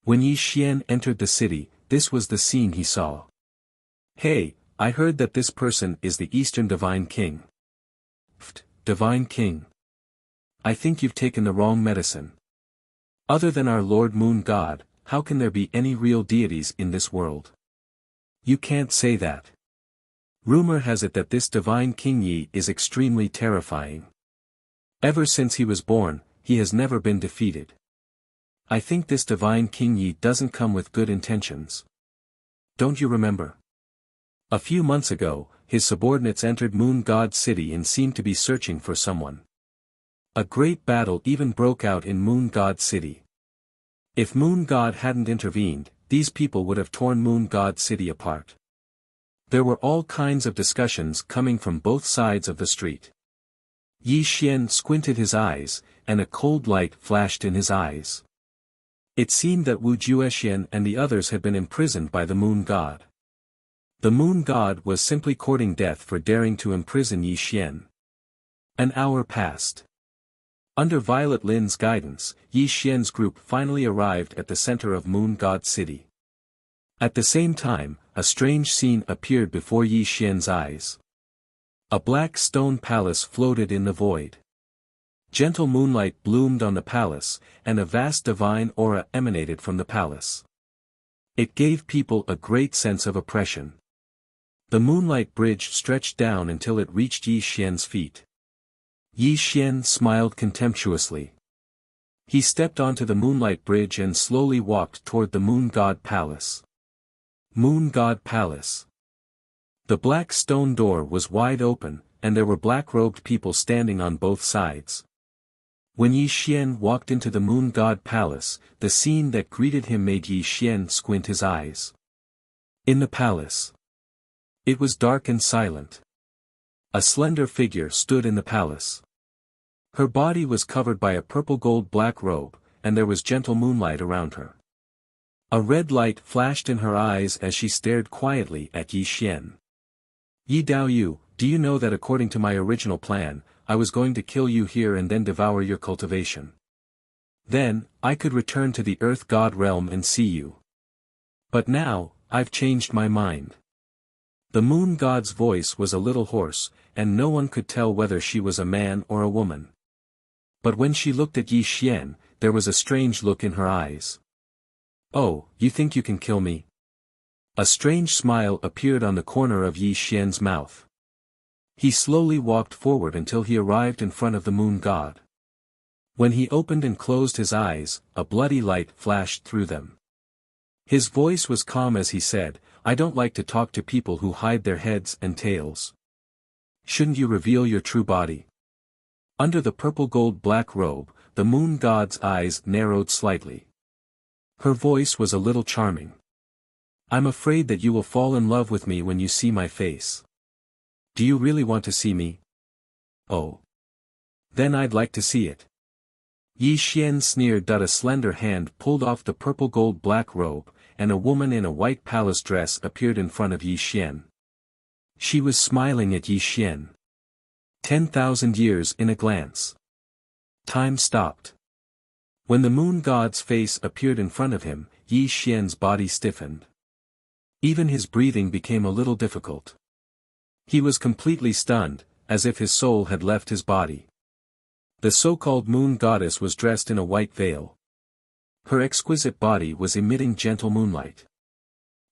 When Yi Xian entered the city, this was the scene he saw. Hey, I heard that this person is the Eastern Divine King. Divine King. I think you've taken the wrong medicine. Other than our Lord Moon God, how can there be any real deities in this world? You can't say that. Rumor has it that this Divine King Yi is extremely terrifying. Ever since he was born, he has never been defeated. I think this Divine King Yi doesn't come with good intentions. Don't you remember? A few months ago, his subordinates entered Moon God City and seemed to be searching for someone. A great battle even broke out in Moon God City. If Moon God hadn't intervened, these people would have torn Moon God City apart. There were all kinds of discussions coming from both sides of the street. Yi Xian squinted his eyes, and a cold light flashed in his eyes. It seemed that Wu Juexian and the others had been imprisoned by the Moon God. The Moon God was simply courting death for daring to imprison Yi Xian. An hour passed. Under Violet Lin's guidance, Yi Xian's group finally arrived at the center of Moon God City. At the same time, a strange scene appeared before Yi Xian's eyes. A black stone palace floated in the void. Gentle moonlight bloomed on the palace, and a vast divine aura emanated from the palace. It gave people a great sense of oppression. The moonlight bridge stretched down until it reached Yi Xian's feet. Yi Xian smiled contemptuously. He stepped onto the moonlight bridge and slowly walked toward the Moon God Palace. Moon God Palace. The black stone door was wide open, and there were black-robed people standing on both sides. When Yi Xian walked into the Moon God Palace, the scene that greeted him made Yi Xian squint his eyes. In the palace, it was dark and silent. A slender figure stood in the palace. Her body was covered by a purple-gold-black robe, and there was gentle moonlight around her. A red light flashed in her eyes as she stared quietly at Yi Xian. Yi Daoyu, do you know that according to my original plan, I was going to kill you here and then devour your cultivation? Then, I could return to the Earth God realm and see you. But now, I've changed my mind. The moon god's voice was a little hoarse, and no one could tell whether she was a man or a woman. But when she looked at Yi Xian, there was a strange look in her eyes. "Oh, you think you can kill me?" A strange smile appeared on the corner of Yi Xian's mouth. He slowly walked forward until he arrived in front of the moon god. When he opened and closed his eyes, a bloody light flashed through them. His voice was calm as he said, "I don't like to talk to people who hide their heads and tails. Shouldn't you reveal your true body?" Under the purple gold black robe, the moon god's eyes narrowed slightly. Her voice was a little charming. "I'm afraid that you will fall in love with me when you see my face. Do you really want to see me?" "Oh. Then I'd like to see it." Yi Xian sneered. A slender hand pulled off the purple gold black robe, and a woman in a white palace dress appeared in front of Yi Xian. She was smiling at Yi Xian. 10,000 years in a glance. Time stopped. When the moon god's face appeared in front of him, Yi Xian's body stiffened. Even his breathing became a little difficult. He was completely stunned, as if his soul had left his body. The so-called moon goddess was dressed in a white veil. Her exquisite body was emitting gentle moonlight.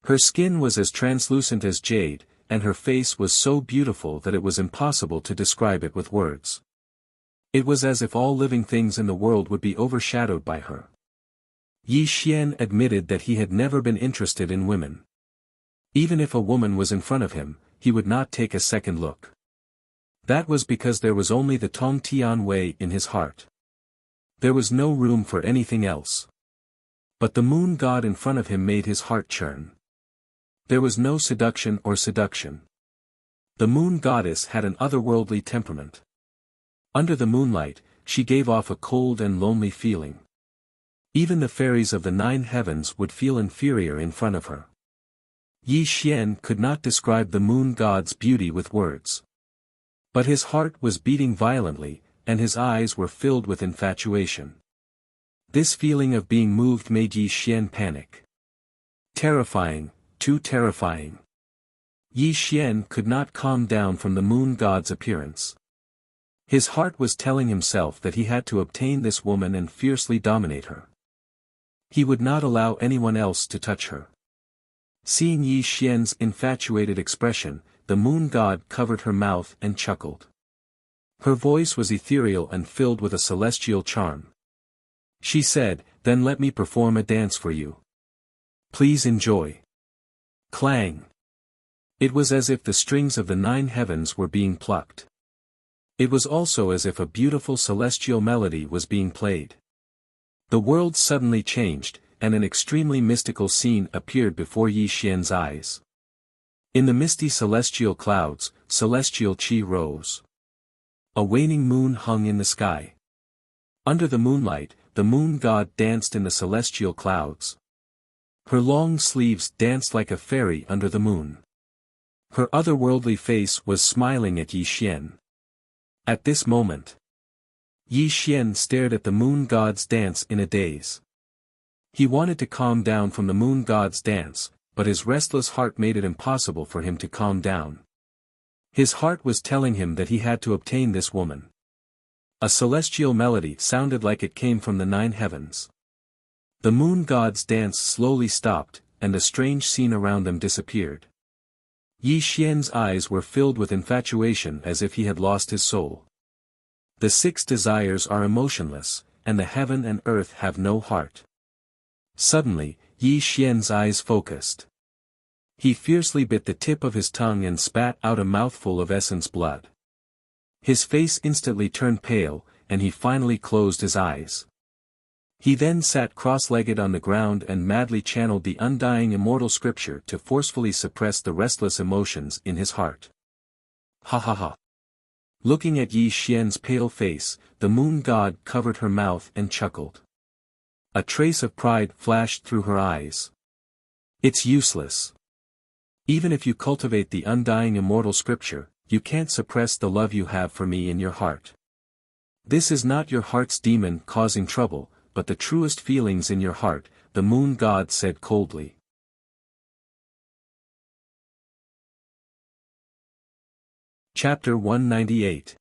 Her skin was as translucent as jade, and her face was so beautiful that it was impossible to describe it with words. It was as if all living things in the world would be overshadowed by her. Yi Xian admitted that he had never been interested in women. Even if a woman was in front of him, he would not take a second look. That was because there was only the Tong Tian Wei in his heart. There was no room for anything else. But the moon god in front of him made his heart churn. There was no seduction or seduction. The moon goddess had an otherworldly temperament. Under the moonlight, she gave off a cold and lonely feeling. Even the fairies of the 9 heavens would feel inferior in front of her. Yi Xian could not describe the moon god's beauty with words. But his heart was beating violently, and his eyes were filled with infatuation. This feeling of being moved made Yi Xian panic. Terrifying, too terrifying. Yi Xian could not calm down from the moon god's appearance. His heart was telling himself that he had to obtain this woman and fiercely dominate her. He would not allow anyone else to touch her. Seeing Yi Xian's infatuated expression, the moon god covered her mouth and chuckled. Her voice was ethereal and filled with a celestial charm. She said, "Then let me perform a dance for you. Please enjoy." Clang! It was as if the strings of the 9 heavens were being plucked. It was also as if a beautiful celestial melody was being played. The world suddenly changed, and an extremely mystical scene appeared before Yi Xian's eyes. In the misty celestial clouds, celestial chi rose. A waning moon hung in the sky. Under the moonlight, the moon god danced in the celestial clouds. Her long sleeves danced like a fairy under the moon. Her otherworldly face was smiling at Yi Xian. At this moment, Yi Xian stared at the moon god's dance in a daze. He wanted to calm down from the moon god's dance, but his restless heart made it impossible for him to calm down. His heart was telling him that he had to obtain this woman. A celestial melody sounded like it came from the 9 heavens. The moon god's dance slowly stopped, and the strange scene around them disappeared. Yi Xian's eyes were filled with infatuation as if he had lost his soul. The 6 desires are emotionless, and the heaven and earth have no heart. Suddenly, Yi Xian's eyes focused. He fiercely bit the tip of his tongue and spat out a mouthful of essence blood. His face instantly turned pale, and he finally closed his eyes. He then sat cross-legged on the ground and madly channeled the undying immortal scripture to forcefully suppress the restless emotions in his heart. Ha ha ha. Looking at Yi Xian's pale face, the moon god covered her mouth and chuckled. A trace of pride flashed through her eyes. It's useless. Even if you cultivate the undying immortal scripture, you can't suppress the love you have for me in your heart. This is not your heart's demon causing trouble, but the truest feelings in your heart," the moon god said coldly. Chapter 198.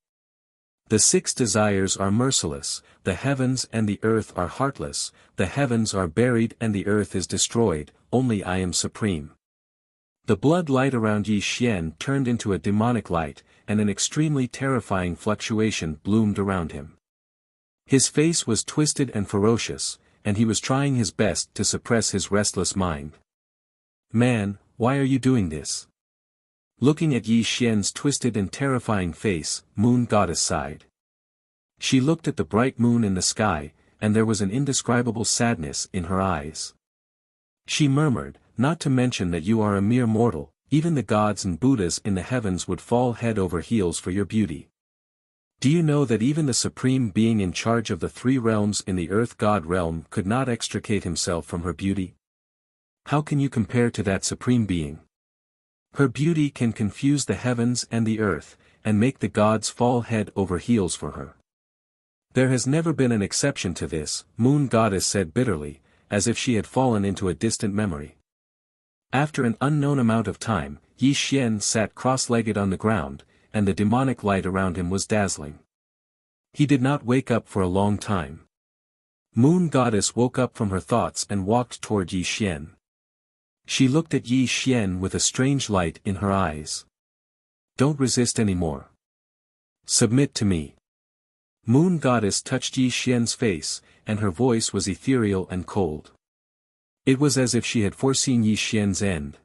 The 6 desires are merciless, the heavens and the earth are heartless, the heavens are buried and the earth is destroyed, only I am supreme. The blood light around Yi Xian turned into a demonic light, and an extremely terrifying fluctuation bloomed around him. His face was twisted and ferocious, and he was trying his best to suppress his restless mind. "Man, why are you doing this?" Looking at Yi Xian's twisted and terrifying face, Moon Goddess sighed. She looked at the bright moon in the sky, and there was an indescribable sadness in her eyes. She murmured, "Not to mention that you are a mere mortal, even the gods and Buddhas in the heavens would fall head over heels for your beauty. Do you know that even the supreme being in charge of the 3 realms in the earth god realm could not extricate himself from her beauty? How can you compare to that supreme being? Her beauty can confuse the heavens and the earth, and make the gods fall head over heels for her. There has never been an exception to this," Moon Goddess said bitterly, as if she had fallen into a distant memory. After an unknown amount of time, Yi Xian sat cross-legged on the ground, and the demonic light around him was dazzling. He did not wake up for a long time. Moon Goddess woke up from her thoughts and walked toward Yi Xian. She looked at Yi Xian with a strange light in her eyes. "Don't resist anymore. Submit to me." Moon Goddess touched Yi Xian's face, and her voice was ethereal and cold. It was as if she had foreseen Yi Xian's end.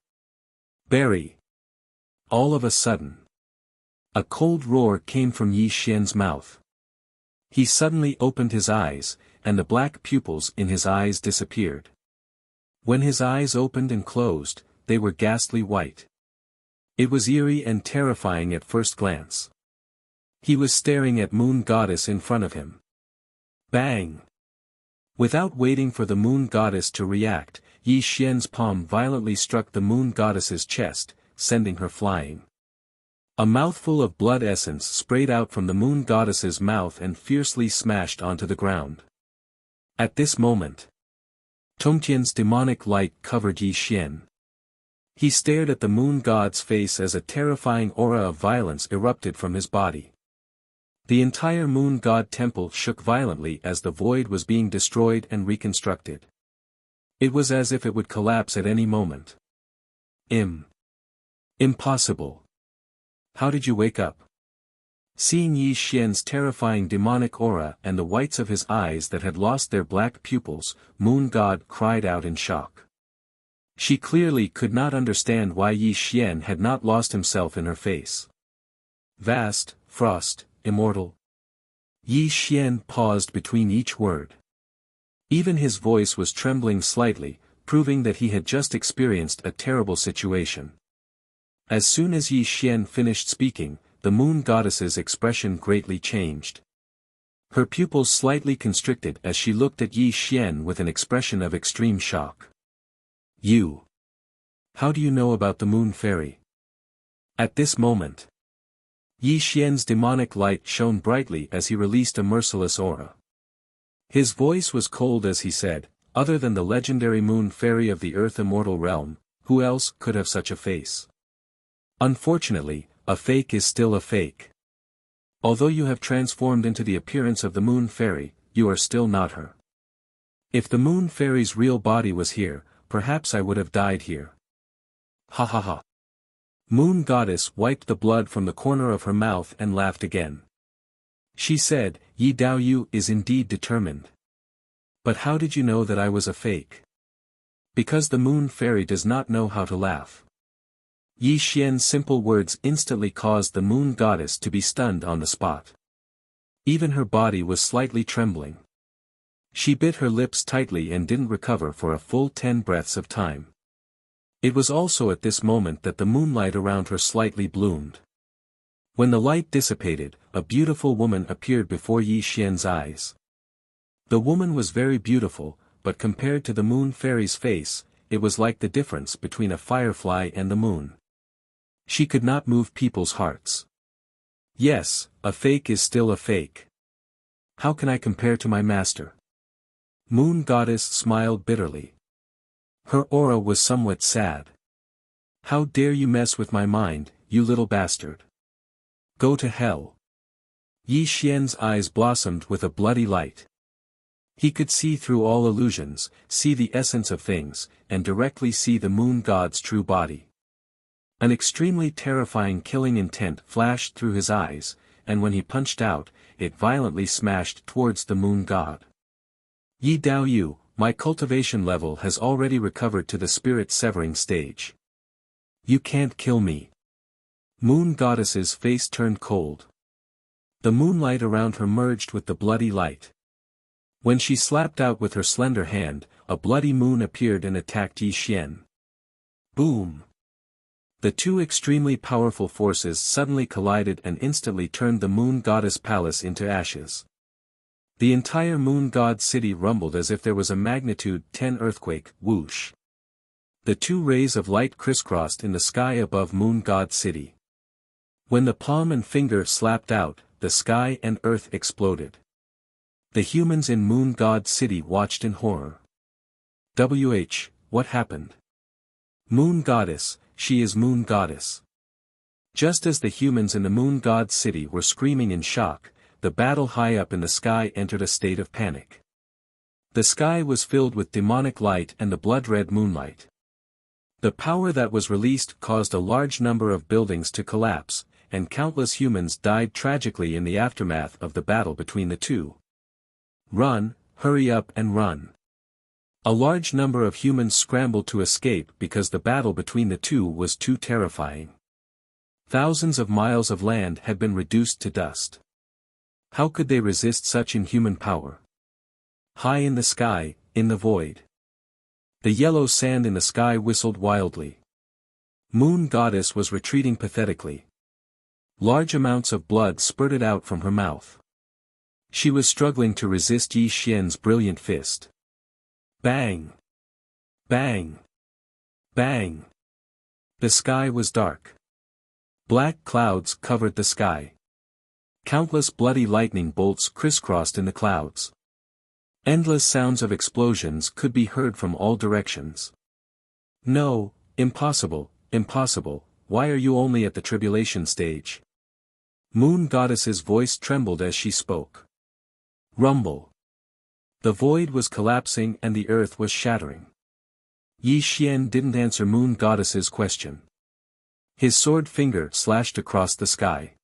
"Bury." All of a sudden, a cold roar came from Yi Xian's mouth. He suddenly opened his eyes, and the black pupils in his eyes disappeared. When his eyes opened and closed, they were ghastly white. It was eerie and terrifying at first glance. He was staring at Moon Goddess in front of him. Bang! Without waiting for the Moon Goddess to react, Yi Xian's palm violently struck the Moon Goddess's chest, sending her flying. A mouthful of blood essence sprayed out from the Moon Goddess's mouth and fiercely smashed onto the ground. At this moment, Tongtian's demonic light covered Yi Xian. He stared at the moon god's face as a terrifying aura of violence erupted from his body. The entire moon god temple shook violently as the void was being destroyed and reconstructed. It was as if it would collapse at any moment. Impossible. How did you wake up? Seeing Yi Xian's terrifying demonic aura and the whites of his eyes that had lost their black pupils, Moon God cried out in shock. She clearly could not understand why Yi Xian had not lost himself in her face. Vast, frost, immortal. Yi Xian paused between each word. Even his voice was trembling slightly, proving that he had just experienced a terrible situation. As soon as Yi Xian finished speaking, the moon goddess's expression greatly changed. Her pupils slightly constricted as she looked at Yi Xian with an expression of extreme shock. You. How do you know about the moon fairy? At this moment, Yi Xian's demonic light shone brightly as he released a merciless aura. His voice was cold as he said, other than the legendary moon fairy of the earth immortal realm, who else could have such a face? Unfortunately, a fake is still a fake. Although you have transformed into the appearance of the moon fairy, you are still not her. If the moon fairy's real body was here, perhaps I would have died here. Ha ha ha. Moon goddess wiped the blood from the corner of her mouth and laughed again. She said, Yi Daoyu is indeed determined. But how did you know that I was a fake? Because the moon fairy does not know how to laugh. Yi Xian's simple words instantly caused the moon goddess to be stunned on the spot. Even her body was slightly trembling. She bit her lips tightly and didn't recover for a full 10 breaths of time. It was also at this moment that the moonlight around her slightly bloomed. When the light dissipated, a beautiful woman appeared before Yi Xian's eyes. The woman was very beautiful, but compared to the moon fairy's face, it was like the difference between a firefly and the moon. She could not move people's hearts. Yes, a fake is still a fake. How can I compare to my master? Moon Goddess smiled bitterly. Her aura was somewhat sad. How dare you mess with my mind, you little bastard. Go to hell. Yi Xian's eyes blossomed with a bloody light. He could see through all illusions, see the essence of things, and directly see the moon god's true body. An extremely terrifying killing intent flashed through his eyes, and when he punched out, it violently smashed towards the moon god. Yi Dao Yu, my cultivation level has already recovered to the spirit-severing stage. You can't kill me. Moon Goddess's face turned cold. The moonlight around her merged with the bloody light. When she slapped out with her slender hand, a bloody moon appeared and attacked Yi Xian. Boom! The two extremely powerful forces suddenly collided and instantly turned the moon goddess palace into ashes. The entire moon god city rumbled as if there was a magnitude 10 earthquake, whoosh. The two rays of light crisscrossed in the sky above moon god city. When the palm and finger slapped out, the sky and earth exploded. The humans in moon god city watched in horror. What happened? Moon goddess, she is moon goddess. Just as the humans in the moon god city were screaming in shock, the battle high up in the sky entered a state of panic. The sky was filled with demonic light and the blood-red moonlight. The power that was released caused a large number of buildings to collapse, and countless humans died tragically in the aftermath of the battle between the two. Run, hurry up and run. A large number of humans scrambled to escape because the battle between the two was too terrifying. Thousands of miles of land had been reduced to dust. How could they resist such inhuman power? High in the sky, in the void. The yellow sand in the sky whistled wildly. Moon Goddess was retreating pathetically. Large amounts of blood spurted out from her mouth. She was struggling to resist Yi Xian's brilliant fist. Bang! Bang! Bang! The sky was dark. Black clouds covered the sky. Countless bloody lightning bolts crisscrossed in the clouds. Endless sounds of explosions could be heard from all directions. No, impossible, impossible, why are you only at the tribulation stage? Moon Goddess's voice trembled as she spoke. Rumble. The void was collapsing and the earth was shattering. Yi Xian didn't answer Moon Goddess's question. His sword finger slashed across the sky.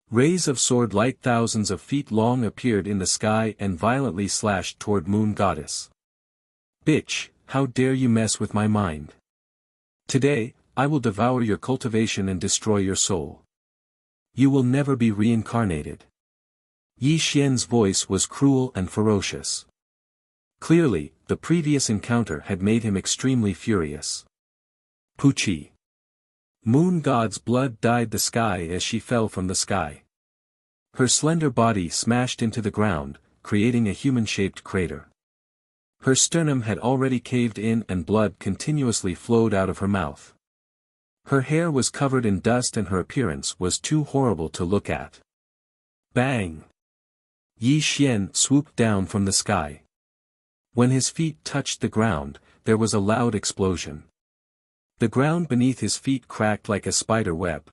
Rays of sword light thousands of feet long appeared in the sky and violently slashed toward Moon Goddess. Bitch, how dare you mess with my mind? Today, I will devour your cultivation and destroy your soul. You will never be reincarnated. Yi Xian's voice was cruel and ferocious. Clearly, the previous encounter had made him extremely furious. Puchi. Moon God's blood dyed the sky as she fell from the sky. Her slender body smashed into the ground, creating a human-shaped crater. Her sternum had already caved in and blood continuously flowed out of her mouth. Her hair was covered in dust and her appearance was too horrible to look at. Bang! Yi Xian swooped down from the sky. When his feet touched the ground, there was a loud explosion. The ground beneath his feet cracked like a spider web.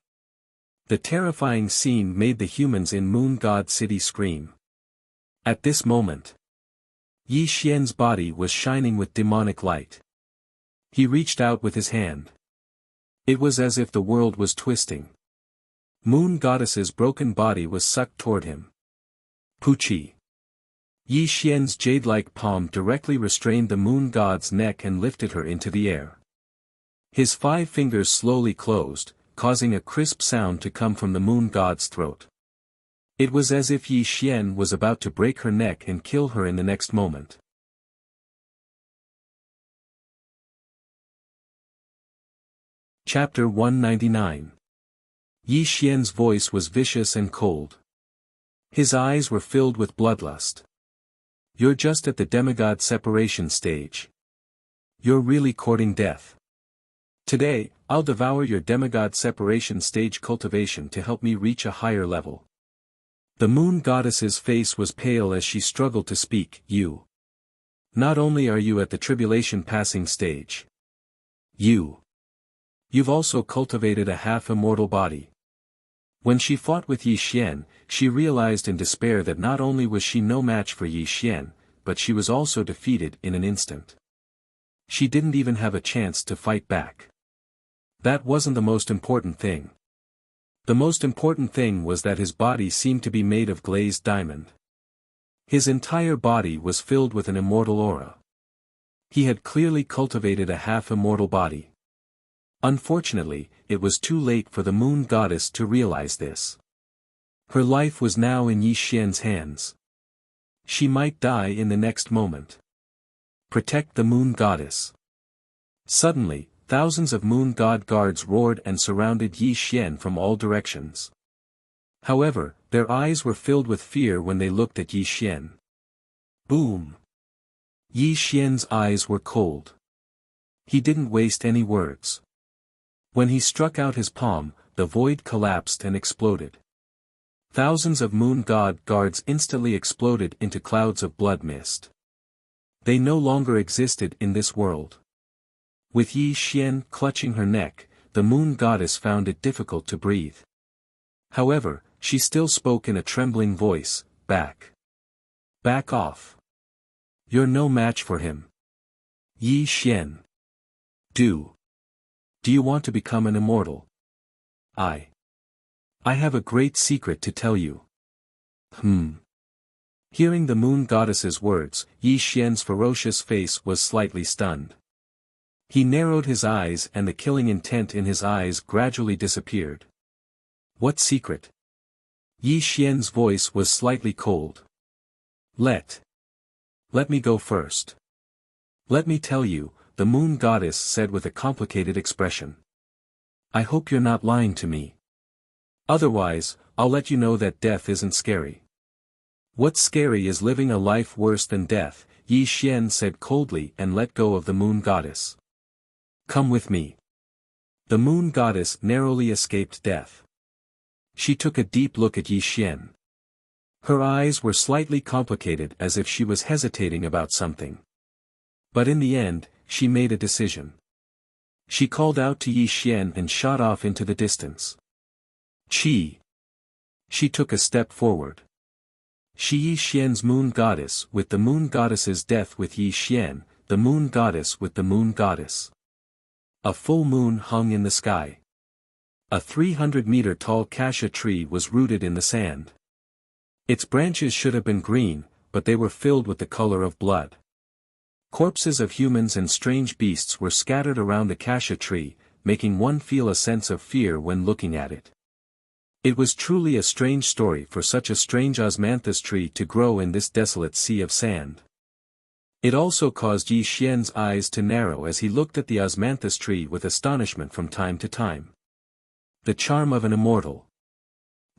The terrifying scene made the humans in Moon God City scream. At this moment, Yi Xian's body was shining with demonic light. He reached out with his hand. It was as if the world was twisting. Moon Goddess's broken body was sucked toward him. Puchi. Yi Xian's jade-like palm directly restrained the Moon God's neck and lifted her into the air. His 5 fingers slowly closed, causing a crisp sound to come from the Moon God's throat. It was as if Yi Xian was about to break her neck and kill her in the next moment. Chapter 199. Yi Xian's voice was vicious and cold. His eyes were filled with bloodlust. You're just at the demigod separation stage. You're really courting death. Today, I'll devour your demigod separation stage cultivation to help me reach a higher level. The Moon Goddess's face was pale as she struggled to speak. You. Not only are you at the tribulation passing stage. You've also cultivated a half-immortal body. When she fought with Yi Xian, she realized in despair that not only was she no match for Yi Xian, but she was also defeated in an instant. She didn't even have a chance to fight back. That wasn't the most important thing. The most important thing was that his body seemed to be made of glazed diamond. His entire body was filled with an immortal aura. He had clearly cultivated a half-immortal body. Unfortunately, it was too late for the moon goddess to realize this. Her life was now in Yi Xian's hands. She might die in the next moment. Protect the moon goddess. Suddenly, thousands of moon god guards roared and surrounded Yi Xian from all directions. However, their eyes were filled with fear when they looked at Yi Xian. Boom! Yi Xian's eyes were cold. He didn't waste any words. When he struck out his palm, the void collapsed and exploded. Thousands of moon god guards instantly exploded into clouds of blood mist. They no longer existed in this world. With Yi Xian clutching her neck, the moon goddess found it difficult to breathe. However, she still spoke in a trembling voice, "Back. Back off. You're no match for him. Yi Xian. Do you want to become an immortal? I have a great secret to tell you." Hearing the moon goddess's words, Yi Xian's ferocious face was slightly stunned. He narrowed his eyes and the killing intent in his eyes gradually disappeared. What secret? Yi Xian's voice was slightly cold. Let me go first. Let me tell you, the moon goddess said with a complicated expression. I hope you're not lying to me. Otherwise, I'll let you know that death isn't scary. What's scary is living a life worse than death, Yi Xian said coldly and let go of the moon goddess. Come with me. The moon goddess narrowly escaped death. She took a deep look at Yi Xian. Her eyes were slightly complicated as if she was hesitating about something. But in the end, she made a decision. She called out to Yi Xian and shot off into the distance. She took a step forward. Yi Xian's moon goddess with the moon goddess's death with Yi Xian, the moon goddess with the moon goddess. A full moon hung in the sky. A 300-meter tall cassia tree was rooted in the sand. Its branches should have been green, but they were filled with the color of blood. Corpses of humans and strange beasts were scattered around the cassia tree, making one feel a sense of fear when looking at it. It was truly a strange story for such a strange osmanthus tree to grow in this desolate sea of sand. It also caused Yi Xian's eyes to narrow as he looked at the osmanthus tree with astonishment from time to time. The charm of an immortal.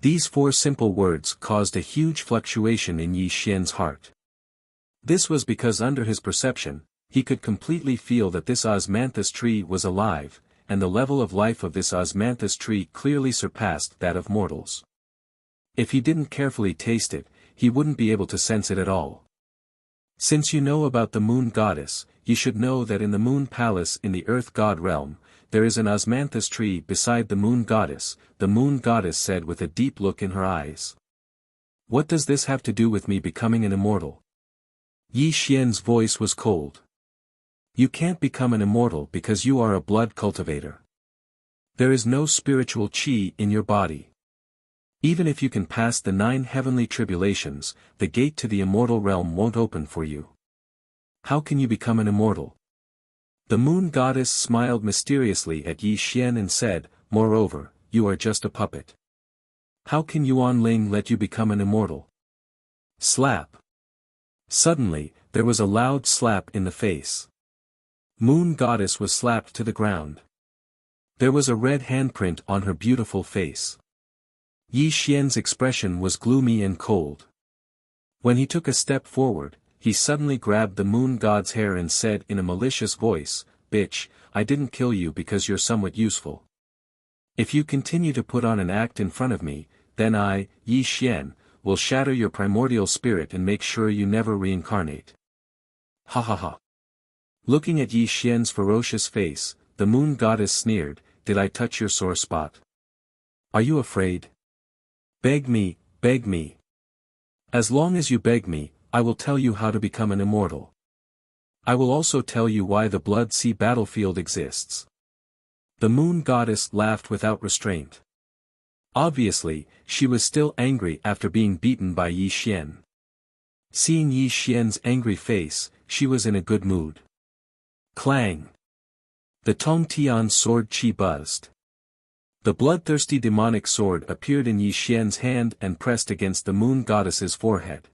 These 4 simple words caused a huge fluctuation in Yi Xian's heart. This was because under his perception, he could completely feel that this osmanthus tree was alive, and the level of life of this osmanthus tree clearly surpassed that of mortals. If he didn't carefully taste it, he wouldn't be able to sense it at all. Since you know about the moon goddess, you should know that in the moon palace in the earth god realm, there is an osmanthus tree beside the moon goddess, the moon goddess said with a deep look in her eyes. What does this have to do with me becoming an immortal? Yi Xian's voice was cold. You can't become an immortal because you are a blood cultivator. There is no spiritual qi in your body. Even if you can pass the 9 heavenly tribulations, the gate to the immortal realm won't open for you. How can you become an immortal? The moon goddess smiled mysteriously at Yi Xian and said, moreover, you are just a puppet. How can Yuan Ling let you become an immortal? Slap. Suddenly, there was a loud slap in the face. Moon goddess was slapped to the ground. There was a red handprint on her beautiful face. Yi Xian's expression was gloomy and cold. When he took a step forward, he suddenly grabbed the moon god's hair and said in a malicious voice, "Bitch, I didn't kill you because you're somewhat useful. If you continue to put on an act in front of me, then I, Yi Xian, will shatter your primordial spirit and make sure you never reincarnate." Ha ha ha. Looking at Yi Xian's ferocious face, the moon goddess sneered, "Did I touch your sore spot? Are you afraid? Beg me, beg me. As long as you beg me, I will tell you how to become an immortal. I will also tell you why the Blood Sea battlefield exists." The moon goddess laughed without restraint. Obviously, she was still angry after being beaten by Yi Xian. Seeing Yi Xian's angry face, she was in a good mood. Clang! The Tong Tian's sword chi buzzed. The bloodthirsty demonic sword appeared in Yi Xian's hand and pressed against the moon goddess's forehead.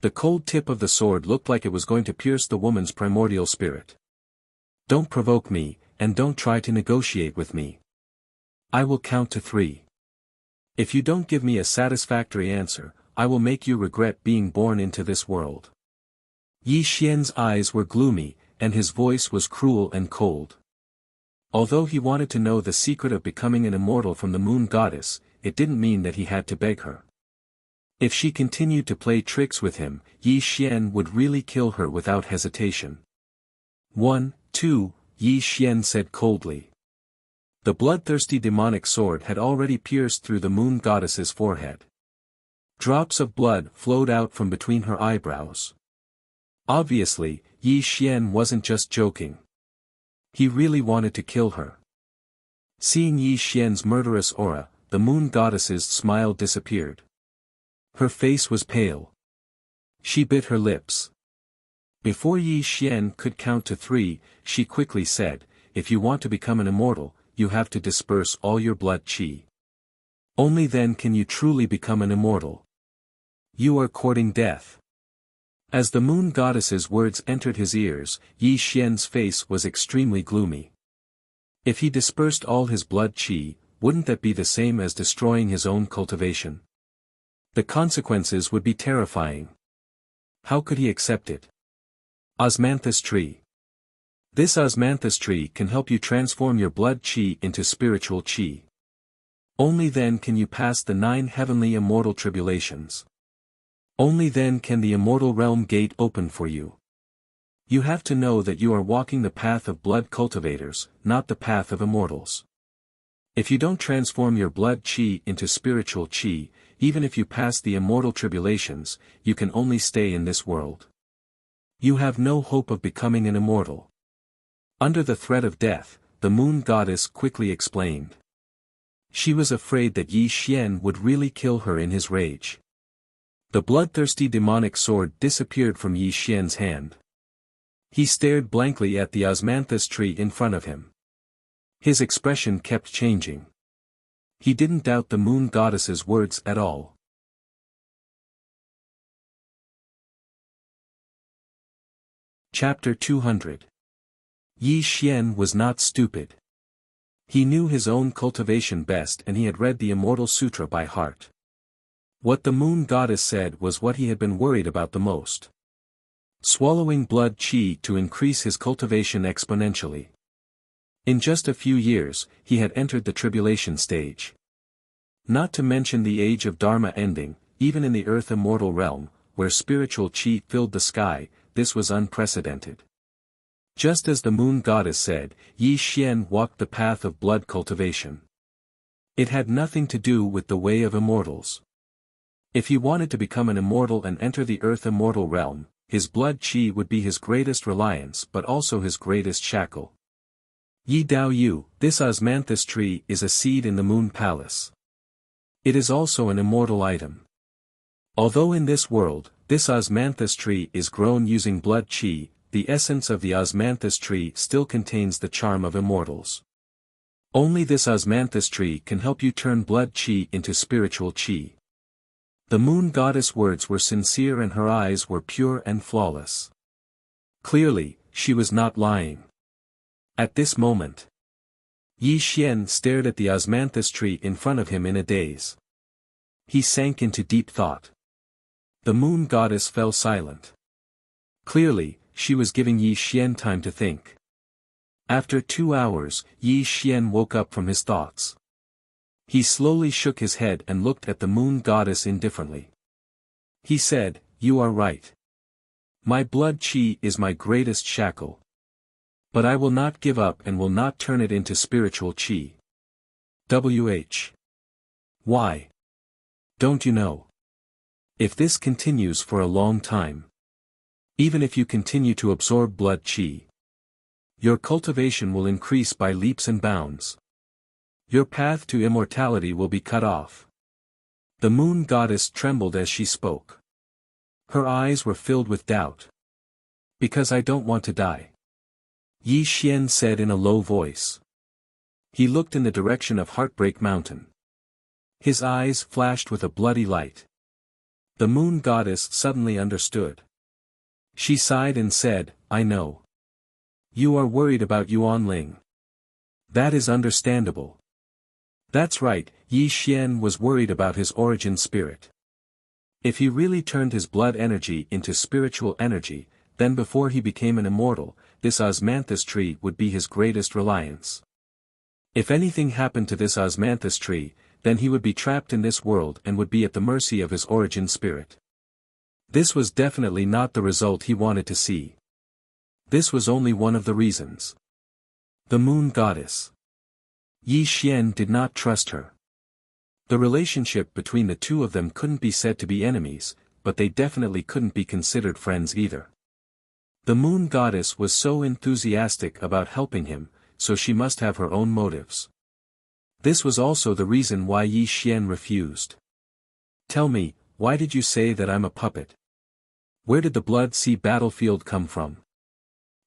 The cold tip of the sword looked like it was going to pierce the woman's primordial spirit. "Don't provoke me, and don't try to negotiate with me. I will count to 3. If you don't give me a satisfactory answer, I will make you regret being born into this world." Yi Xian's eyes were gloomy, and his voice was cruel and cold. Although he wanted to know the secret of becoming an immortal from the moon goddess, it didn't mean that he had to beg her. If she continued to play tricks with him, Yi Xian would really kill her without hesitation. 1, 2, Yi Xian said coldly. The bloodthirsty demonic sword had already pierced through the moon goddess's forehead. Drops of blood flowed out from between her eyebrows. Obviously, Yi Xian wasn't just joking. He really wanted to kill her. Seeing Yi Xian's murderous aura, the moon goddess's smile disappeared. Her face was pale. She bit her lips. Before Yi Xian could count to 3, she quickly said, "If you want to become an immortal, you have to disperse all your blood qi. Only then can you truly become an immortal. You are courting death." As the moon goddess's words entered his ears, Yi Xian's face was extremely gloomy. If he dispersed all his blood qi, wouldn't that be the same as destroying his own cultivation? The consequences would be terrifying. How could he accept it? Osmanthus tree. This osmanthus tree can help you transform your blood qi into spiritual qi. Only then can you pass the 9 heavenly immortal tribulations. Only then can the immortal realm gate open for you. You have to know that you are walking the path of blood cultivators, not the path of immortals. If you don't transform your blood qi into spiritual qi, even if you pass the immortal tribulations, you can only stay in this world. You have no hope of becoming an immortal. Under the threat of death, the moon goddess quickly explained. She was afraid that Yi Xian would really kill her in his rage. The bloodthirsty demonic sword disappeared from Yi Xian's hand. He stared blankly at the osmanthus tree in front of him. His expression kept changing. He didn't doubt the moon goddess's words at all. Chapter 200. Yi Xian was not stupid. He knew his own cultivation best and he had read the Immortal Sutra by heart. What the moon goddess said was what he had been worried about the most. Swallowing blood qi to increase his cultivation exponentially. In just a few years, he had entered the tribulation stage. Not to mention the age of Dharma ending, even in the earth immortal realm, where spiritual qi filled the sky, this was unprecedented. Just as the moon goddess said, Yi Xian walked the path of blood cultivation. It had nothing to do with the way of immortals. If he wanted to become an immortal and enter the earth immortal realm, his blood qi would be his greatest reliance but also his greatest shackle. Yi Dao Yu, this osmanthus tree is a seed in the moon palace. It is also an immortal item. Although in this world, this osmanthus tree is grown using blood qi, the essence of the osmanthus tree still contains the charm of immortals. Only this osmanthus tree can help you turn blood qi into spiritual qi. The moon goddess' words were sincere and her eyes were pure and flawless. Clearly, she was not lying. At this moment, Yi Xian stared at the osmanthus tree in front of him in a daze. He sank into deep thought. The moon goddess fell silent. Clearly, she was giving Yi Xian time to think. After 2 hours, Yi Xian woke up from his thoughts. He slowly shook his head and looked at the moon goddess indifferently. He said, "You are right. My blood chi is my greatest shackle. But I will not give up and will not turn it into spiritual chi. Why? Don't you know? If this continues for a long time, even if you continue to absorb blood chi, your cultivation will increase by leaps and bounds. Your path to immortality will be cut off. The moon goddess trembled as she spoke. Her eyes were filled with doubt. Because I don't want to die, Yi Xian said in a low voice. He looked in the direction of Heartbreak Mountain. His eyes flashed with a bloody light. The moon goddess suddenly understood. She sighed and said, I know. You are worried about Yuan Ling. That is understandable. That's right, Yi Xian was worried about his origin spirit. If he really turned his blood energy into spiritual energy, then before he became an immortal, this osmanthus tree would be his greatest reliance. If anything happened to this osmanthus tree, then he would be trapped in this world and would be at the mercy of his origin spirit. This was definitely not the result he wanted to see. This was only one of the reasons. The moon goddess. Yi Xian did not trust her. The relationship between the two of them couldn't be said to be enemies, but they definitely couldn't be considered friends either. The moon goddess was so enthusiastic about helping him, so she must have her own motives. This was also the reason why Yi Xian refused. Tell me, why did you say that I'm a puppet? Where did the blood sea battlefield come from?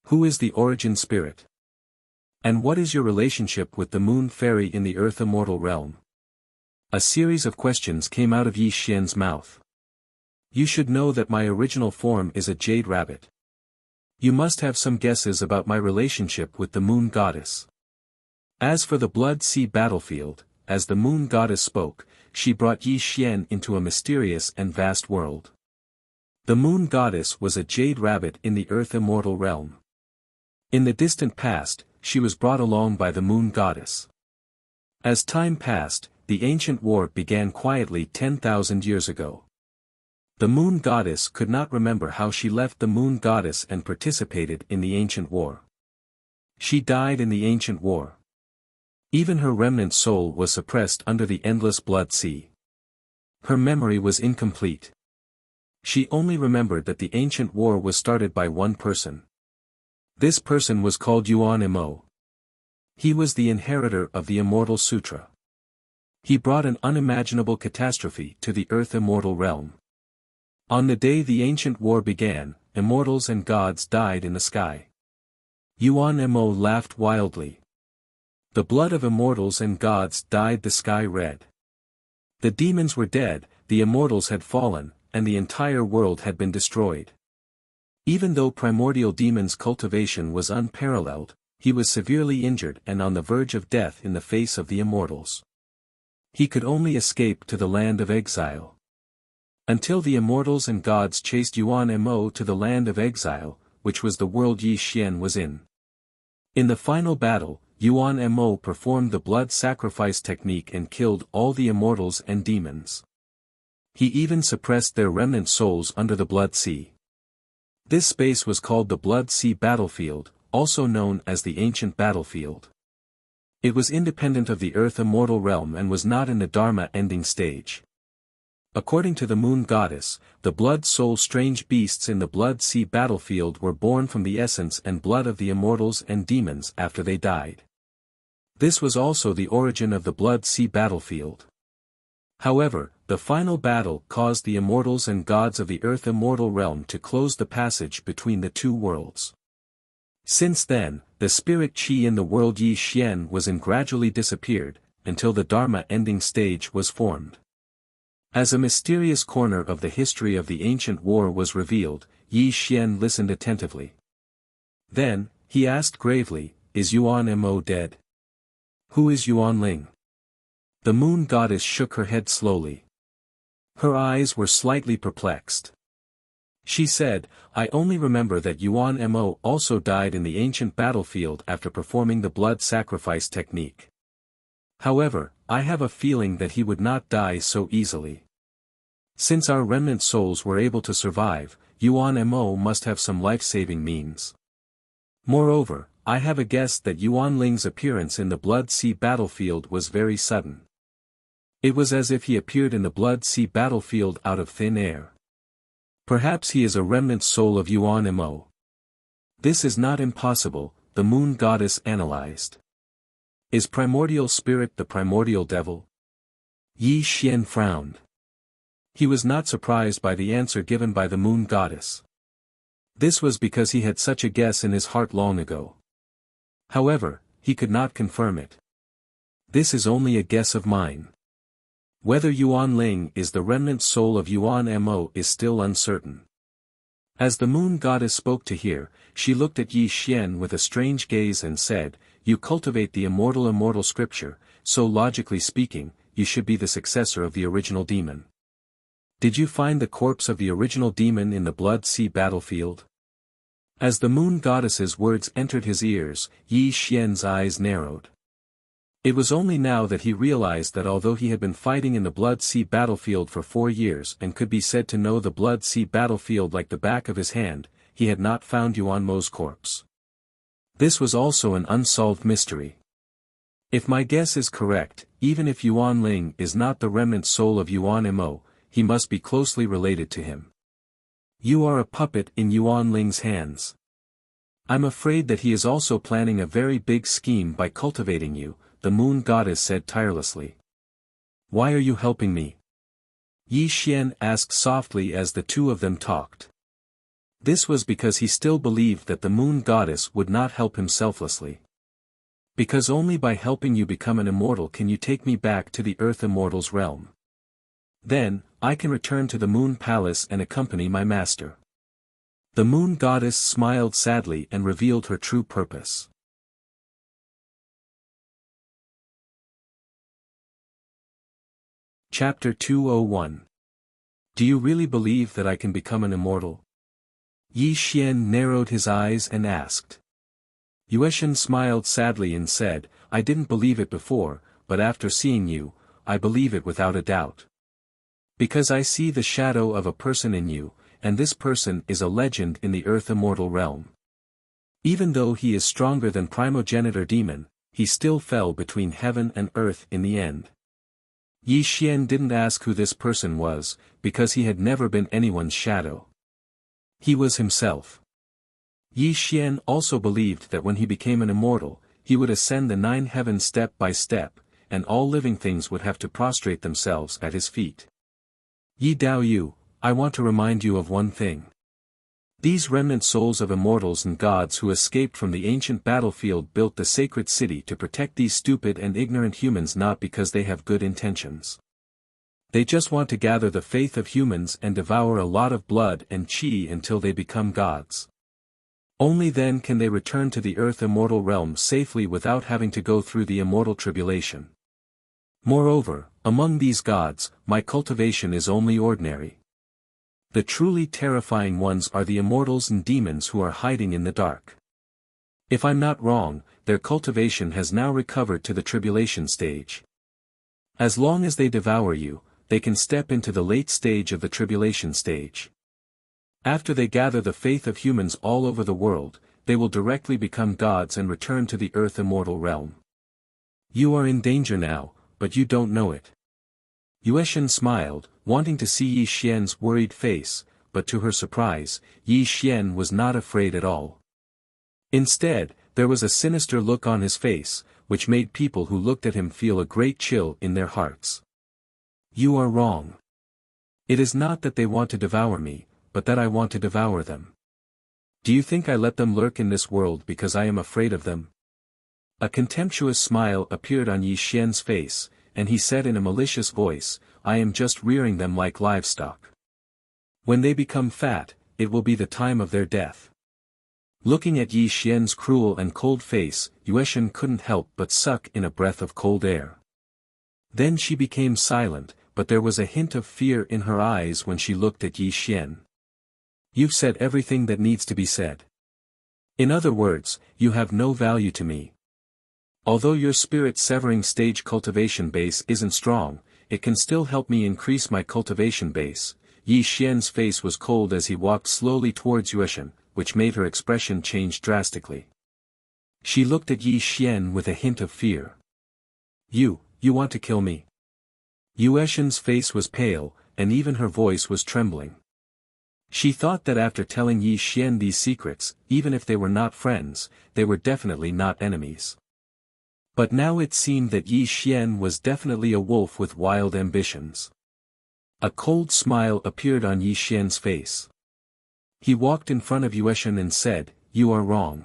Who is the origin spirit? And what is your relationship with the moon fairy in the earth immortal realm? A series of questions came out of Yi Xian's mouth. You should know that my original form is a jade rabbit. You must have some guesses about my relationship with the moon goddess. As for the blood sea battlefield, as the moon goddess spoke, she brought Yi Xian into a mysterious and vast world. The moon goddess was a jade rabbit in the earth immortal realm. In the distant past, she was brought along by the moon goddess. As time passed, the ancient war began quietly 10,000 years ago. The moon goddess could not remember how she left the moon goddess and participated in the ancient war. She died in the ancient war. Even her remnant soul was suppressed under the endless blood sea. Her memory was incomplete. She only remembered that the ancient war was started by one person. This person was called Yuan Mo. He was the inheritor of the Immortal Sutra. He brought an unimaginable catastrophe to the earth immortal realm. On the day the ancient war began, immortals and gods died in the sky. Yuan Mo laughed wildly. The blood of immortals and gods dyed the sky red. The demons were dead, the immortals had fallen, and the entire world had been destroyed. Even though primordial demon's cultivation was unparalleled, he was severely injured and on the verge of death in the face of the immortals. He could only escape to the land of exile. Until the immortals and gods chased Yuan Mo to the land of exile, which was the world Yi Xian was in. In the final battle, Yuan Mo performed the blood sacrifice technique and killed all the immortals and demons. He even suppressed their remnant souls under the blood sea. This space was called the blood sea battlefield, also known as the ancient battlefield. It was independent of the earth immortal realm and was not in the Dharma ending stage. According to the moon goddess, the blood soul strange beasts in the blood sea battlefield were born from the essence and blood of the immortals and demons after they died. This was also the origin of the blood sea battlefield. However, the final battle caused the immortals and gods of the earth immortal realm to close the passage between the two worlds. Since then, the spirit chi in the world Yi Xian was in gradually disappeared, until the Dharma ending stage was formed. As a mysterious corner of the history of the ancient war was revealed, Yi Xian listened attentively. Then, he asked gravely, is Yuan Mo dead? Who is Yuan Ling? The moon goddess shook her head slowly. Her eyes were slightly perplexed. She said, I only remember that Yuan Mo also died in the ancient battlefield after performing the blood sacrifice technique. However, I have a feeling that he would not die so easily. Since our remnant souls were able to survive, Yuan Mo must have some life-saving means. Moreover, I have a guess that Yuan Ling's appearance in the Blood Sea battlefield was very sudden. It was as if he appeared in the Blood Sea battlefield out of thin air. Perhaps he is a remnant soul of Yuan Mo. This is not impossible, the moon goddess analyzed. Is primordial spirit the primordial devil? Yi Xian frowned. He was not surprised by the answer given by the moon goddess. This was because he had such a guess in his heart long ago. However, he could not confirm it. This is only a guess of mine. Whether Yuan Ling is the remnant soul of Yuan Mo is still uncertain. As the moon goddess spoke to hear, she looked at Yi Xian with a strange gaze and said, "You cultivate the immortal scripture, so logically speaking, you should be the successor of the original demon. Did you find the corpse of the original demon in the Blood Sea battlefield?" As the moon goddess's words entered his ears, Yi Xian's eyes narrowed. It was only now that he realized that although he had been fighting in the Blood Sea battlefield for 4 years and could be said to know the Blood Sea battlefield like the back of his hand, he had not found Yuan Mo's corpse. This was also an unsolved mystery. If my guess is correct, even if Yuan Ling is not the remnant soul of Yuan Mo, he must be closely related to him. You are a puppet in Yuan Ling's hands. I'm afraid that he is also planning a very big scheme by cultivating you, the moon goddess said tirelessly. Why are you helping me? Yi Xian asked softly as the two of them talked. This was because he still believed that the moon goddess would not help him selflessly. Because only by helping you become an immortal can you take me back to the Earth Immortal's realm. Then, I can return to the Moon Palace and accompany my master. The moon goddess smiled sadly and revealed her true purpose. Chapter 201. Do you really believe that I can become an immortal? Yi Xian narrowed his eyes and asked. Yueshan smiled sadly and said, I didn't believe it before, but after seeing you, I believe it without a doubt. Because I see the shadow of a person in you, and this person is a legend in the Earth Immortal realm. Even though he is stronger than primogenitor demon, he still fell between heaven and earth in the end. Yi Xian didn't ask who this person was, because he had never been anyone's shadow. He was himself. Yi Xian also believed that when he became an immortal, he would ascend the 9 heavens step by step, and all living things would have to prostrate themselves at his feet. Yi Dao Yu, I want to remind you of one thing. These remnant souls of immortals and gods who escaped from the ancient battlefield built the sacred city to protect these stupid and ignorant humans not because they have good intentions. They just want to gather the faith of humans and devour a lot of blood and qi until they become gods. Only then can they return to the Earth Immortal realm safely without having to go through the immortal tribulation. Moreover, among these gods, my cultivation is only ordinary. The truly terrifying ones are the immortals and demons who are hiding in the dark. If I'm not wrong, their cultivation has now recovered to the tribulation stage. As long as they devour you, they can step into the late stage of the tribulation stage. After they gather the faith of humans all over the world, they will directly become gods and return to the Earth Immortal realm. You are in danger now, but you don't know it. Yueshan smiled, wanting to see Yi Xian's worried face, but to her surprise, Yi Xian was not afraid at all. Instead, there was a sinister look on his face, which made people who looked at him feel a great chill in their hearts. You are wrong. It is not that they want to devour me, but that I want to devour them. Do you think I let them lurk in this world because I am afraid of them? A contemptuous smile appeared on Yi Xian's face, and he said in a malicious voice, I am just rearing them like livestock. When they become fat, it will be the time of their death. Looking at Yi Xian's cruel and cold face, Yueshan couldn't help but suck in a breath of cold air. Then she became silent, but there was a hint of fear in her eyes when she looked at Yi Xian. You've said everything that needs to be said. In other words, you have no value to me. Although your spirit-severing stage cultivation base isn't strong, it can still help me increase my cultivation base. Yi Xian's face was cold as he walked slowly towards Yueshan, which made her expression change drastically. She looked at Yi Xian with a hint of fear. You want to kill me?" Yueshan's face was pale, and even her voice was trembling. She thought that after telling Yi Xian these secrets, even if they were not friends, they were definitely not enemies. But now it seemed that Yi Xian was definitely a wolf with wild ambitions. A cold smile appeared on Yi Xian's face. He walked in front of Yueshan and said, "You are wrong.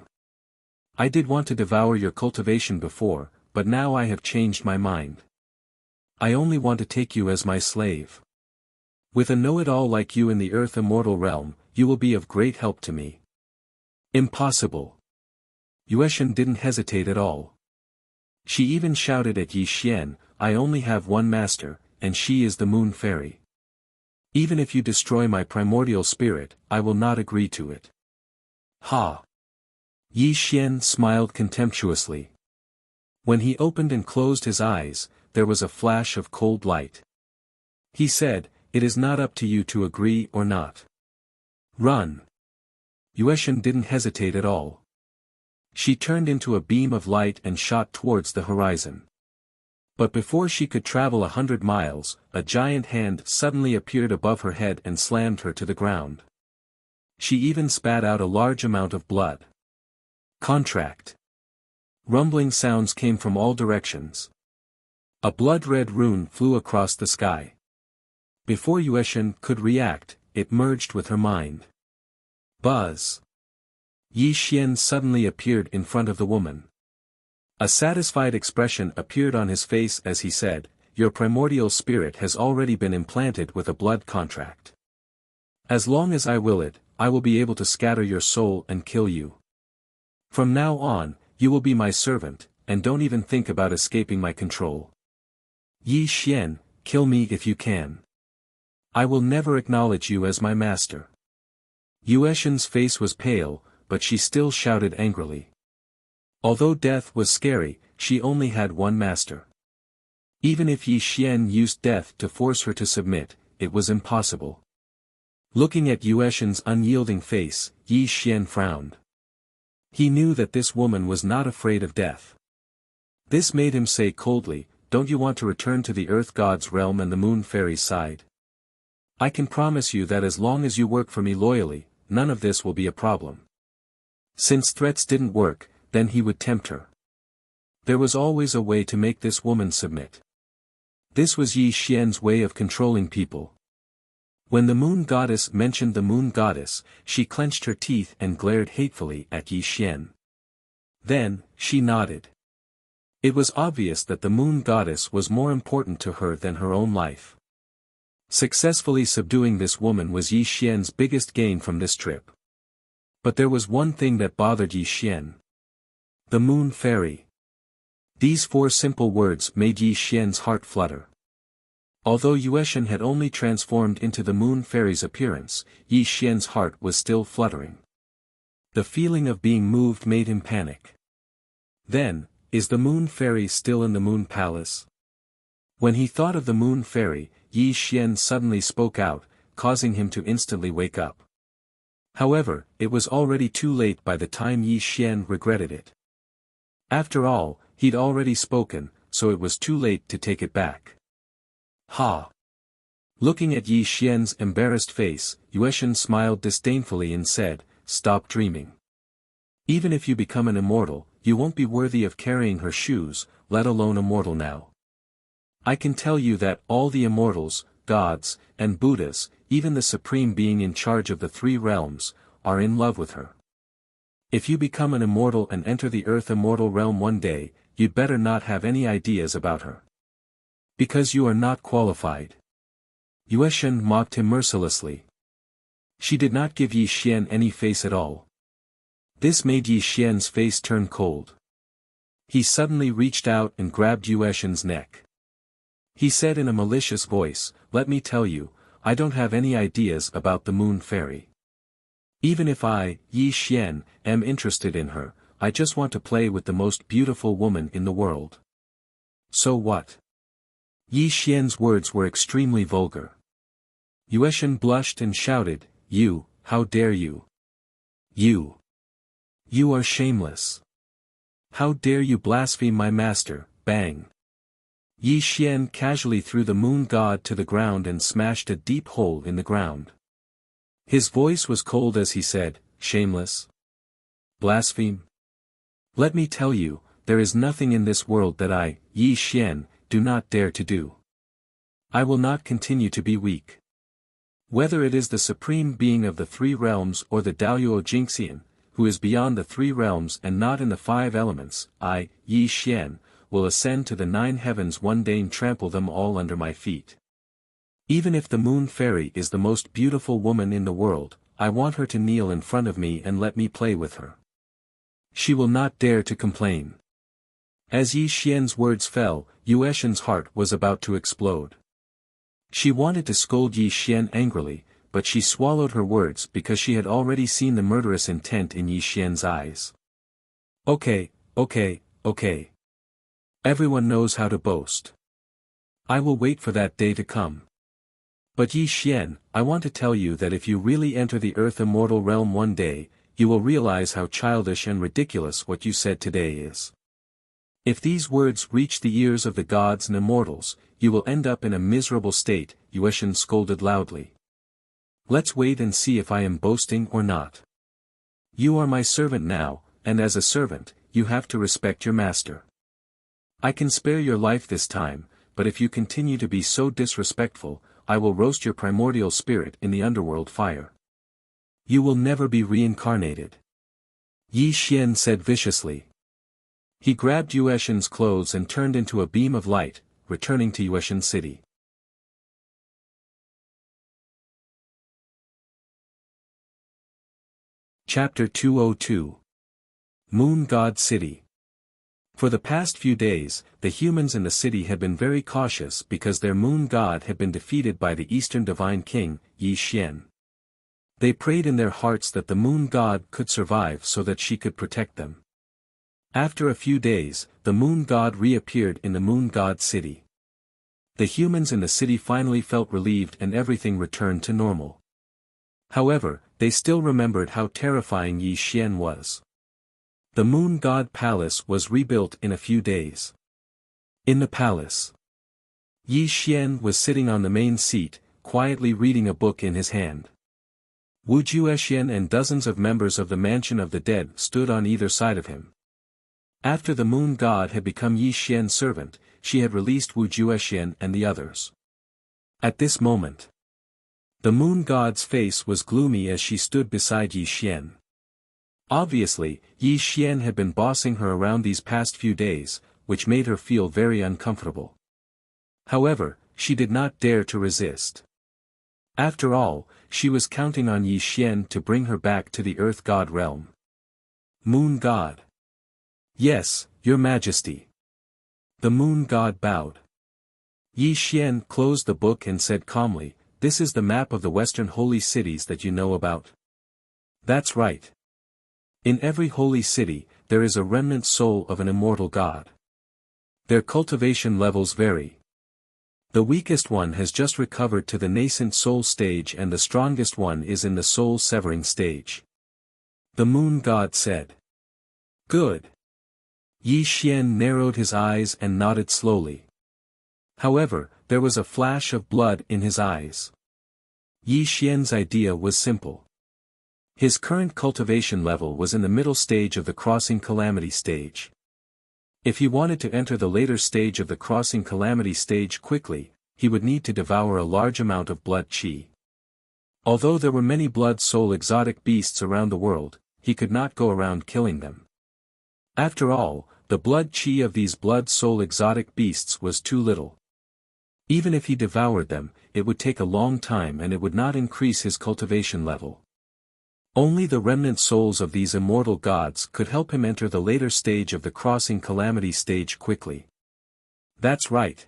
I did want to devour your cultivation before, but now I have changed my mind. I only want to take you as my slave. With a know-it-all like you in the Earth Immortal realm, you will be of great help to me." "Impossible." Yueshan didn't hesitate at all. She even shouted at Yi Xian, "I only have one master, and she is the Moon Fairy. Even if you destroy my primordial spirit, I will not agree to it." "Ha!" Yi Xian smiled contemptuously. When he opened and closed his eyes, there was a flash of cold light. He said, "It is not up to you to agree or not. Run." Yueshan didn't hesitate at all. She turned into a beam of light and shot towards the horizon. But before she could travel 100 miles, a giant hand suddenly appeared above her head and slammed her to the ground. She even spat out a large amount of blood. Contract. Rumbling sounds came from all directions. A blood-red rune flew across the sky. Before Yueshan could react, it merged with her mind. Buzz. Yi Xian suddenly appeared in front of the woman. A satisfied expression appeared on his face as he said, "Your primordial spirit has already been implanted with a blood contract. As long as I will it, I will be able to scatter your soul and kill you. From now on, you will be my servant, and don't even think about escaping my control. Yi Xian, kill me if you can. I will never acknowledge you as my master." Yueshan's face was pale, but she still shouted angrily. Although death was scary, she only had one master. Even if Yi Xian used death to force her to submit, it was impossible. Looking at Yueshan's unyielding face, Yi Xian frowned. He knew that this woman was not afraid of death. This made him say coldly, "Don't you want to return to the Earth God's realm and the Moon Fairy's side? I can promise you that as long as you work for me loyally, none of this will be a problem." Since threats didn't work, then he would tempt her. There was always a way to make this woman submit. This was Yi Xian's way of controlling people. When the Moon Goddess mentioned the Moon Goddess, she clenched her teeth and glared hatefully at Yi Xian. Then, she nodded. It was obvious that the Moon Goddess was more important to her than her own life. Successfully subduing this woman was Yi Xian's biggest gain from this trip. But there was one thing that bothered Yi Xian. The Moon Fairy. These 4 simple words made Yi Xian's heart flutter. Although Yueshan had only transformed into the Moon Fairy's appearance, Yi Xian's heart was still fluttering. The feeling of being moved made him panic. Then, is the Moon Fairy still in the Moon Palace? When he thought of the Moon Fairy, Yi Xian suddenly spoke out, causing him to instantly wake up. However, it was already too late by the time Yi Xian regretted it. After all, he'd already spoken, so it was too late to take it back. Ha! Looking at Yi Xian's embarrassed face, Yueshan smiled disdainfully and said, "Stop dreaming. Even if you become an immortal, you won't be worthy of carrying her shoes, let alone immortal now. I can tell you that all the immortals, gods, and Buddhas, even the supreme being in charge of the 3 realms, are in love with her. If you become an immortal and enter the Earth Immortal realm one day, you'd better not have any ideas about her. Because you are not qualified." Yueshan mocked him mercilessly. She did not give Yi Xian any face at all. This made Yi Xian's face turn cold. He suddenly reached out and grabbed Yueshan's neck. He said in a malicious voice, "Let me tell you, I don't have any ideas about the Moon Fairy. Even if I, Yi Xian, am interested in her, I just want to play with the most beautiful woman in the world. So what?" Yi Xian's words were extremely vulgar. Yueshan blushed and shouted, "You, how dare you? You! You are shameless! How dare you blaspheme my master!" Bang! Yi Xian casually threw the moon god to the ground and smashed a deep hole in the ground. His voice was cold as he said, "Shameless? Blaspheme? Let me tell you, there is nothing in this world that I, Yi Xian, do not dare to do. I will not continue to be weak. Whether it is the supreme being of the three realms or the Daoyuo Jingxian, who is beyond the three realms and not in the five elements, I, Yi Xian, will ascend to the 9 heavens one day and trample them all under my feet. Even if the moon fairy is the most beautiful woman in the world, I want her to kneel in front of me and let me play with her. She will not dare to complain." As Yi Xian's words fell, Yueshan's heart was about to explode. She wanted to scold Yi Xian angrily, but she swallowed her words because she had already seen the murderous intent in Yi Xian's eyes. Okay. Everyone knows how to boast. I will wait for that day to come. But Yi Xian, I want to tell you that if you really enter the Earth Immortal realm one day, you will realize how childish and ridiculous what you said today is. If these words reach the ears of the gods and immortals, you will end up in a miserable state, Yueshan scolded loudly. Let's wait and see if I am boasting or not. You are my servant now, and as a servant, you have to respect your master. I can spare your life this time, but if you continue to be so disrespectful, I will roast your primordial spirit in the underworld fire. You will never be reincarnated. Yi Xian said viciously. He grabbed Yueshan's clothes and turned into a beam of light, returning to Yueshan City. Chapter 202. Moon God City. For the past few days, the humans in the city had been very cautious because their moon god had been defeated by the Eastern Divine King, Yi Xian. They prayed in their hearts that the moon god could survive so that she could protect them. After a few days, the moon god reappeared in the moon god city. The humans in the city finally felt relieved and everything returned to normal. However, they still remembered how terrifying Yi Xian was. The moon god palace was rebuilt in a few days. In the palace, Yi Xian was sitting on the main seat, quietly reading a book in his hand. Wu Juexian and dozens of members of the Mansion of the Dead stood on either side of him. After the moon god had become Yi Xian's servant, she had released Wu Juexian and the others. At this moment, the moon god's face was gloomy as she stood beside Yi Xian. Obviously, Yi Xian had been bossing her around these past few days, which made her feel very uncomfortable. However, she did not dare to resist. After all, she was counting on Yi Xian to bring her back to the Earth God realm. Moon God. Yes, Your Majesty. The moon god bowed. Yi Xian closed the book and said calmly, "This is the map of the Western holy cities that you know about." That's right. In every holy city, there is a remnant soul of an immortal god. Their cultivation levels vary. The weakest one has just recovered to the nascent soul stage and the strongest one is in the soul-severing stage. The moon god said. Good. Yi Xian narrowed his eyes and nodded slowly. However, there was a flash of blood in his eyes. Yi Xian's idea was simple. His current cultivation level was in the middle stage of the crossing calamity stage. If he wanted to enter the later stage of the crossing calamity stage quickly, he would need to devour a large amount of blood qi. Although there were many blood soul exotic beasts around the world, he could not go around killing them. After all, the blood qi of these blood soul exotic beasts was too little. Even if he devoured them, it would take a long time and it would not increase his cultivation level. Only the remnant souls of these immortal gods could help him enter the later stage of the crossing calamity stage quickly. That's right.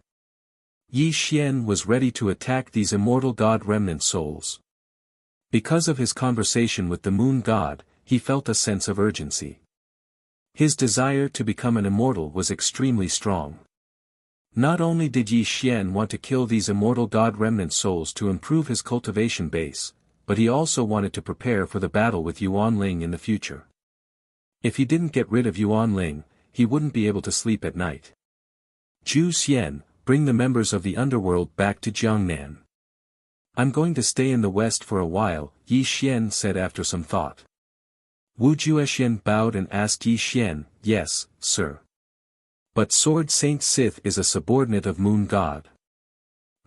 Yi Xian was ready to attack these immortal god remnant souls. Because of his conversation with the moon god, he felt a sense of urgency. His desire to become an immortal was extremely strong. Not only did Yi Xian want to kill these immortal god remnant souls to improve his cultivation base, but he also wanted to prepare for the battle with Yuan Ling in the future. If he didn't get rid of Yuan Ling, he wouldn't be able to sleep at night. Zhu Xian, bring the members of the underworld back to Jiangnan. I'm going to stay in the west for a while, Yi Xian said after some thought. Wu Juexian bowed and asked Yi Xian, yes, sir. But Sword Saint Sith is a subordinate of Moon God.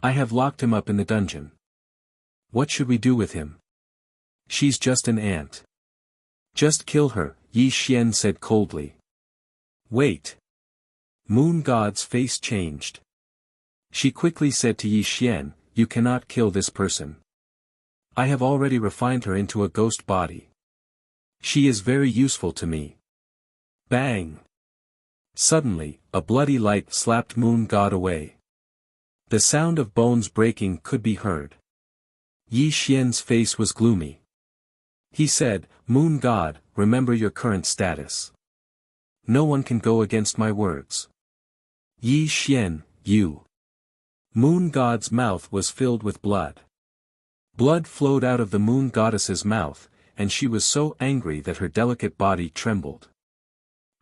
I have locked him up in the dungeon. What should we do with him? She's just an ant. Just kill her, Yi Xian said coldly. Wait. Moon God's face changed. She quickly said to Yi Xian, you cannot kill this person. I have already refined her into a ghost body. She is very useful to me. Bang! Suddenly, a bloody light slapped Moon God away. The sound of bones breaking could be heard. Yi Xian's face was gloomy. He said, Moon God, remember your current status. No one can go against my words. Yi Xian, you. Moon God's mouth was filled with blood. Blood flowed out of the Moon Goddess's mouth, and she was so angry that her delicate body trembled.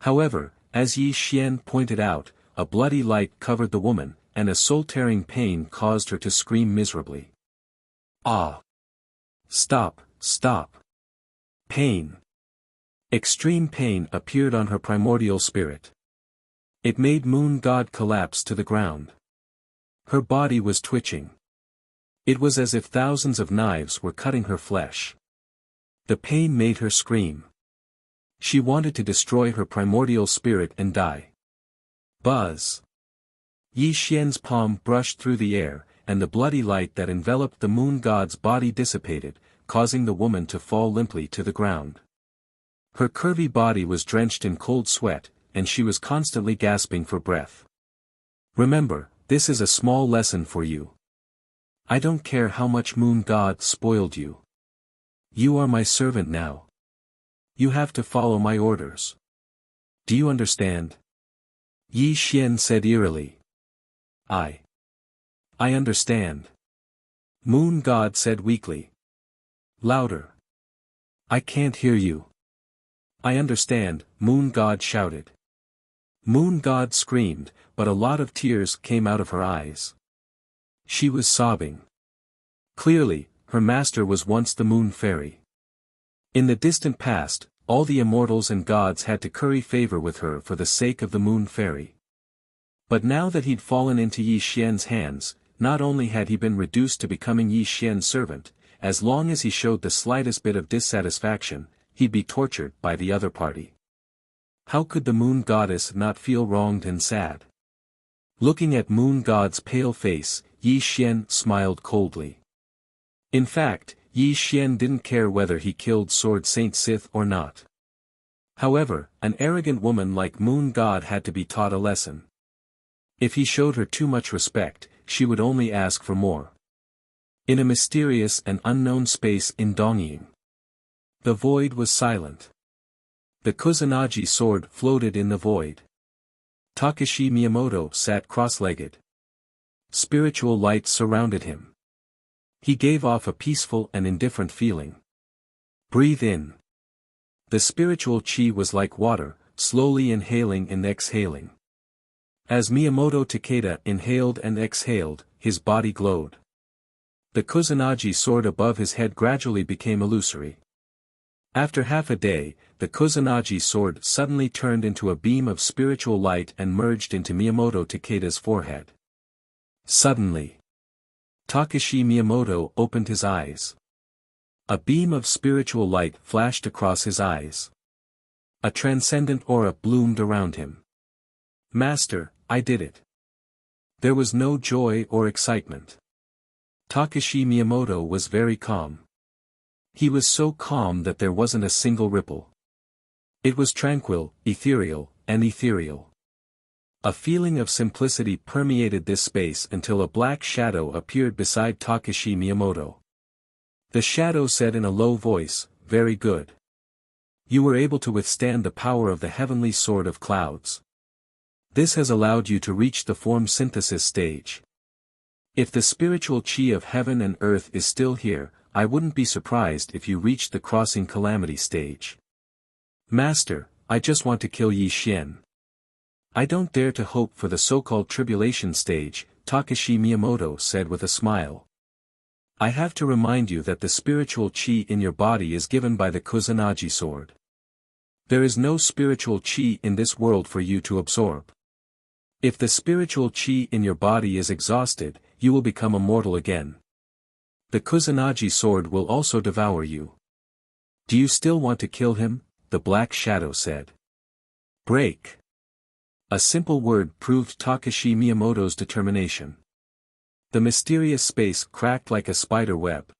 However, as Yi Xian pointed out, a bloody light covered the woman, and a soul-tearing pain caused her to scream miserably. Ah! Stop, stop! Pain! Extreme pain appeared on her primordial spirit. It made Moon God collapse to the ground. Her body was twitching. It was as if thousands of knives were cutting her flesh. The pain made her scream. She wanted to destroy her primordial spirit and die. Buzz! Yi Xian's palm brushed through the air, and the bloody light that enveloped the Moon God's body dissipated, causing the woman to fall limply to the ground. Her curvy body was drenched in cold sweat, and she was constantly gasping for breath. Remember, this is a small lesson for you. I don't care how much Moon God spoiled you. You are my servant now. You have to follow my orders. Do you understand? Yi Xian said eerily. I understand. Moon God said weakly. Louder. I can't hear you. I understand, Moon God shouted. Moon God screamed, but a lot of tears came out of her eyes. She was sobbing. Clearly, her master was once the Moon Fairy. In the distant past, all the immortals and gods had to curry favor with her for the sake of the Moon Fairy. But now that he'd fallen into Yi Xian's hands, not only had he been reduced to becoming Yi Xian's servant, as long as he showed the slightest bit of dissatisfaction, he'd be tortured by the other party. How could the Moon Goddess not feel wronged and sad? Looking at Moon God's pale face, Yi Xian smiled coldly. In fact, Yi Xian didn't care whether he killed Sword Saint Sith or not. However, an arrogant woman like Moon God had to be taught a lesson. If he showed her too much respect, she would only ask for more. In a mysterious and unknown space in Dongying, the void was silent. The Kusanagi sword floated in the void. Takashi Miyamoto sat cross-legged. Spiritual light surrounded him. He gave off a peaceful and indifferent feeling. Breathe in. The spiritual chi was like water, slowly inhaling and exhaling. As Miyamoto Takeda inhaled and exhaled, his body glowed. The Kusanagi sword above his head gradually became illusory. After half a day, the Kusanagi sword suddenly turned into a beam of spiritual light and merged into Miyamoto Takeda's forehead. Suddenly, Takashi Miyamoto opened his eyes. A beam of spiritual light flashed across his eyes. A transcendent aura bloomed around him. Master, I did it. There was no joy or excitement. Takashi Miyamoto was very calm. He was so calm that there wasn't a single ripple. It was tranquil, ethereal, and ethereal. A feeling of simplicity permeated this space until a black shadow appeared beside Takashi Miyamoto. The shadow said in a low voice, "Very good. You were able to withstand the power of the heavenly sword of clouds. This has allowed you to reach the form synthesis stage. If the spiritual chi of heaven and earth is still here, I wouldn't be surprised if you reached the crossing calamity stage. Master, I just want to kill Yi Xian. I don't dare to hope for the so-called tribulation stage, Takashi Miyamoto said with a smile. I have to remind you that the spiritual chi in your body is given by the Kusanagi sword. There is no spiritual chi in this world for you to absorb. If the spiritual chi in your body is exhausted, you will become immortal again. The Kusanagi sword will also devour you. Do you still want to kill him? The Black Shadow said. Break. A simple word proved Takashi Miyamoto's determination. The mysterious space cracked like a spider web.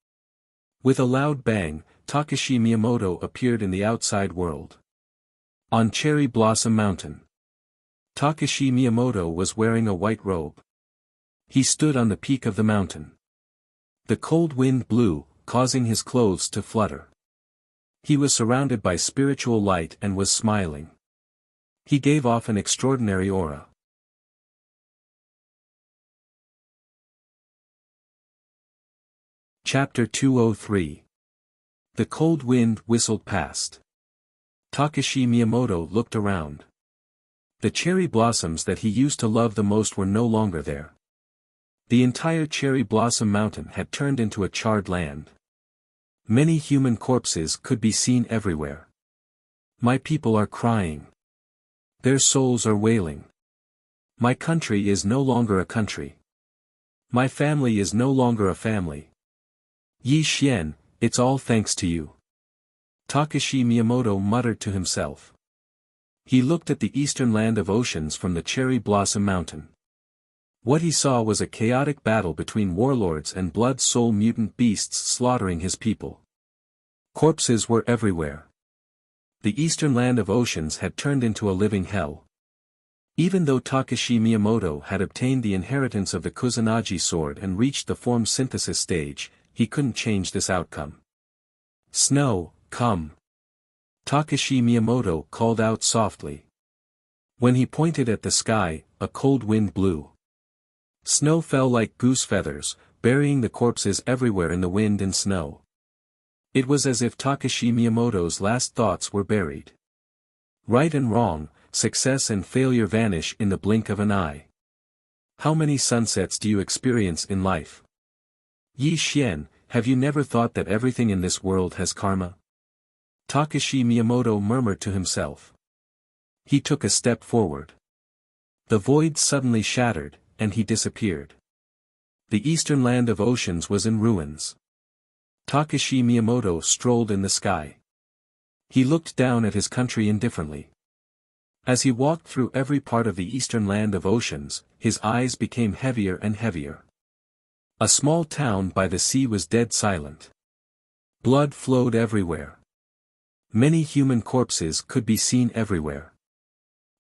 With a loud bang, Takashi Miyamoto appeared in the outside world. On Cherry Blossom Mountain. Takashi Miyamoto was wearing a white robe. He stood on the peak of the mountain. The cold wind blew, causing his clothes to flutter. He was surrounded by spiritual light and was smiling. He gave off an extraordinary aura. Chapter 203. The cold wind whistled past. Takashi Miyamoto looked around. The cherry blossoms that he used to love the most were no longer there. The entire Cherry Blossom Mountain had turned into a charred land. Many human corpses could be seen everywhere. My people are crying. Their souls are wailing. My country is no longer a country. My family is no longer a family. Yi Xian, it's all thanks to you. Takashi Miyamoto muttered to himself. He looked at the eastern land of oceans from the Cherry Blossom Mountain. What he saw was a chaotic battle between warlords and blood-soul mutant beasts slaughtering his people. Corpses were everywhere. The eastern land of oceans had turned into a living hell. Even though Takashi Miyamoto had obtained the inheritance of the Kusanagi sword and reached the form synthesis stage, he couldn't change this outcome. Snow, come. Takashi Miyamoto called out softly. When he pointed at the sky, a cold wind blew. Snow fell like goose feathers, burying the corpses everywhere in the wind and snow. It was as if Takashi Miyamoto's last thoughts were buried. Right and wrong, success and failure vanish in the blink of an eye. How many sunsets do you experience in life? Yi Xian, have you never thought that everything in this world has karma? Takashi Miyamoto murmured to himself. He took a step forward. The void suddenly shattered, and he disappeared. The eastern land of oceans was in ruins. Takashi Miyamoto strolled in the sky. He looked down at his country indifferently. As he walked through every part of the eastern land of oceans, his eyes became heavier and heavier. A small town by the sea was dead silent. Blood flowed everywhere. Many human corpses could be seen everywhere.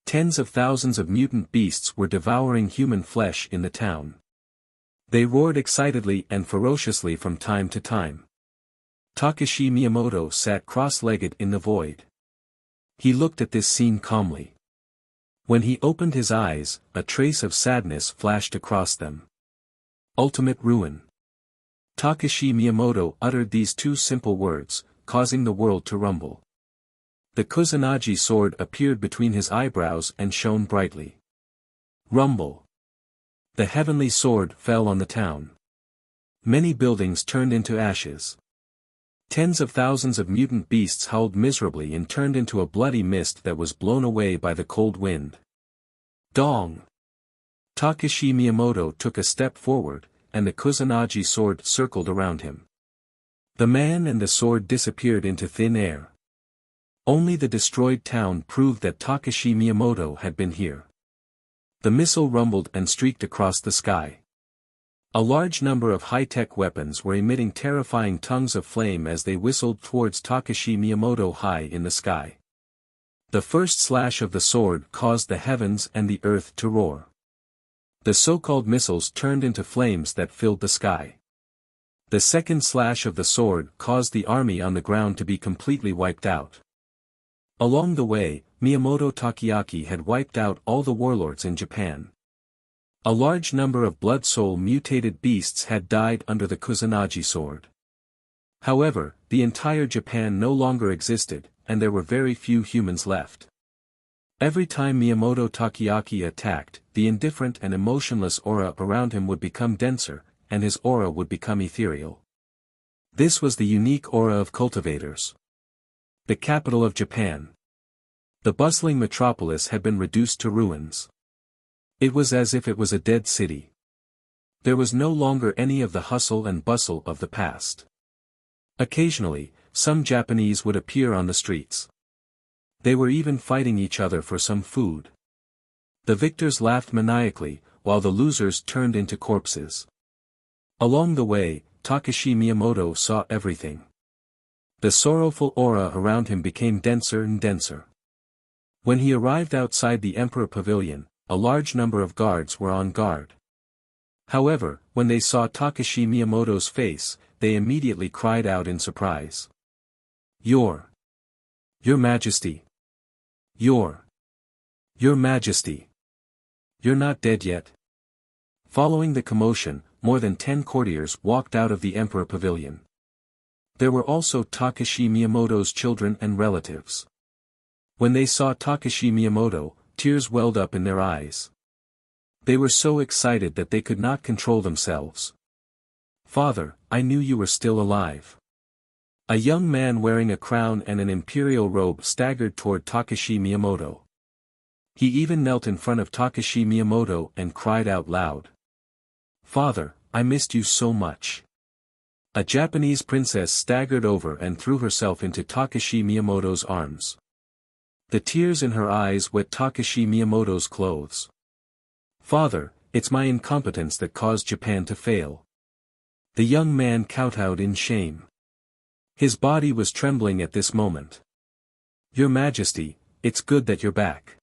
Tens of thousands of mutant beasts were devouring human flesh in the town. They roared excitedly and ferociously from time to time. Takashi Miyamoto sat cross-legged in the void. He looked at this scene calmly. When he opened his eyes, a trace of sadness flashed across them. Ultimate ruin. Takashi Miyamoto uttered these two simple words, causing the world to rumble. The Kusanagi sword appeared between his eyebrows and shone brightly. Rumble. The heavenly sword fell on the town. Many buildings turned into ashes. Tens of thousands of mutant beasts howled miserably and turned into a bloody mist that was blown away by the cold wind. Dong! Takashi Miyamoto took a step forward, and the Kusanagi sword circled around him. The man and the sword disappeared into thin air. Only the destroyed town proved that Takashi Miyamoto had been here. The missile rumbled and streaked across the sky. A large number of high-tech weapons were emitting terrifying tongues of flame as they whistled towards Takashi Miyamoto high in the sky. The first slash of the sword caused the heavens and the earth to roar. The so-called missiles turned into flames that filled the sky. The second slash of the sword caused the army on the ground to be completely wiped out. Along the way, Miyamoto Takeaki had wiped out all the warlords in Japan. A large number of blood soul mutated beasts had died under the Kusanagi sword. However, the entire Japan no longer existed, and there were very few humans left. Every time Miyamoto Takeaki attacked, the indifferent and emotionless aura around him would become denser, and his aura would become ethereal. This was the unique aura of cultivators. The capital of Japan. The bustling metropolis had been reduced to ruins. It was as if it was a dead city. There was no longer any of the hustle and bustle of the past. Occasionally, some Japanese would appear on the streets. They were even fighting each other for some food. The victors laughed maniacally, while the losers turned into corpses. Along the way, Takashi Miyamoto saw everything. The sorrowful aura around him became denser and denser. When he arrived outside the Emperor Pavilion, a large number of guards were on guard. However, when they saw Takashi Miyamoto's face, they immediately cried out in surprise. Your Majesty! Your Majesty! You're not dead yet? Following the commotion, more than 10 courtiers walked out of the Emperor Pavilion. There were also Takashi Miyamoto's children and relatives. When they saw Takashi Miyamoto, tears welled up in their eyes. They were so excited that they could not control themselves. Father, I knew you were still alive. A young man wearing a crown and an imperial robe staggered toward Takashi Miyamoto. He even knelt in front of Takashi Miyamoto and cried out loud. Father, I missed you so much. A Japanese princess staggered over and threw herself into Takashi Miyamoto's arms. The tears in her eyes wet Takashi Miyamoto's clothes. Father, it's my incompetence that caused Japan to fail. The young man kowtowed in shame. His body was trembling at this moment. Your Majesty, it's good that you're back.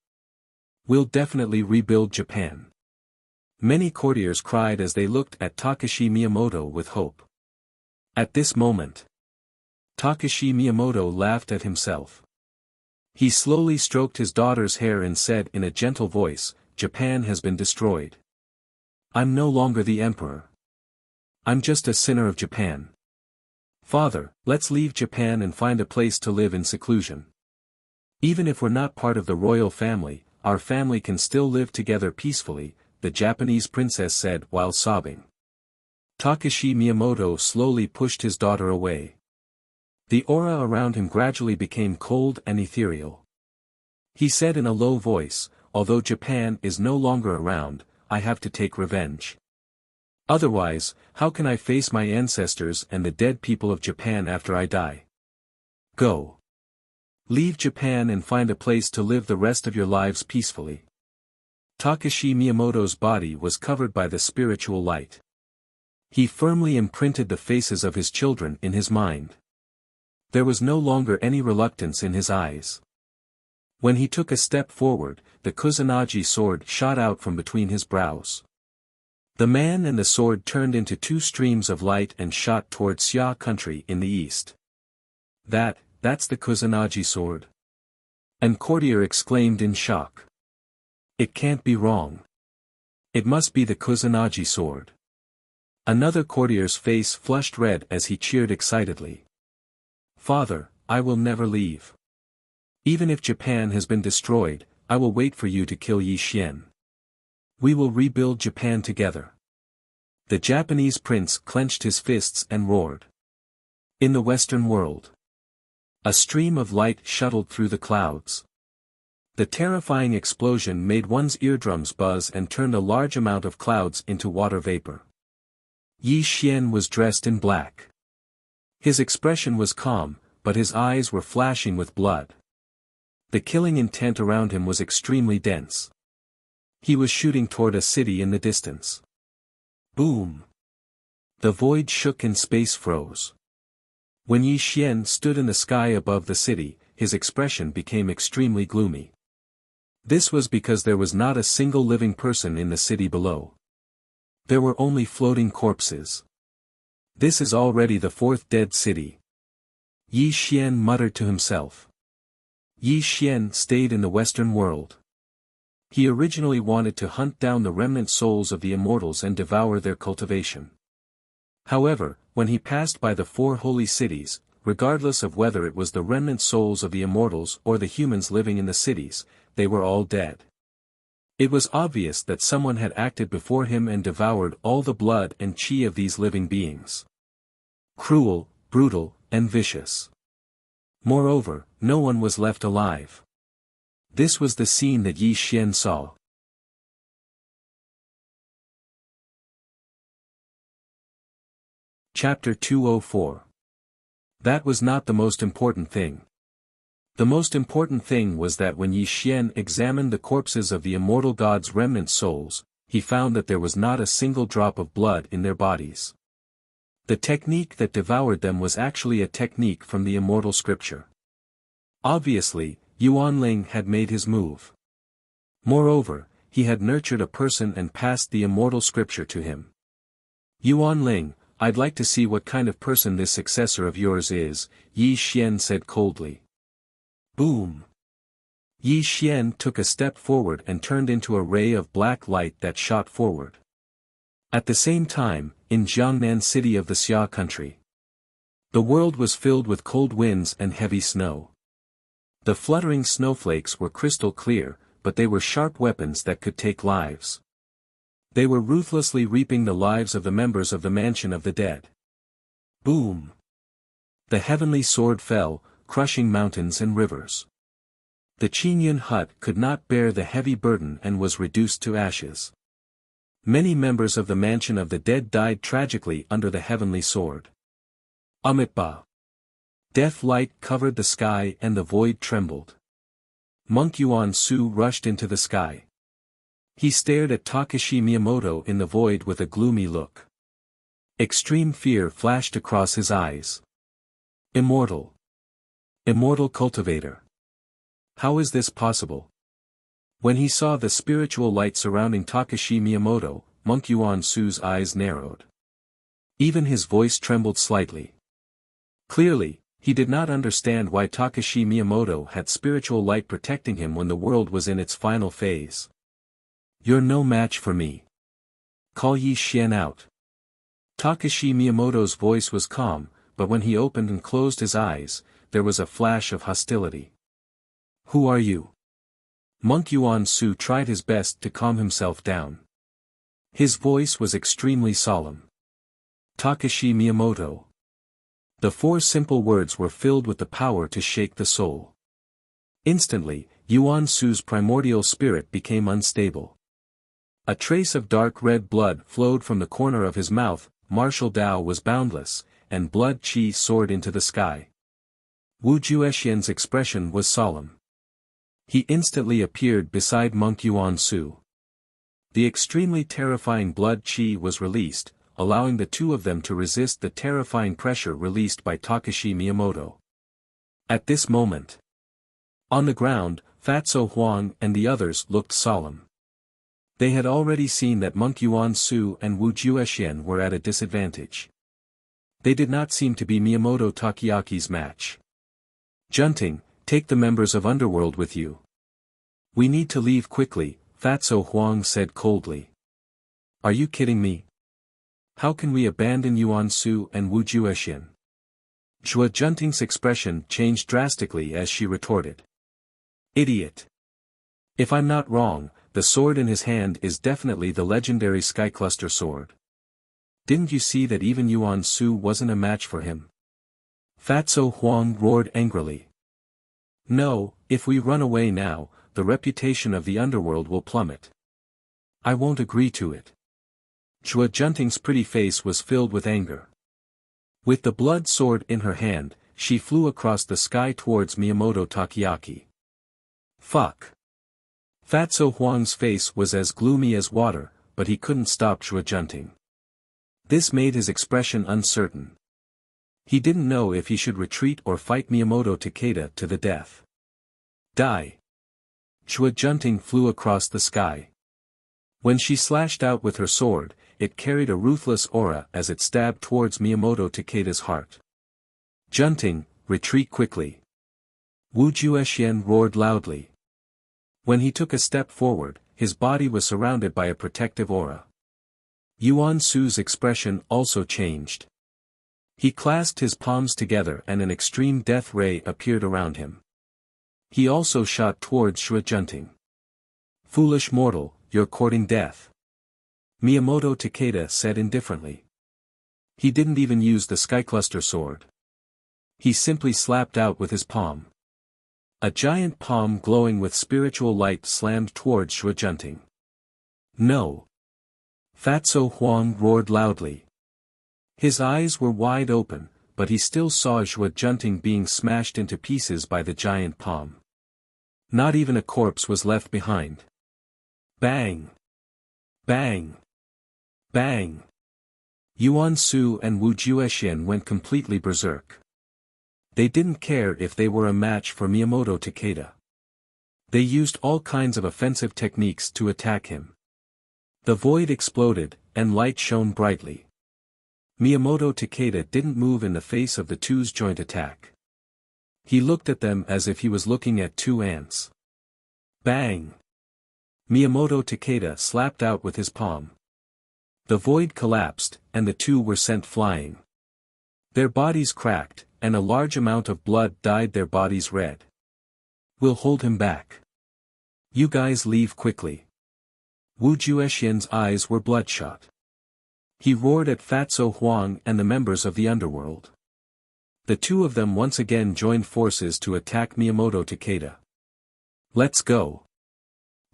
We'll definitely rebuild Japan. Many courtiers cried as they looked at Takashi Miyamoto with hope. At this moment, Takashi Miyamoto laughed at himself. He slowly stroked his daughter's hair and said in a gentle voice, Japan has been destroyed. I'm no longer the emperor. I'm just a sinner of Japan. Father, let's leave Japan and find a place to live in seclusion. Even if we're not part of the royal family, our family can still live together peacefully, the Japanese princess said while sobbing. Takashi Miyamoto slowly pushed his daughter away. The aura around him gradually became cold and ethereal. He said in a low voice, although Japan is no longer around, I have to take revenge. Otherwise, how can I face my ancestors and the dead people of Japan after I die? Go. Leave Japan and find a place to live the rest of your lives peacefully. Takashi Miyamoto's body was covered by the spiritual light. He firmly imprinted the faces of his children in his mind. There was no longer any reluctance in his eyes. When he took a step forward, the Kusanagi sword shot out from between his brows. The man and the sword turned into two streams of light and shot toward Xia country in the east. That's the Kusanagi sword? An courtier exclaimed in shock. It can't be wrong. It must be the Kusanagi sword. Another courtier's face flushed red as he cheered excitedly. Father, I will never leave. Even if Japan has been destroyed, I will wait for you to kill Yi Xian. We will rebuild Japan together. The Japanese prince clenched his fists and roared. In the Western world, a stream of light shuttled through the clouds. The terrifying explosion made one's eardrums buzz and turned a large amount of clouds into water vapor. Yi Xian was dressed in black. His expression was calm, but his eyes were flashing with blood. The killing intent around him was extremely dense. He was shooting toward a city in the distance. Boom! The void shook and space froze. When Yi Xian stood in the sky above the city, his expression became extremely gloomy. This was because there was not a single living person in the city below. There were only floating corpses. This is already the fourth dead city. Yi Xian muttered to himself. Yi Xian stayed in the Western world. He originally wanted to hunt down the remnant souls of the immortals and devour their cultivation. However, when he passed by the 4 holy cities, regardless of whether it was the remnant souls of the immortals or the humans living in the cities, they were all dead. It was obvious that someone had acted before him and devoured all the blood and qi of these living beings. Cruel, brutal, and vicious. Moreover, no one was left alive. This was the scene that Yi Xian saw. Chapter 204. That was not the most important thing. The most important thing was that when Yi Xian examined the corpses of the immortal gods' remnant souls, he found that there was not a single drop of blood in their bodies. The technique that devoured them was actually a technique from the immortal scripture. Obviously, Yuanling had made his move. Moreover, he had nurtured a person and passed the immortal scripture to him. Yuanling, I'd like to see what kind of person this successor of yours is, Yi Xian said coldly. Boom! Yi Xian took a step forward and turned into a ray of black light that shot forward. At the same time, in Jiangnan city of the Xia country, the world was filled with cold winds and heavy snow. The fluttering snowflakes were crystal clear, but they were sharp weapons that could take lives. They were ruthlessly reaping the lives of the members of the Mansion of the Dead. Boom! The heavenly sword fell, crushing mountains and rivers. The Qingyun hut could not bear the heavy burden and was reduced to ashes. Many members of the Mansion of the Dead died tragically under the heavenly sword. Amitabha. Death light covered the sky and the void trembled. Monk Yuan Su rushed into the sky. He stared at Takashi Miyamoto in the void with a gloomy look. Extreme fear flashed across his eyes. Immortal. Immortal cultivator. How is this possible? When he saw the spiritual light surrounding Takashi Miyamoto, Monk Yuan Su's eyes narrowed. Even his voice trembled slightly. Clearly, he did not understand why Takashi Miyamoto had spiritual light protecting him when the world was in its final phase. You're no match for me. Call Yi Xian out. Takashi Miyamoto's voice was calm, but when he opened and closed his eyes, there was a flash of hostility. Who are you? Monk Yuan Su tried his best to calm himself down. His voice was extremely solemn. Takashi Miyamoto. The 4 simple words were filled with the power to shake the soul. Instantly, Yuan Su's primordial spirit became unstable. A trace of dark red blood flowed from the corner of his mouth, martial Tao was boundless, and blood qi soared into the sky. Wu Juexian's expression was solemn. He instantly appeared beside Monk Yuan Su. The extremely terrifying blood qi was released, allowing the 2 of them to resist the terrifying pressure released by Takashi Miyamoto. At this moment, on the ground, Fatso Huang and the others looked solemn. They had already seen that Monk Yuan Su and Wu Juexian were at a disadvantage. They did not seem to be Miyamoto Takeyaki's match. Junting, take the members of Underworld with you. We need to leave quickly, Fatso Huang said coldly. Are you kidding me? How can we abandon Yuan Su and Wu Juexian? Zhua Junting's expression changed drastically as she retorted. Idiot. If I'm not wrong, the sword in his hand is definitely the legendary Skycluster sword. Didn't you see that even Yuan Su wasn't a match for him? Fatso Huang roared angrily. No, if we run away now, the reputation of the underworld will plummet. I won't agree to it. Zhua Junting's pretty face was filled with anger. With the blood sword in her hand, she flew across the sky towards Miyamoto Takeaki. Fuck. Fatso Huang's face was as gloomy as water, but he couldn't stop Zhua Junting. This made his expression uncertain. He didn't know if he should retreat or fight Miyamoto Takeda to the death. Die. Zhua Junting flew across the sky. When she slashed out with her sword, it carried a ruthless aura as it stabbed towards Miyamoto Takeda's heart. Junting, retreat quickly. Wu Juexian roared loudly. When he took a step forward, his body was surrounded by a protective aura. Yuan Su's expression also changed. He clasped his palms together and an extreme death ray appeared around him. He also shot towards Shui Junting. Foolish mortal, you're courting death. Miyamoto Takeda said indifferently. He didn't even use the Skycluster sword. He simply slapped out with his palm. A giant palm glowing with spiritual light slammed towards Shui Junting. No! Fatso Huang roared loudly. His eyes were wide open, but he still saw Shui Junting being smashed into pieces by the giant palm. Not even a corpse was left behind. Bang! Bang! Bang! Yuan Su and Wu Juexian went completely berserk. They didn't care if they were a match for Miyamoto Takeda. They used all kinds of offensive techniques to attack him. The void exploded, and light shone brightly. Miyamoto Takeda didn't move in the face of the two's joint attack. He looked at them as if he was looking at two ants. Bang! Miyamoto Takeda slapped out with his palm. The void collapsed, and the two were sent flying. Their bodies cracked, and a large amount of blood dyed their bodies red. We'll hold him back. You guys leave quickly. Wu Juexian's eyes were bloodshot. He roared at Fatso Huang and the members of the underworld. The two of them once again joined forces to attack Miyamoto Takeda. Let's go.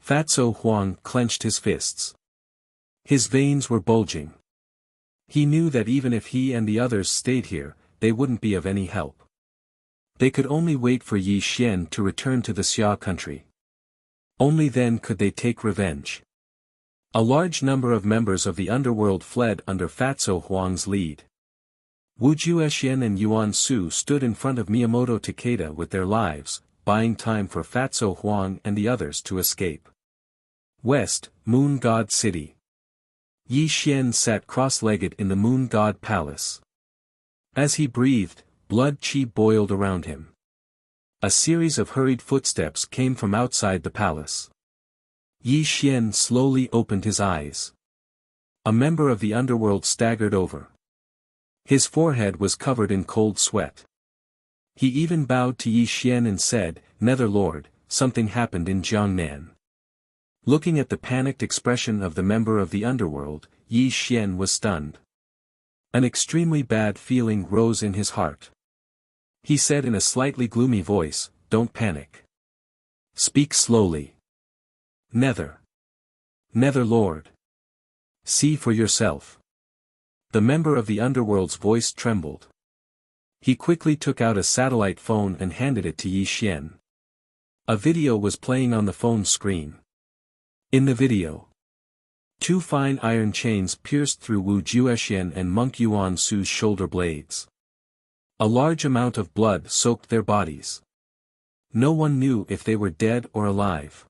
Fatso Huang clenched his fists. His veins were bulging. He knew that even if he and the others stayed here, they wouldn't be of any help. They could only wait for Yi Xian to return to the Xia country. Only then could they take revenge. A large number of members of the underworld fled under Fatso Huang's lead. Wu Juexian and Yuan Su stood in front of Miyamoto Takeda with their lives, buying time for Fatso Huang and the others to escape. West, Moon God City. Yi Xian sat cross-legged in the Moon God Palace. As he breathed, blood chi boiled around him. A series of hurried footsteps came from outside the palace. Yi Xian slowly opened his eyes. A member of the underworld staggered over. His forehead was covered in cold sweat. He even bowed to Yi Xian and said, "Netherlord, something happened in Jiangnan." Looking at the panicked expression of the member of the underworld, Yi Xian was stunned. An extremely bad feeling rose in his heart. He said in a slightly gloomy voice, "Don't panic. Speak slowly. Netherlord. See for yourself." The member of the underworld's voice trembled. He quickly took out a satellite phone and handed it to Yi Xian. A video was playing on the phone screen. In the video, two fine iron chains pierced through Wu Juexian and Monk Yuan Su's shoulder blades. A large amount of blood soaked their bodies. No one knew if they were dead or alive.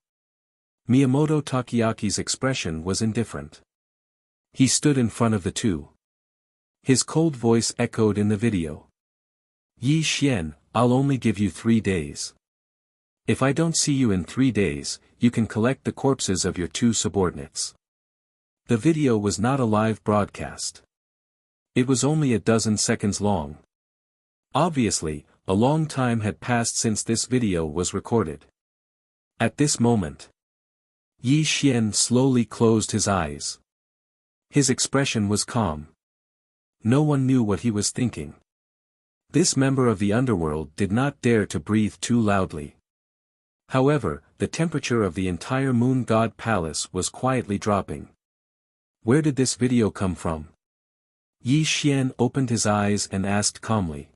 Miyamoto Takeyaki's expression was indifferent. He stood in front of the two. His cold voice echoed in the video. "Yi Xian, I'll only give you 3 days. If I don't see you in 3 days, you can collect the corpses of your two subordinates." The video was not a live broadcast. It was only a dozen seconds long. Obviously, a long time had passed since this video was recorded. At this moment, Yi Xian slowly closed his eyes. His expression was calm. No one knew what he was thinking. This member of the underworld did not dare to breathe too loudly. However, the temperature of the entire Moon God Palace was quietly dropping. Where did this video come from? Yi Xian opened his eyes and asked calmly.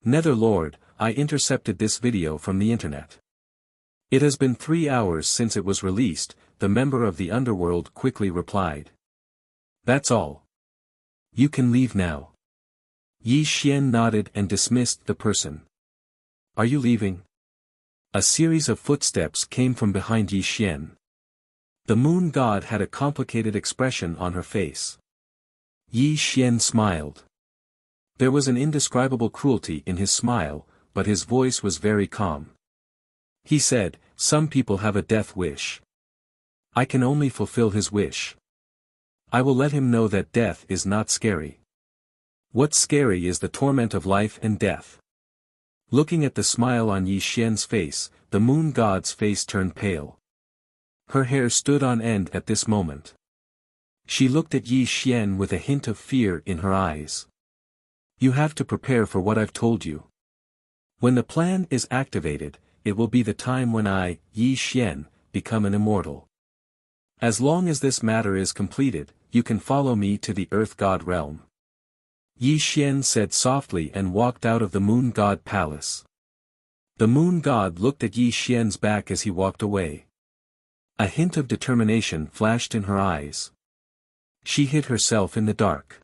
"Netherlord, I intercepted this video from the internet." "It has been 3 hours since it was released," the member of the underworld quickly replied. "That's all. You can leave now." Yi Xian nodded and dismissed the person. "Are you leaving?" A series of footsteps came from behind Yi Xian. The moon god had a complicated expression on her face. Yi Xian smiled. There was an indescribable cruelty in his smile, but his voice was very calm. He said, "Some people have a death wish. I can only fulfill his wish. I will let him know that death is not scary. What's scary is the torment of life and death." Looking at the smile on Yi Xian's face, the moon god's face turned pale. Her hair stood on end at this moment. She looked at Yi Xian with a hint of fear in her eyes. "You have to prepare for what I've told you. When the plan is activated, it will be the time when I, Yi Xian, become an immortal. As long as this matter is completed, you can follow me to the Earth God realm." Yi Xian said softly and walked out of the moon god palace. The moon god looked at Yi Xian's back as he walked away. A hint of determination flashed in her eyes. She hid herself in the dark.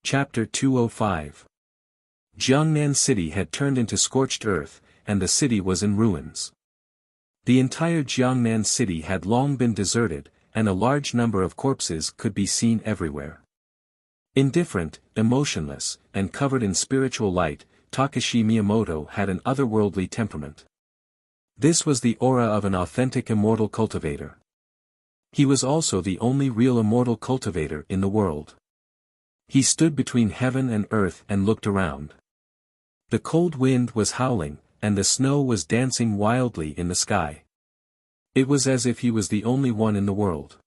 Chapter 205. Jiangnan City had turned into scorched earth, and the city was in ruins. The entire Jiangnan City had long been deserted, and a large number of corpses could be seen everywhere. Indifferent, emotionless, and covered in spiritual light, Takashi Miyamoto had an otherworldly temperament. This was the aura of an authentic immortal cultivator. He was also the only real immortal cultivator in the world. He stood between heaven and earth and looked around. The cold wind was howling, and the snow was dancing wildly in the sky. It was as if he was the only one in the world.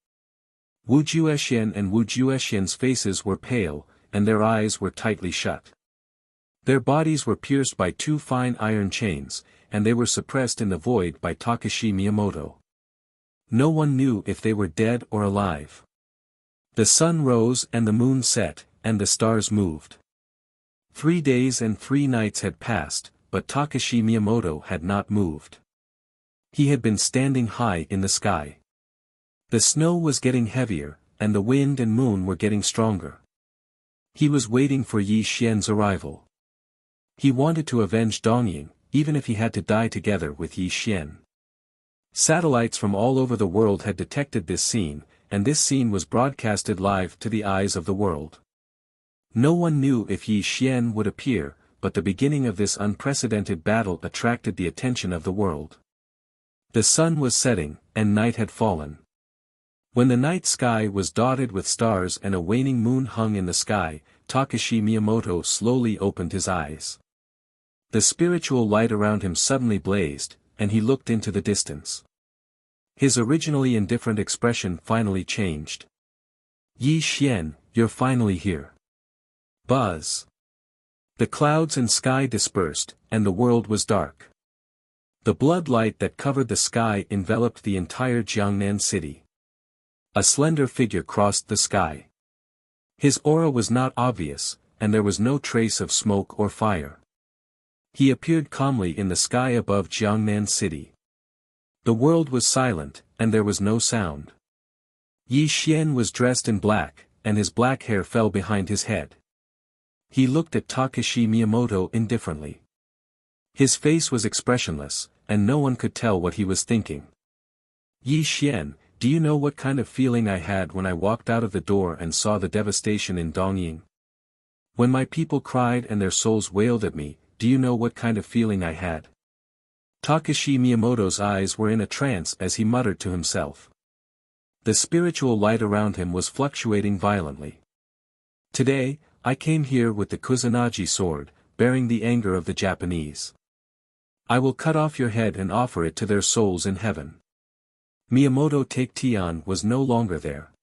Wu Juexian and Wu Juexian's faces were pale, and their eyes were tightly shut. Their bodies were pierced by two fine iron chains, and they were suppressed in the void by Takashi Miyamoto. No one knew if they were dead or alive. The sun rose and the moon set, and the stars moved. 3 days and 3 nights had passed, but Takashi Miyamoto had not moved. He had been standing high in the sky. The snow was getting heavier, and the wind and moon were getting stronger. He was waiting for Yi Xian's arrival. He wanted to avenge Dongying, even if he had to die together with Yi Xian. Satellites from all over the world had detected this scene, and this scene was broadcasted live to the eyes of the world. No one knew if Yi Xian would appear, but the beginning of this unprecedented battle attracted the attention of the world. The sun was setting, and night had fallen. When the night sky was dotted with stars and a waning moon hung in the sky, Takashi Miyamoto slowly opened his eyes. The spiritual light around him suddenly blazed, and he looked into the distance. His originally indifferent expression finally changed. "Yi Xian, you're finally here." Buzz. The clouds and sky dispersed, and the world was dark. The blood light that covered the sky enveloped the entire Jiangnan city. A slender figure crossed the sky. His aura was not obvious, and there was no trace of smoke or fire. He appeared calmly in the sky above Jiangnan city. The world was silent, and there was no sound. Yi Xian was dressed in black, and his black hair fell behind his head. He looked at Takashi Miyamoto indifferently. His face was expressionless, and no one could tell what he was thinking. "Yi Xian, do you know what kind of feeling I had when I walked out of the door and saw the devastation in Dongying? When my people cried and their souls wailed at me, do you know what kind of feeling I had?" Takashi Miyamoto's eyes were in a trance as he muttered to himself. The spiritual light around him was fluctuating violently. "Today, I came here with the Kusanagi sword, bearing the anger of the Japanese. I will cut off your head and offer it to their souls in heaven." Miyamoto Taketian was no longer there.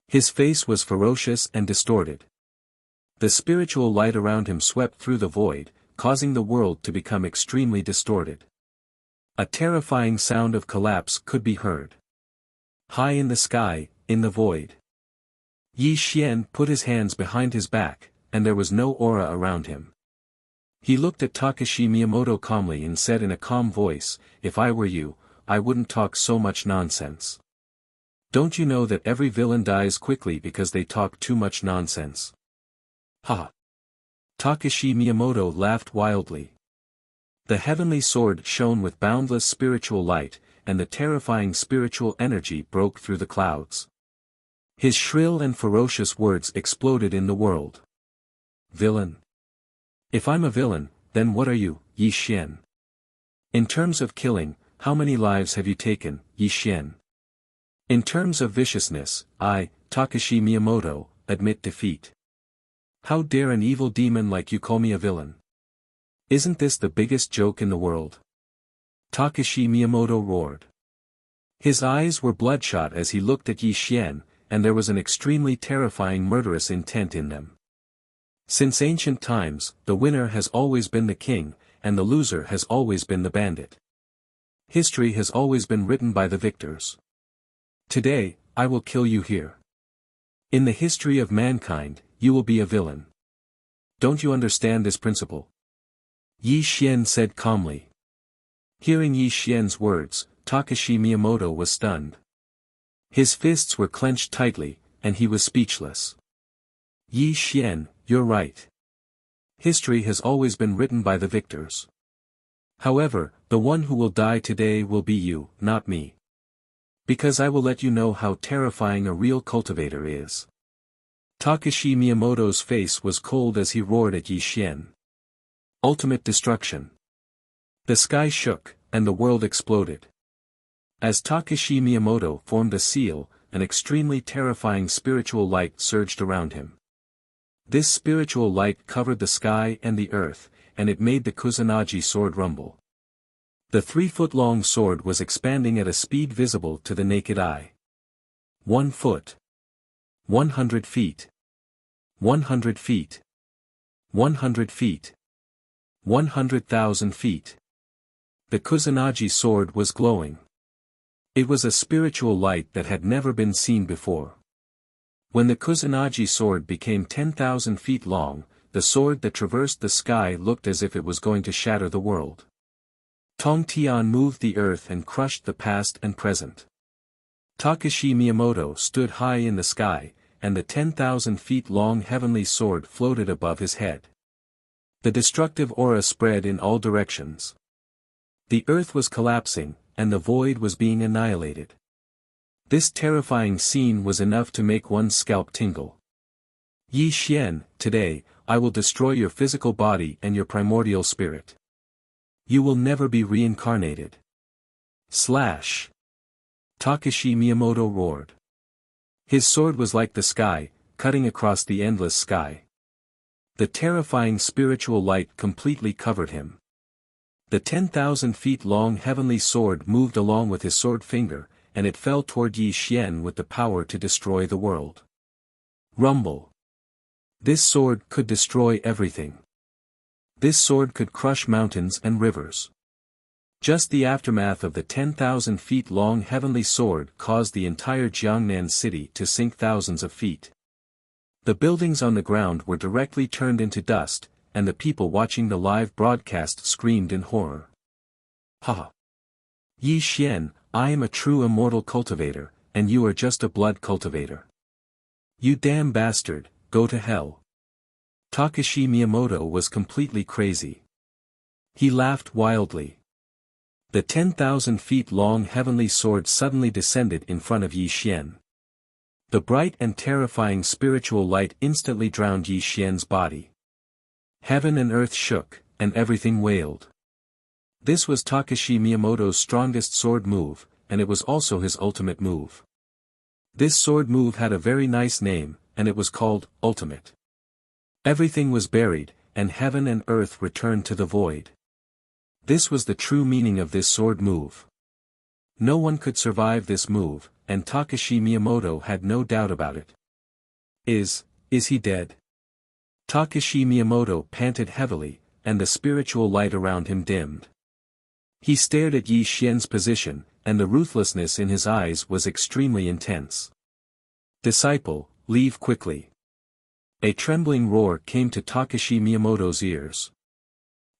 His face was ferocious and distorted. The spiritual light around him swept through the void, causing the world to become extremely distorted. A terrifying sound of collapse could be heard. High in the sky, in the void. Yi Xian put his hands behind his back, and there was no aura around him. He looked at Takashi Miyamoto calmly and said in a calm voice, "If I were you, I wouldn't talk so much nonsense. Don't you know that every villain dies quickly because they talk too much nonsense?" "Ha!" Takashi Miyamoto laughed wildly. The heavenly sword shone with boundless spiritual light, and the terrifying spiritual energy broke through the clouds. His shrill and ferocious words exploded in the world. Villain. If I'm a villain, then what are you, Yi Xian? In terms of killing, how many lives have you taken, Yi Xian? In terms of viciousness, I, Takashi Miyamoto, admit defeat. How dare an evil demon like you call me a villain? Isn't this the biggest joke in the world? Takashi Miyamoto roared. His eyes were bloodshot as he looked at Yi Xian, and there was an extremely terrifying murderous intent in them. Since ancient times, the winner has always been the king, and the loser has always been the bandit. History has always been written by the victors. Today, I will kill you here. In the history of mankind, you will be a villain. Don't you understand this principle? Yi Xian said calmly. Hearing Yi Xian's words, Takashi Miyamoto was stunned. His fists were clenched tightly, and he was speechless. Yi Xian, you're right. History has always been written by the victors. However, the one who will die today will be you, not me. Because I will let you know how terrifying a real cultivator is. Takashi Miyamoto's face was cold as he roared at Yi Xian. Ultimate destruction. The sky shook, and the world exploded. As Takashi Miyamoto formed a seal, an extremely terrifying spiritual light surged around him. This spiritual light covered the sky and the earth, and it made the Kusanagi sword rumble. The 3-foot-long sword was expanding at a speed visible to the naked eye. 1 foot. 100 feet. 100 feet. 100 feet. 100,000 feet. The Kusanagi sword was glowing. It was a spiritual light that had never been seen before. When the Kusanagi sword became 10,000 feet long, the sword that traversed the sky looked as if it was going to shatter the world. Tongtian moved the earth and crushed the past and present. Takashi Miyamoto stood high in the sky, and the 10,000 feet long heavenly sword floated above his head. The destructive aura spread in all directions. The earth was collapsing, and the void was being annihilated. This terrifying scene was enough to make one's scalp tingle. Yi Xian, today, I will destroy your physical body and your primordial spirit. You will never be reincarnated. Slash! Takashi Miyamoto roared. His sword was like the sky, cutting across the endless sky. The terrifying spiritual light completely covered him. The 10,000 feet long heavenly sword moved along with his sword finger, and it fell toward Yi Xian with the power to destroy the world. Rumble. This sword could destroy everything. This sword could crush mountains and rivers. Just the aftermath of the 10,000 feet long heavenly sword caused the entire Jiangnan city to sink thousands of feet. The buildings on the ground were directly turned into dust, and the people watching the live broadcast screamed in horror. Ha! Yi Xian, I am a true immortal cultivator, and you are just a blood cultivator. You damn bastard, go to hell. Takashi Miyamoto was completely crazy. He laughed wildly. The 10,000 feet long heavenly sword suddenly descended in front of Yi Xian. The bright and terrifying spiritual light instantly drowned Yi Xian's body. Heaven and earth shook, and everything wailed. This was Takashi Miyamoto's strongest sword move, and it was also his ultimate move. This sword move had a very nice name, and it was called Ultimate. Everything was buried, and heaven and earth returned to the void. This was the true meaning of this sword move. No one could survive this move, and Takashi Miyamoto had no doubt about it. Is he dead? Takashi Miyamoto panted heavily, and the spiritual light around him dimmed. He stared at Yi Xian's position, and the ruthlessness in his eyes was extremely intense. Disciple, leave quickly. A trembling roar came to Takashi Miyamoto's ears.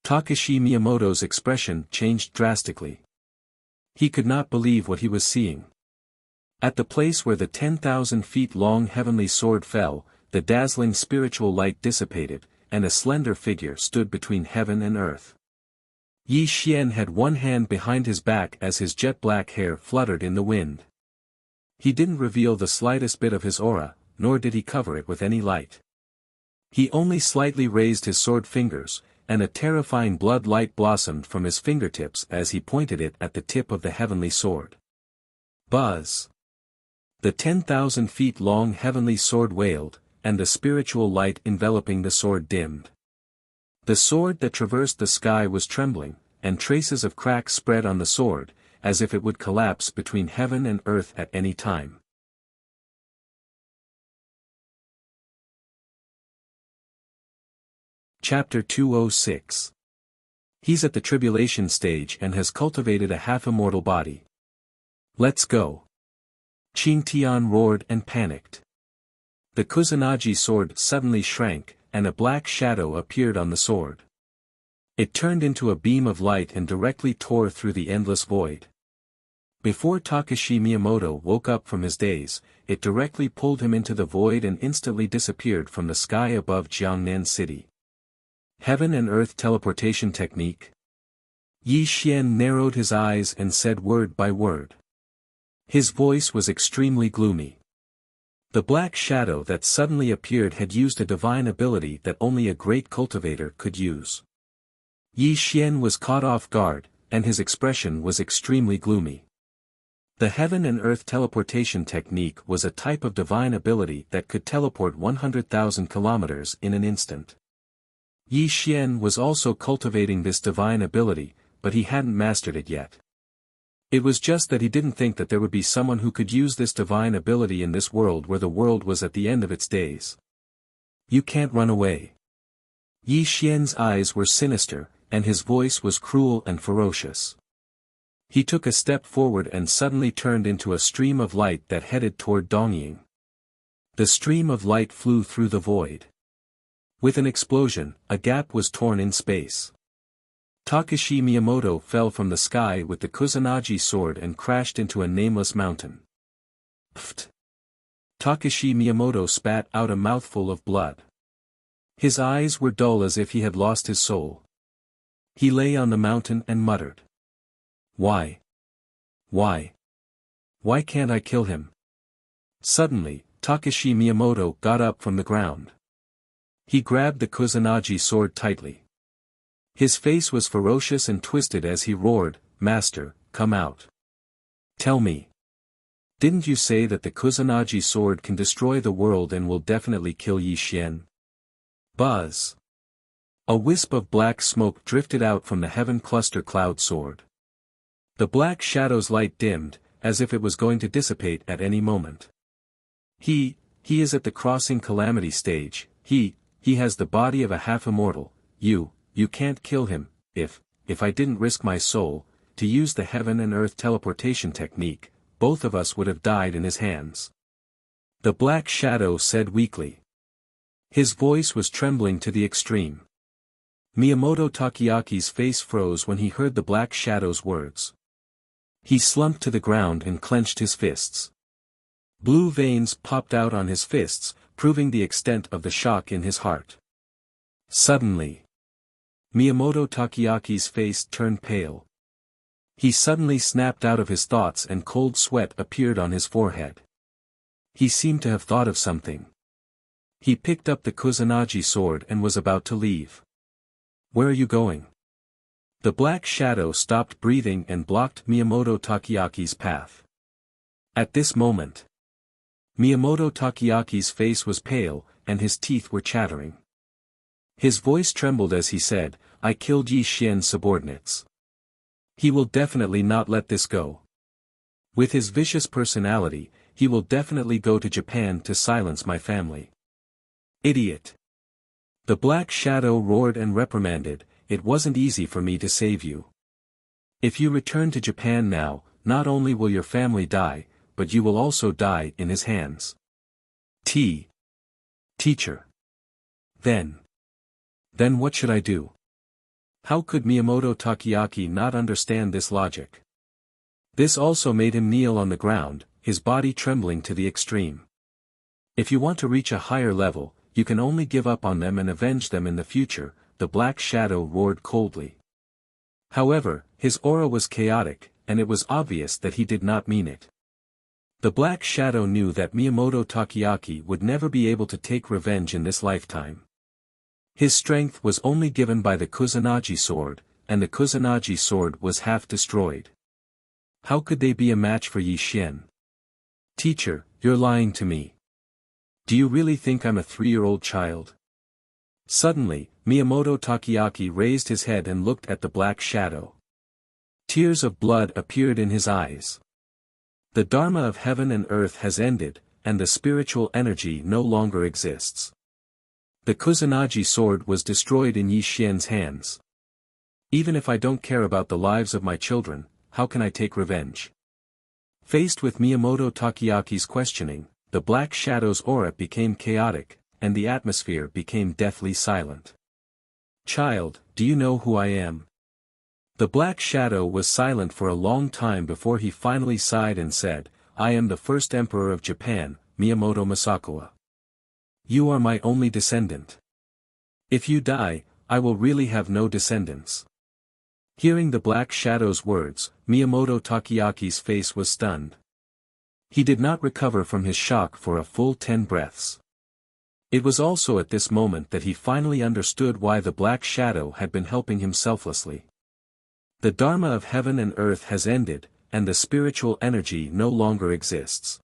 Takashi Miyamoto's expression changed drastically. He could not believe what he was seeing. At the place where the 10,000 feet long heavenly sword fell, the dazzling spiritual light dissipated, and a slender figure stood between heaven and earth. Yi Xian had one hand behind his back as his jet-black hair fluttered in the wind. He didn't reveal the slightest bit of his aura, nor did he cover it with any light. He only slightly raised his sword fingers, and a terrifying blood light blossomed from his fingertips as he pointed it at the tip of the heavenly sword. Buzz! The 10,000 feet long heavenly sword wailed, and the spiritual light enveloping the sword dimmed. The sword that traversed the sky was trembling, and traces of cracks spread on the sword, as if it would collapse between heaven and earth at any time. Chapter 206. He's at the tribulation stage and has cultivated a half-immortal body. Let's go. Qing Tian roared and panicked. The Kusanagi sword suddenly shrank, and a black shadow appeared on the sword. It turned into a beam of light and directly tore through the endless void. Before Takashi Miyamoto woke up from his daze, it directly pulled him into the void and instantly disappeared from the sky above Jiangnan City. Heaven and Earth teleportation technique? Yi Xian narrowed his eyes and said word by word. His voice was extremely gloomy. The black shadow that suddenly appeared had used a divine ability that only a great cultivator could use. Yi Xian was caught off guard, and his expression was extremely gloomy. The Heaven and Earth teleportation technique was a type of divine ability that could teleport 100,000 kilometers in an instant. Yi Xian was also cultivating this divine ability, but he hadn't mastered it yet. It was just that he didn't think that there would be someone who could use this divine ability in this world where the world was at the end of its days. You can't run away. Yi Xian's eyes were sinister, and his voice was cruel and ferocious. He took a step forward and suddenly turned into a stream of light that headed toward Dongying. The stream of light flew through the void. With an explosion, a gap was torn in space. Takashi Miyamoto fell from the sky with the Kusanagi sword and crashed into a nameless mountain. Pfft! Takashi Miyamoto spat out a mouthful of blood. His eyes were dull as if he had lost his soul. He lay on the mountain and muttered. Why? Why? Why can't I kill him? Suddenly, Takashi Miyamoto got up from the ground. He grabbed the Kusanagi sword tightly. His face was ferocious and twisted as he roared, Master, come out. Tell me. Didn't you say that the Kusanagi sword can destroy the world and will definitely kill Yi Xian? Buzz. A wisp of black smoke drifted out from the heaven cluster cloud sword. The black shadow's light dimmed, as if it was going to dissipate at any moment. He is at the crossing calamity stage, he has the body of a half-immortal, you can't kill him. If I didn't risk my soul, to use the Heaven and Earth teleportation technique, both of us would have died in his hands. The black shadow said weakly. His voice was trembling to the extreme. Miyamoto Takeyaki's face froze when he heard the black shadow's words. He slumped to the ground and clenched his fists. Blue veins popped out on his fists, proving the extent of the shock in his heart. Suddenly, Miyamoto Takeyaki's face turned pale. He suddenly snapped out of his thoughts and cold sweat appeared on his forehead. He seemed to have thought of something. He picked up the Kusanagi sword and was about to leave. Where are you going? The black shadow stopped breathing and blocked Miyamoto Takeyaki's path. At this moment, Miyamoto Takeyaki's face was pale, and his teeth were chattering. His voice trembled as he said, I killed Yi Xian's subordinates. He will definitely not let this go. With his vicious personality, he will definitely go to Japan to silence my family. Idiot! The black shadow roared and reprimanded, it wasn't easy for me to save you. If you return to Japan now, not only will your family die, but you will also die in his hands. Teacher. Then what should I do? How could Miyamoto Takeaki not understand this logic? This also made him kneel on the ground, his body trembling to the extreme. If you want to reach a higher level, you can only give up on them and avenge them in the future, the black shadow roared coldly. However, his aura was chaotic, and it was obvious that he did not mean it. The Black Shadow knew that Miyamoto Takeaki would never be able to take revenge in this lifetime. His strength was only given by the Kusanagi sword, and the Kusanagi sword was half destroyed. How could they be a match for Yi Xian? Teacher, you're lying to me. Do you really think I'm a 3-year-old child? Suddenly, Miyamoto Takeaki raised his head and looked at the Black Shadow. Tears of blood appeared in his eyes. The Dharma of heaven and earth has ended, and the spiritual energy no longer exists. The Kusanagi sword was destroyed in Yi Xian's hands. Even if I don't care about the lives of my children, how can I take revenge? Faced with Miyamoto Takeaki's questioning, the Black Shadow's aura became chaotic, and the atmosphere became deathly silent. Child, do you know who I am? The Black Shadow was silent for a long time before he finally sighed and said, I am the first emperor of Japan, Miyamoto Masakawa. You are my only descendant. If you die, I will really have no descendants. Hearing the Black Shadow's words, Miyamoto Takeaki's face was stunned. He did not recover from his shock for a full 10 breaths. It was also at this moment that he finally understood why the Black Shadow had been helping him selflessly. The Dharma of heaven and earth has ended, and the spiritual energy no longer exists.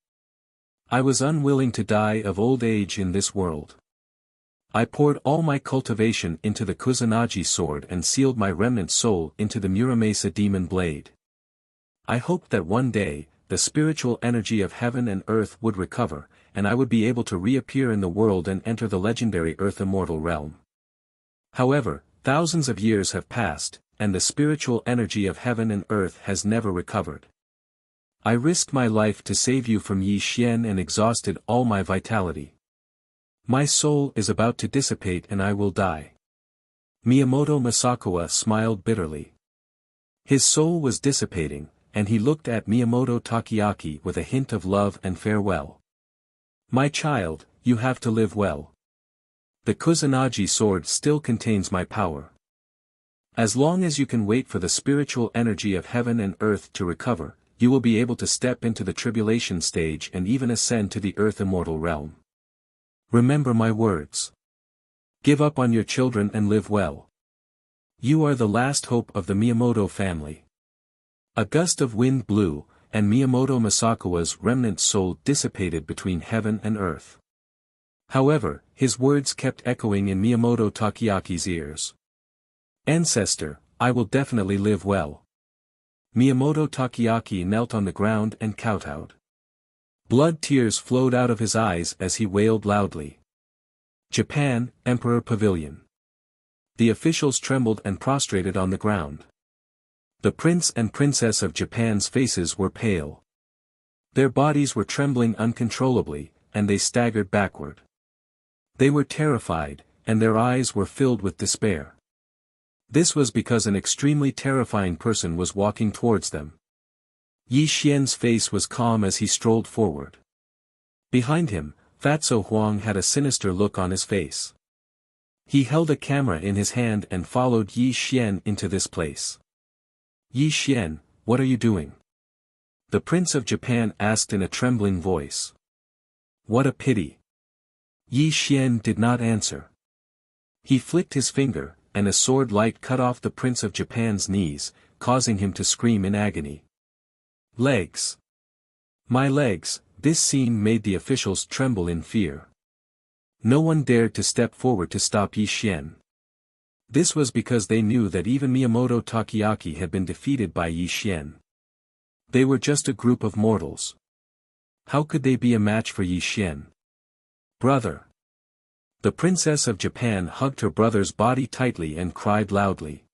I was unwilling to die of old age in this world. I poured all my cultivation into the Kusanagi sword and sealed my remnant soul into the Muramasa demon blade. I hoped that one day, the spiritual energy of heaven and earth would recover, and I would be able to reappear in the world and enter the legendary Earth Immortal realm. However, thousands of years have passed, and the spiritual energy of heaven and earth has never recovered. I risked my life to save you from Yi Xian and exhausted all my vitality. My soul is about to dissipate and I will die. Miyamoto Masakawa smiled bitterly. His soul was dissipating, and he looked at Miyamoto Takeaki with a hint of love and farewell. My child, you have to live well. The Kusanagi sword still contains my power. As long as you can wait for the spiritual energy of heaven and earth to recover, you will be able to step into the tribulation stage and even ascend to the Earth Immortal realm. Remember my words. Give up on your children and live well. You are the last hope of the Miyamoto family. A gust of wind blew, and Miyamoto Masakawa's remnant soul dissipated between heaven and earth. However, his words kept echoing in Miyamoto Takeaki's ears. Ancestor, I will definitely live well. Miyamoto Takeaki knelt on the ground and kowtowed. Blood tears flowed out of his eyes as he wailed loudly. Japan, Emperor Pavilion. The officials trembled and prostrated on the ground. The prince and princess of Japan's faces were pale. Their bodies were trembling uncontrollably, and they staggered backward. They were terrified, and their eyes were filled with despair. This was because an extremely terrifying person was walking towards them. Yi Xian's face was calm as he strolled forward. Behind him, Fatso Huang had a sinister look on his face. He held a camera in his hand and followed Yi Xian into this place. Yi Xian, what are you doing? The Prince of Japan asked in a trembling voice. What a pity. Yi Xian did not answer. He flicked his finger, and a sword light cut off the Prince of Japan's knees, causing him to scream in agony. Legs. My legs. This scene made the officials tremble in fear. No one dared to step forward to stop Yi Xian. This was because they knew that even Miyamoto Takeaki had been defeated by Yi Xian. They were just a group of mortals. How could they be a match for Yi Xian? Brother. The Princess of Japan hugged her brother's body tightly and cried loudly.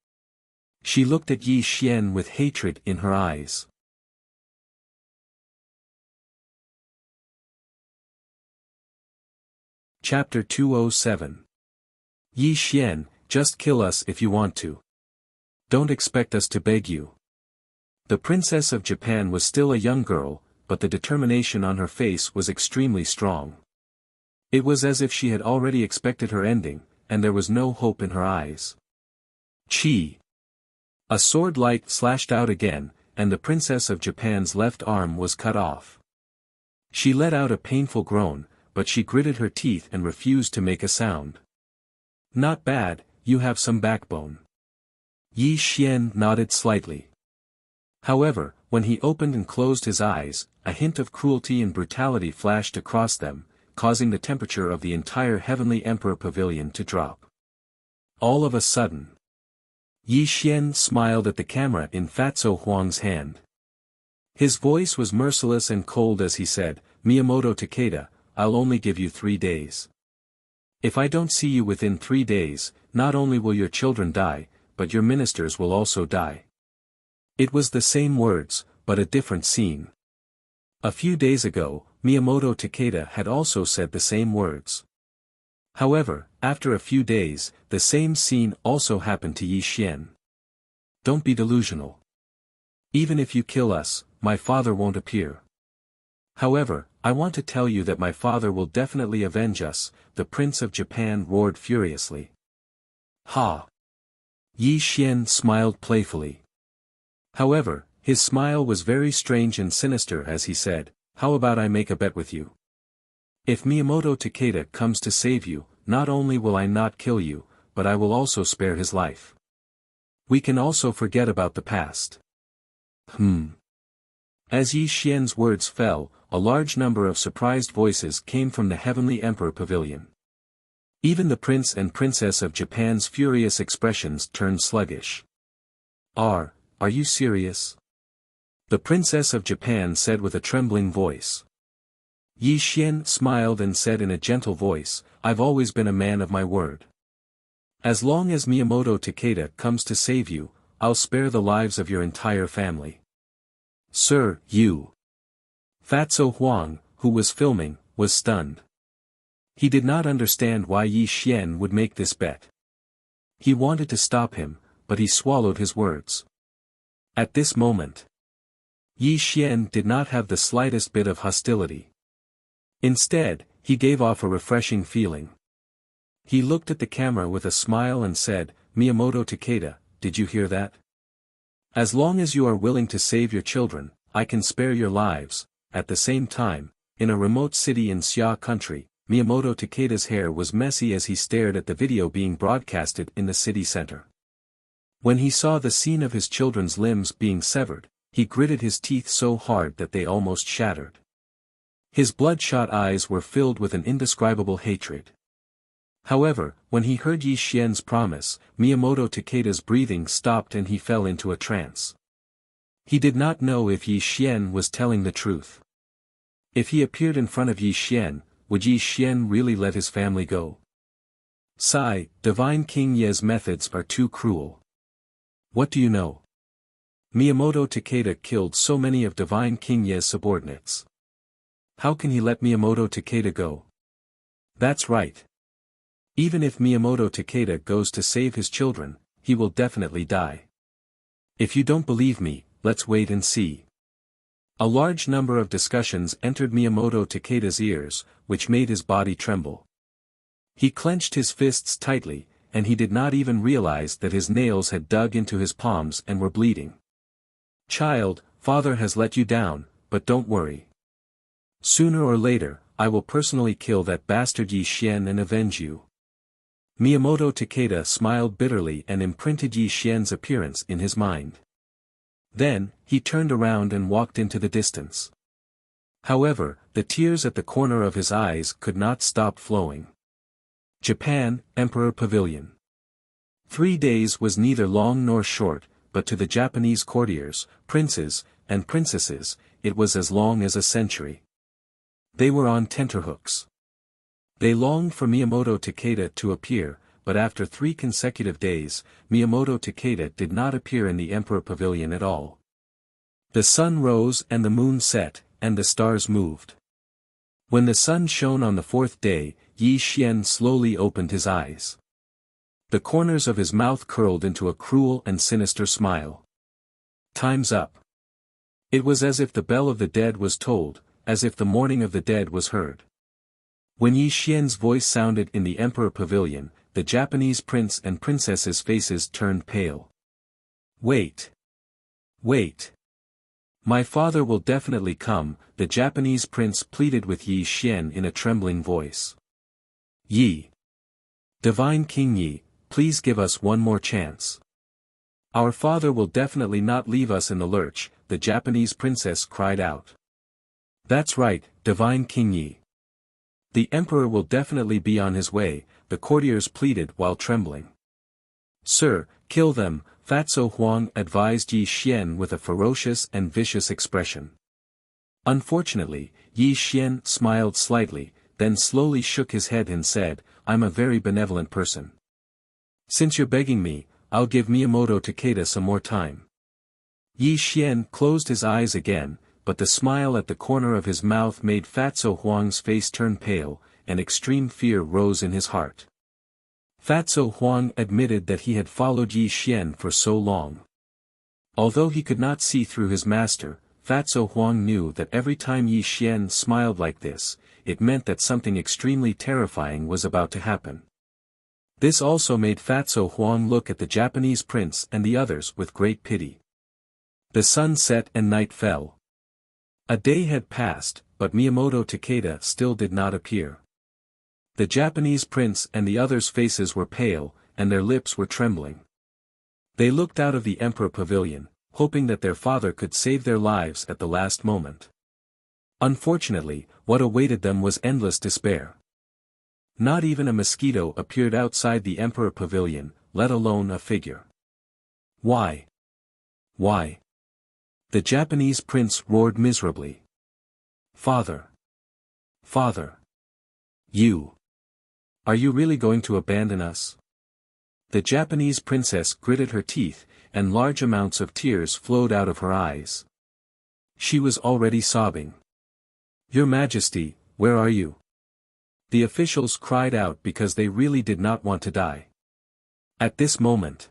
She looked at Yi Xian with hatred in her eyes. Chapter 207. Yi Xian, just kill us if you want to. Don't expect us to beg you. The Princess of Japan was still a young girl, but the determination on her face was extremely strong. It was as if she had already expected her ending, and there was no hope in her eyes. Chi. A sword light slashed out again, and the Princess of Japan's left arm was cut off. She let out a painful groan, but she gritted her teeth and refused to make a sound. Not bad, you have some backbone. Yi Xian nodded slightly. However, when he opened and closed his eyes, a hint of cruelty and brutality flashed across them, causing the temperature of the entire Heavenly Emperor Pavilion to drop. All of a sudden, Yi Xian smiled at the camera in Fatso Huang's hand. His voice was merciless and cold as he said, "Miyamoto Takeda, I'll only give you 3 days. If I don't see you within 3 days, not only will your children die, but your ministers will also die." It was the same words, but a different scene. A few days ago, Miyamoto Takeda had also said the same words. However, after a few days, the same scene also happened to Yi Xian. Don't be delusional. Even if you kill us, my father won't appear. However, I want to tell you that my father will definitely avenge us, the Prince of Japan roared furiously. Ha! Yi Xian smiled playfully. However, his smile was very strange and sinister as he said, "How about I make a bet with you? If Miyamoto Takeda comes to save you, not only will I not kill you, but I will also spare his life. We can also forget about the past." As Yi Xian's words fell, a large number of surprised voices came from the Heavenly Emperor Pavilion. Even the Prince and Princess of Japan's furious expressions turned sluggish. Are you serious? The Princess of Japan said with a trembling voice. Yi Xian smiled and said in a gentle voice, "I've always been a man of my word. As long as Miyamoto Takeda comes to save you, I'll spare the lives of your entire family." Sir, you. Fatso Huang, who was filming, was stunned. He did not understand why Yi Xian would make this bet. He wanted to stop him, but he swallowed his words. At this moment, Yi Xian did not have the slightest bit of hostility. Instead, he gave off a refreshing feeling. He looked at the camera with a smile and said, "Miyamoto Takeda, did you hear that? As long as you are willing to save your children, I can spare your lives." At the same time, in a remote city in Xia country, Miyamoto Takeda's hair was messy as he stared at the video being broadcasted in the city center. When he saw the scene of his children's limbs being severed, he gritted his teeth so hard that they almost shattered. His bloodshot eyes were filled with an indescribable hatred. However, when he heard Yi Xian's promise, Miyamoto Takeda's breathing stopped and he fell into a trance. He did not know if Yi Xian was telling the truth. If he appeared in front of Yi Xian, would Yi Xian really let his family go? Sigh, Divine King Ye's methods are too cruel. What do you know? Miyamoto Takeda killed so many of Divine King Ye's subordinates. How can he let Miyamoto Takeda go? That's right. Even if Miyamoto Takeda goes to save his children, he will definitely die. If you don't believe me, let's wait and see. A large number of discussions entered Miyamoto Takeda's ears, which made his body tremble. He clenched his fists tightly, and he did not even realize that his nails had dug into his palms and were bleeding. Child, father has let you down, but don't worry. Sooner or later, I will personally kill that bastard Yi Xian and avenge you. Miyamoto Takeda smiled bitterly and imprinted Yi Xian's appearance in his mind. Then, he turned around and walked into the distance. However, the tears at the corner of his eyes could not stop flowing. Japan, Emperor Pavilion. 3 days was neither long nor short, but to the Japanese courtiers, princes, and princesses, it was as long as a century. They were on tenterhooks. They longed for Miyamoto Takeda to appear, but after 3 consecutive days, Miyamoto Takeda did not appear in the Emperor Pavilion at all. The sun rose and the moon set, and the stars moved. When the sun shone on the 4th day, Yi Xian slowly opened his eyes. The corners of his mouth curled into a cruel and sinister smile. Time's up. It was as if the bell of the dead was tolled, as if the mourning of the dead was heard. When Yi Xian's voice sounded in the Emperor Pavilion, the Japanese prince and princesses' faces turned pale. Wait. Wait. My father will definitely come, the Japanese prince pleaded with Yi Xian in a trembling voice. Yi. Divine King Yi, please give us one more chance. Our father will definitely not leave us in the lurch, the Japanese princess cried out. That's right, Divine King Yi. The emperor will definitely be on his way, the courtiers pleaded while trembling. Sir, kill them, Fatso Huang advised Yi Xian with a ferocious and vicious expression. Unfortunately, Yi Xian smiled slightly, then slowly shook his head and said, I'm a very benevolent person. Since you're begging me, I'll give Miyamoto Takeda some more time. Yi Xian closed his eyes again, but the smile at the corner of his mouth made Fatso Huang's face turn pale, and extreme fear rose in his heart. Fatso Huang admitted that he had followed Yi Xian for so long. Although he could not see through his master, Fatso Huang knew that every time Yi Xian smiled like this, it meant that something extremely terrifying was about to happen. This also made Fatso Huang look at the Japanese prince and the others with great pity. The sun set and night fell. A day had passed, but Miyamoto Takeda still did not appear. The Japanese prince and the others' faces were pale, and their lips were trembling. They looked out of the Emperor Pavilion, hoping that their father could save their lives at the last moment. Unfortunately, what awaited them was endless despair. Not even a mosquito appeared outside the Emperor Pavilion, let alone a figure. Why? Why? The Japanese prince roared miserably. Father! Father! You! Are you really going to abandon us? The Japanese princess gritted her teeth, and large amounts of tears flowed out of her eyes. She was already sobbing. Your Majesty, where are you? The officials cried out because they really did not want to die. At this moment,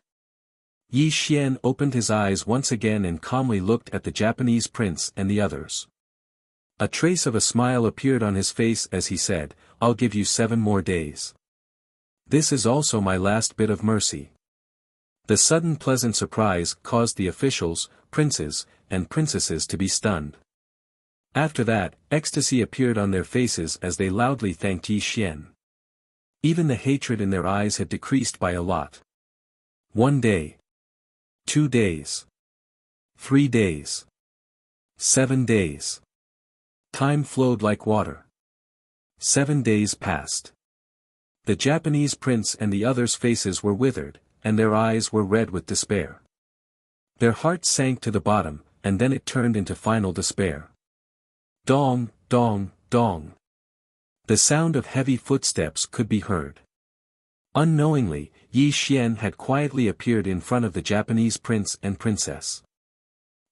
Yi Xian opened his eyes once again and calmly looked at the Japanese prince and the others. A trace of a smile appeared on his face as he said, I'll give you 7 more days. This is also my last bit of mercy. The sudden pleasant surprise caused the officials, princes, and princesses to be stunned. After that, ecstasy appeared on their faces as they loudly thanked Yi Xian. Even the hatred in their eyes had decreased by a lot. 1 day. 2 days. 3 days. 7 days. Time flowed like water. 7 days passed. The Japanese prince and the others' faces were withered, and their eyes were red with despair. Their hearts sank to the bottom, and then it turned into final despair. Dong, dong, dong. The sound of heavy footsteps could be heard. Unknowingly, Yi Xian had quietly appeared in front of the Japanese prince and princess.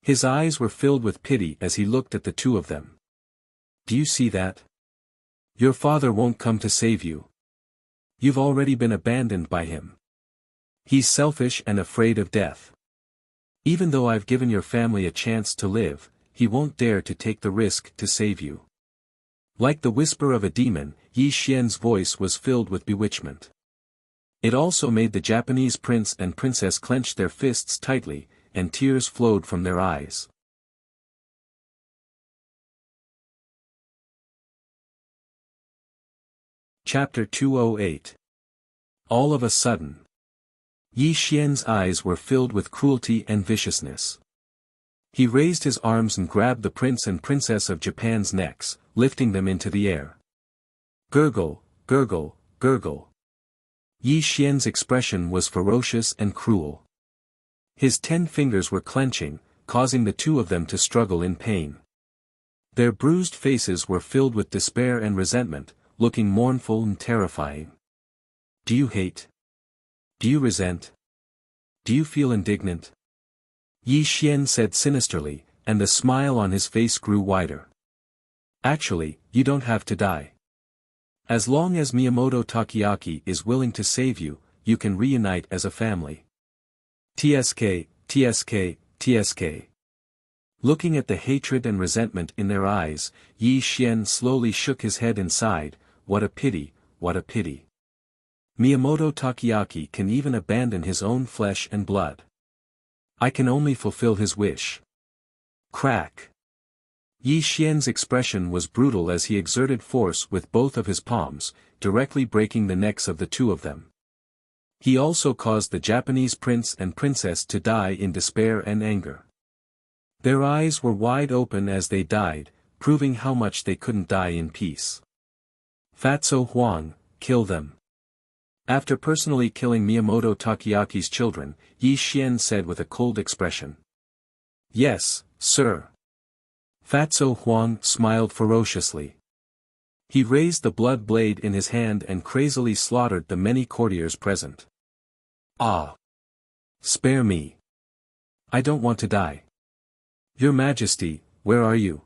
His eyes were filled with pity as he looked at the two of them. Do you see that? Your father won't come to save you. You've already been abandoned by him. He's selfish and afraid of death. Even though I've given your family a chance to live, he won't dare to take the risk to save you. Like the whisper of a demon, Yi Xian's voice was filled with bewitchment. It also made the Japanese prince and princess clench their fists tightly, and tears flowed from their eyes. Chapter 208. All of a sudden, Yi Xian's eyes were filled with cruelty and viciousness. He raised his arms and grabbed the prince and princess of Japan's necks, lifting them into the air. Gurgle, gurgle, gurgle. Yi Xian's expression was ferocious and cruel. His 10 fingers were clenching, causing the two of them to struggle in pain. Their bruised faces were filled with despair and resentment, looking mournful and terrifying. Do you hate? Do you resent? Do you feel indignant? Yi Xian said sinisterly, and the smile on his face grew wider. Actually, you don't have to die. As long as Miyamoto Takeaki is willing to save you, you can reunite as a family. TSK, TSK, TSK. Looking at the hatred and resentment in their eyes, Yi Xian slowly shook his head and sighed, what a pity, what a pity. Miyamoto Takeaki can even abandon his own flesh and blood. I can only fulfill his wish. Crack. Yi Xian's expression was brutal as he exerted force with both of his palms, directly breaking the necks of the two of them. He also caused the Japanese prince and princess to die in despair and anger. Their eyes were wide open as they died, proving how much they couldn't die in peace. Fatso Huang, kill them. After personally killing Miyamoto Takeyaki's children, Yi Xian said with a cold expression. Yes, sir. Fatso Huang smiled ferociously. He raised the blood blade in his hand and crazily slaughtered the many courtiers present. Ah! Spare me. I don't want to die. Your Majesty, where are you?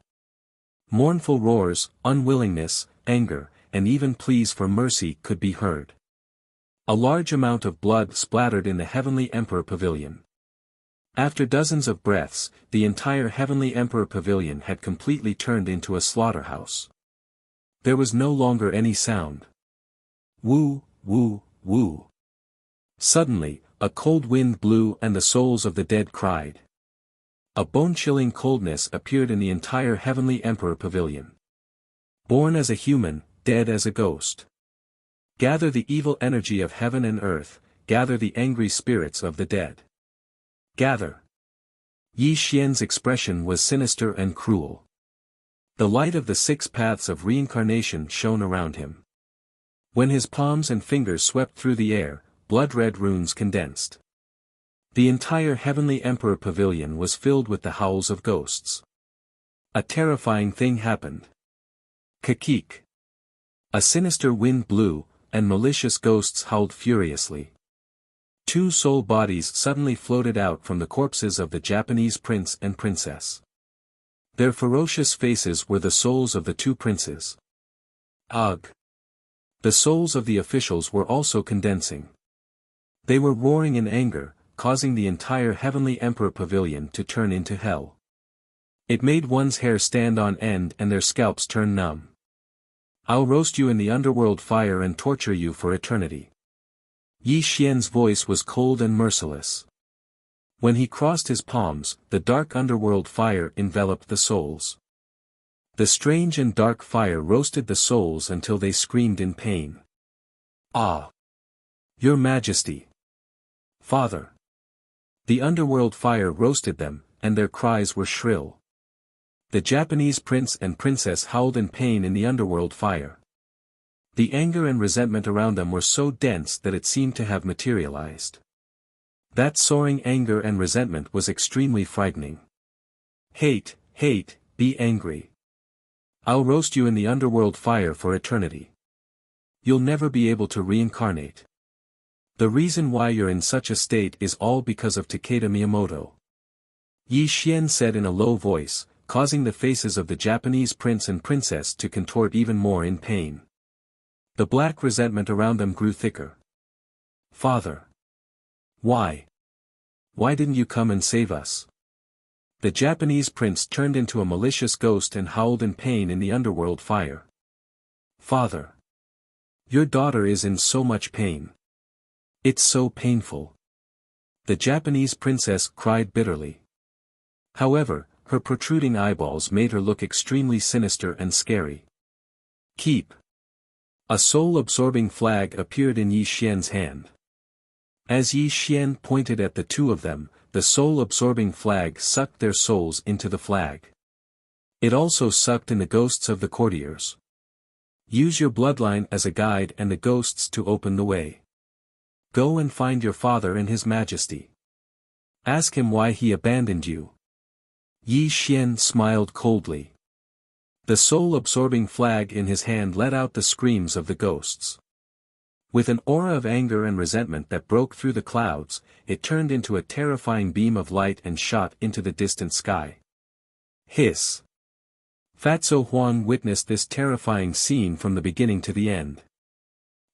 Mournful roars, unwillingness, anger, and even pleas for mercy could be heard. A large amount of blood splattered in the Heavenly Emperor Pavilion. After dozens of breaths, the entire Heavenly Emperor Pavilion had completely turned into a slaughterhouse. There was no longer any sound. Woo, woo, woo. Suddenly, a cold wind blew and the souls of the dead cried. A bone-chilling coldness appeared in the entire Heavenly Emperor Pavilion. Born as a human, dead as a ghost. Gather the evil energy of heaven and earth, gather the angry spirits of the dead. Gather. Yi Xian's expression was sinister and cruel. The light of the 6 paths of reincarnation shone around him. When his palms and fingers swept through the air, blood-red runes condensed. The entire Heavenly Emperor Pavilion was filled with the howls of ghosts. A terrifying thing happened. Kakik. A sinister wind blew, and malicious ghosts howled furiously. 2 soul bodies suddenly floated out from the corpses of the Japanese prince and princess. Their ferocious faces were the souls of the 2 princes. Ugh! The souls of the officials were also condensing. They were roaring in anger, causing the entire Heavenly Emperor Pavilion to turn into hell. It made one's hair stand on end and their scalps turn numb. I'll roast you in the underworld fire and torture you for eternity. Yi Xian's voice was cold and merciless. When he crossed his palms, the dark underworld fire enveloped the souls. The strange and dark fire roasted the souls until they screamed in pain. Ah! Your Majesty! Father! The underworld fire roasted them, and their cries were shrill. The Japanese prince and princess howled in pain in the underworld fire. The anger and resentment around them were so dense that it seemed to have materialized. That soaring anger and resentment was extremely frightening. Hate, hate, be angry. I'll roast you in the underworld fire for eternity. You'll never be able to reincarnate. The reason why you're in such a state is all because of Takeda Miyamoto. Yi Xian said in a low voice, causing the faces of the Japanese prince and princess to contort even more in pain. The black resentment around them grew thicker. Father! Why? Why didn't you come and save us? The Japanese prince turned into a malicious ghost and howled in pain in the underworld fire. Father! Your daughter is in so much pain. It's so painful. The Japanese princess cried bitterly. However, her protruding eyeballs made her look extremely sinister and scary. Keep. A soul-absorbing flag appeared in Yi Xian's hand. As Yi Xian pointed at the 2 of them, the soul-absorbing flag sucked their souls into the flag. It also sucked in the ghosts of the courtiers. Use your bloodline as a guide and the ghosts to open the way. Go and find your father and his majesty. Ask him why he abandoned you. Yi Xian smiled coldly. The soul-absorbing flag in his hand let out the screams of the ghosts. With an aura of anger and resentment that broke through the clouds, it turned into a terrifying beam of light and shot into the distant sky. Hiss! Fatso Huang witnessed this terrifying scene from the beginning to the end.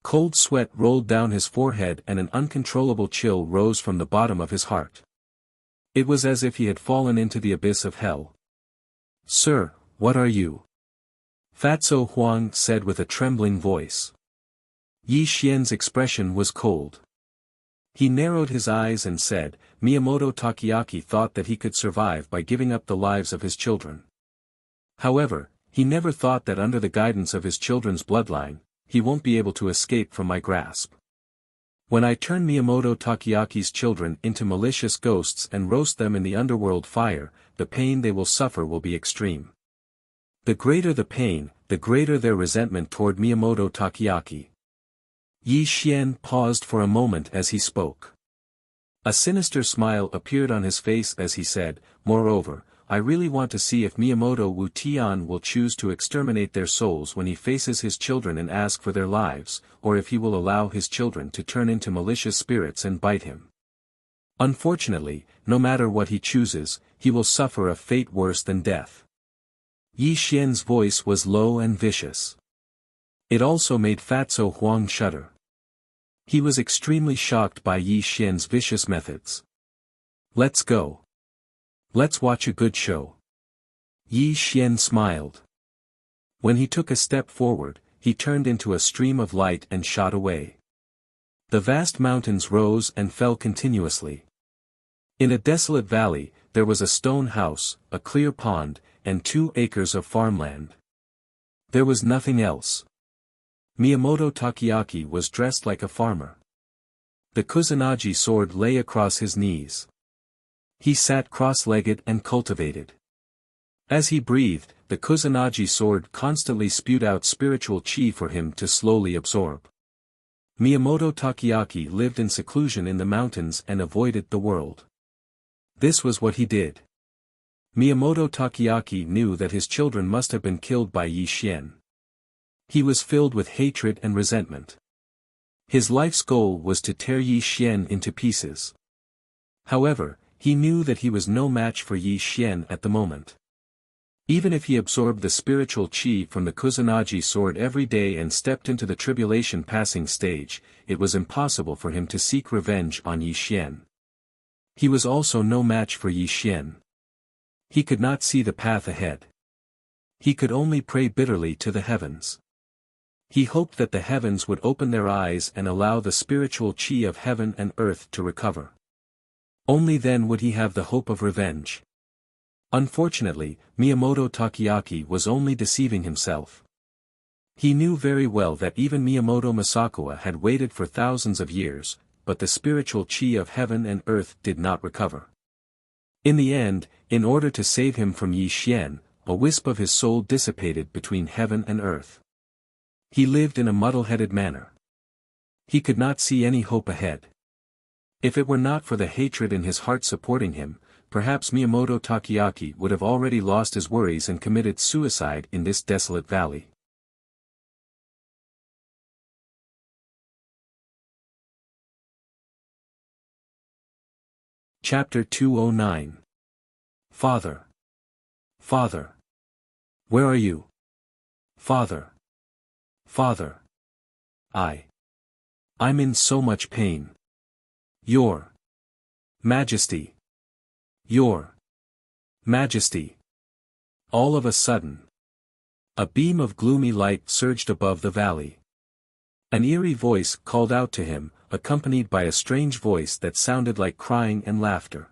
Cold sweat rolled down his forehead and an uncontrollable chill rose from the bottom of his heart. It was as if he had fallen into the abyss of hell. Sir, what are you? Fatso Huang said with a trembling voice. Yi Xian's expression was cold. He narrowed his eyes and said, Miyamoto Takeaki thought that he could survive by giving up the lives of his children. However, he never thought that under the guidance of his children's bloodline, he won't be able to escape from my grasp. When I turn Miyamoto Takeaki's children into malicious ghosts and roast them in the underworld fire, the pain they will suffer will be extreme. The greater the pain, the greater their resentment toward Miyamoto Takeaki. Yi Xian paused for a moment as he spoke. A sinister smile appeared on his face as he said, moreover, I really want to see if Miyamoto Wu Tian will choose to exterminate their souls when he faces his children and ask for their lives, or if he will allow his children to turn into malicious spirits and bite him. Unfortunately, no matter what he chooses, he will suffer a fate worse than death. Yi Xian's voice was low and vicious. It also made Fatso Huang shudder. He was extremely shocked by Yi Xian's vicious methods. Let's go. Let's watch a good show. Yi Xian smiled. When he took a step forward, he turned into a stream of light and shot away. The vast mountains rose and fell continuously. In a desolate valley, there was a stone house, a clear pond, and 2 acres of farmland. There was nothing else. Miyamoto Takeaki was dressed like a farmer. The Kusanagi sword lay across his knees. He sat cross-legged and cultivated. As he breathed, the Kusanagi sword constantly spewed out spiritual chi for him to slowly absorb. Miyamoto Takeaki lived in seclusion in the mountains and avoided the world. This was what he did. Miyamoto Takeaki knew that his children must have been killed by Yi Xian. He was filled with hatred and resentment. His life's goal was to tear Yi Xian into pieces. However, he knew that he was no match for Yi Xian at the moment. Even if he absorbed the spiritual chi from the Kusanagi sword every day and stepped into the tribulation passing stage, it was impossible for him to seek revenge on Yi Xian. He was also no match for Yi Xian. He could not see the path ahead. He could only pray bitterly to the heavens. He hoped that the heavens would open their eyes and allow the spiritual chi of heaven and earth to recover. Only then would he have the hope of revenge. Unfortunately, Miyamoto Takeaki was only deceiving himself. He knew very well that even Miyamoto Masakawa had waited for thousands of years, but the spiritual chi of heaven and earth did not recover. In the end, in order to save him from Yi Xian, a wisp of his soul dissipated between heaven and earth. He lived in a muddle-headed manner. He could not see any hope ahead. If it were not for the hatred in his heart supporting him, perhaps Miyamoto Takeaki would have already lost his worries and committed suicide in this desolate valley. Chapter 209. Father. Father. Where are you? Father. Father. I'm in so much pain. Your Majesty. Your Majesty. All of a sudden, a beam of gloomy light surged above the valley. An eerie voice called out to him, accompanied by a strange voice that sounded like crying and laughter.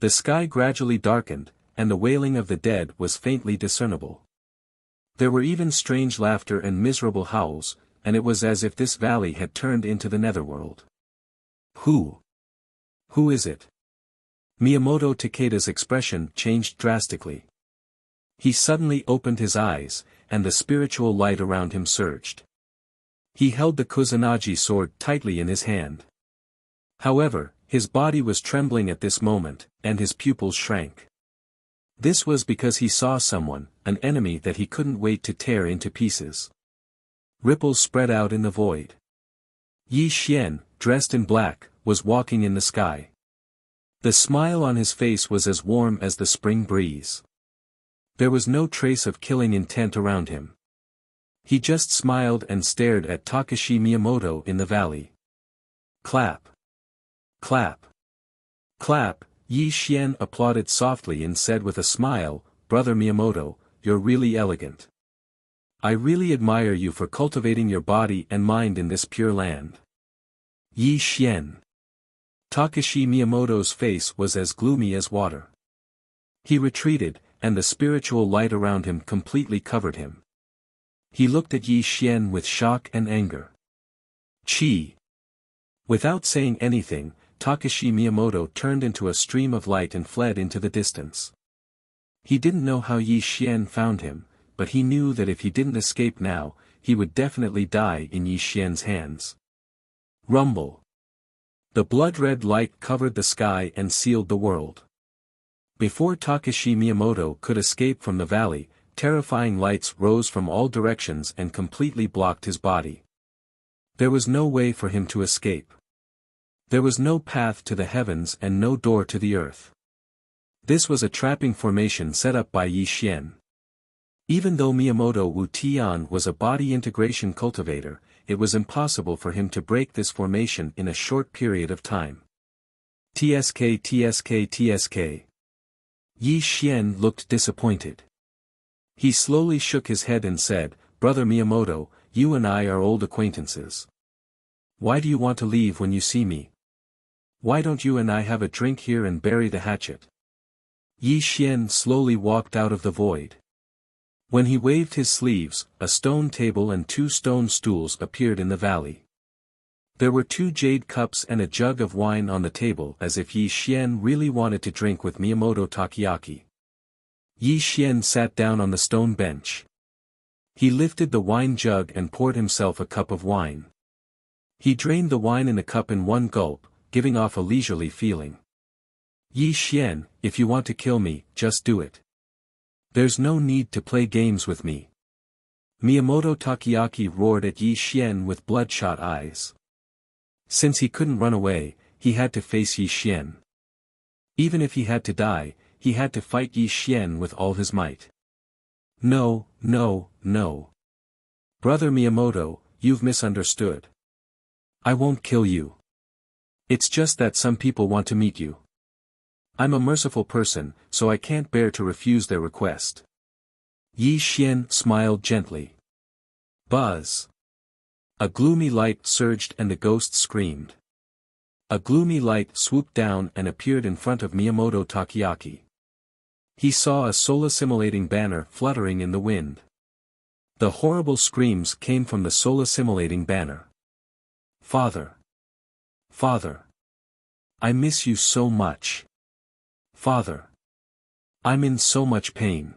The sky gradually darkened, and the wailing of the dead was faintly discernible. There were even strange laughter and miserable howls, and it was as if this valley had turned into the netherworld. Who is it? Miyamoto Takeda's expression changed drastically. He suddenly opened his eyes, and the spiritual light around him surged. He held the Kusanagi sword tightly in his hand. However, his body was trembling at this moment, and his pupils shrank. This was because he saw someone, an enemy that he couldn't wait to tear into pieces. Ripples spread out in the void. Yi Xian, dressed in black, was walking in the sky. The smile on his face was as warm as the spring breeze. There was no trace of killing intent around him. He just smiled and stared at Takashi Miyamoto in the valley. Clap. Clap. Clap. Yi Xian applauded softly and said with a smile, Brother Miyamoto, you're really elegant. I really admire you for cultivating your body and mind in this pure land. Yi Xian. Takashi Miyamoto's face was as gloomy as water. He retreated, and the spiritual light around him completely covered him. He looked at Yi Xian with shock and anger. Chi! Without saying anything, Takashi Miyamoto turned into a stream of light and fled into the distance. He didn't know how Yi Xian found him, but he knew that if he didn't escape now, he would definitely die in Yi Xian's hands. Rumble. The blood-red light covered the sky and sealed the world. Before Takashi Miyamoto could escape from the valley, terrifying lights rose from all directions and completely blocked his body. There was no way for him to escape. There was no path to the heavens and no door to the earth. This was a trapping formation set up by Yi Xian. Even though Miyamoto Wu Tian was a body integration cultivator, it was impossible for him to break this formation in a short period of time. TSK TSK TSK. Yi Xian looked disappointed. He slowly shook his head and said, "Brother Miyamoto, you and I are old acquaintances. Why do you want to leave when you see me? Why don't you and I have a drink here and bury the hatchet?" Yi Xian slowly walked out of the void. When he waved his sleeves, a stone table and 2 stone stools appeared in the valley. There were 2 jade cups and a jug of wine on the table as if Yi Xian really wanted to drink with Miyamoto Takoyaki. Yi Xian sat down on the stone bench. He lifted the wine jug and poured himself a cup of wine. He drained the wine in the cup in one gulp, giving off a leisurely feeling. "Yi Xian, if you want to kill me, just do it. There's no need to play games with me." Miyamoto Takoyaki roared at Yi Xian with bloodshot eyes. Since he couldn't run away, he had to face Yi Xian. Even if he had to die, he had to fight Yi Xian with all his might. "No, no, no. Brother Miyamoto, you've misunderstood. I won't kill you. It's just that some people want to meet you. I'm a merciful person, so I can't bear to refuse their request." Yi Xian smiled gently. Buzz. A gloomy light surged and the ghost screamed. A gloomy light swooped down and appeared in front of Miyamoto Takoyaki. He saw a soul-assimilating banner fluttering in the wind. The horrible screams came from the soul-assimilating banner. "Father! Father! I miss you so much. Father! I'm in so much pain.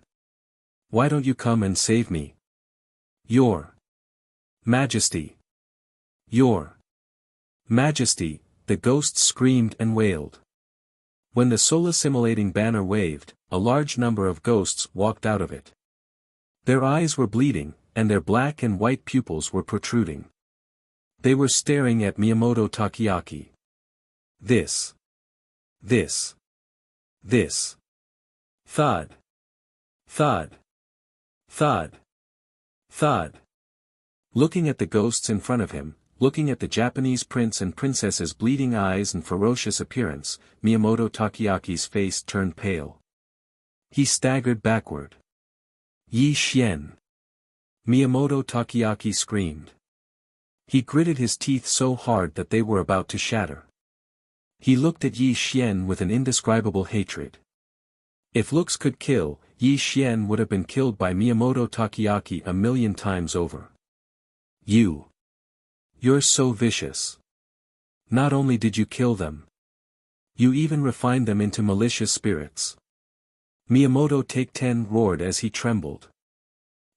Why don't you come and save me? Your Majesty! Your Majesty!" the ghosts screamed and wailed. When the soul-assimilating banner waved, a large number of ghosts walked out of it. Their eyes were bleeding, and their black and white pupils were protruding. They were staring at Miyamoto Takoyaki. This. Thud. Thud. Thud. Thud. Looking at the ghosts in front of him, looking at the Japanese prince and princess's bleeding eyes and ferocious appearance, Miyamoto Takoyaki's face turned pale. He staggered backward. "Yi Xian!" Miyamoto Takoyaki screamed. He gritted his teeth so hard that they were about to shatter. He looked at Yi Xian with an indescribable hatred. If looks could kill, Yi Xian would have been killed by Miyamoto Takoyaki 1,000,000 times over. You're so vicious. Not only did you kill them, you even refined them into malicious spirits. Miyamoto Take-10 roared as he trembled.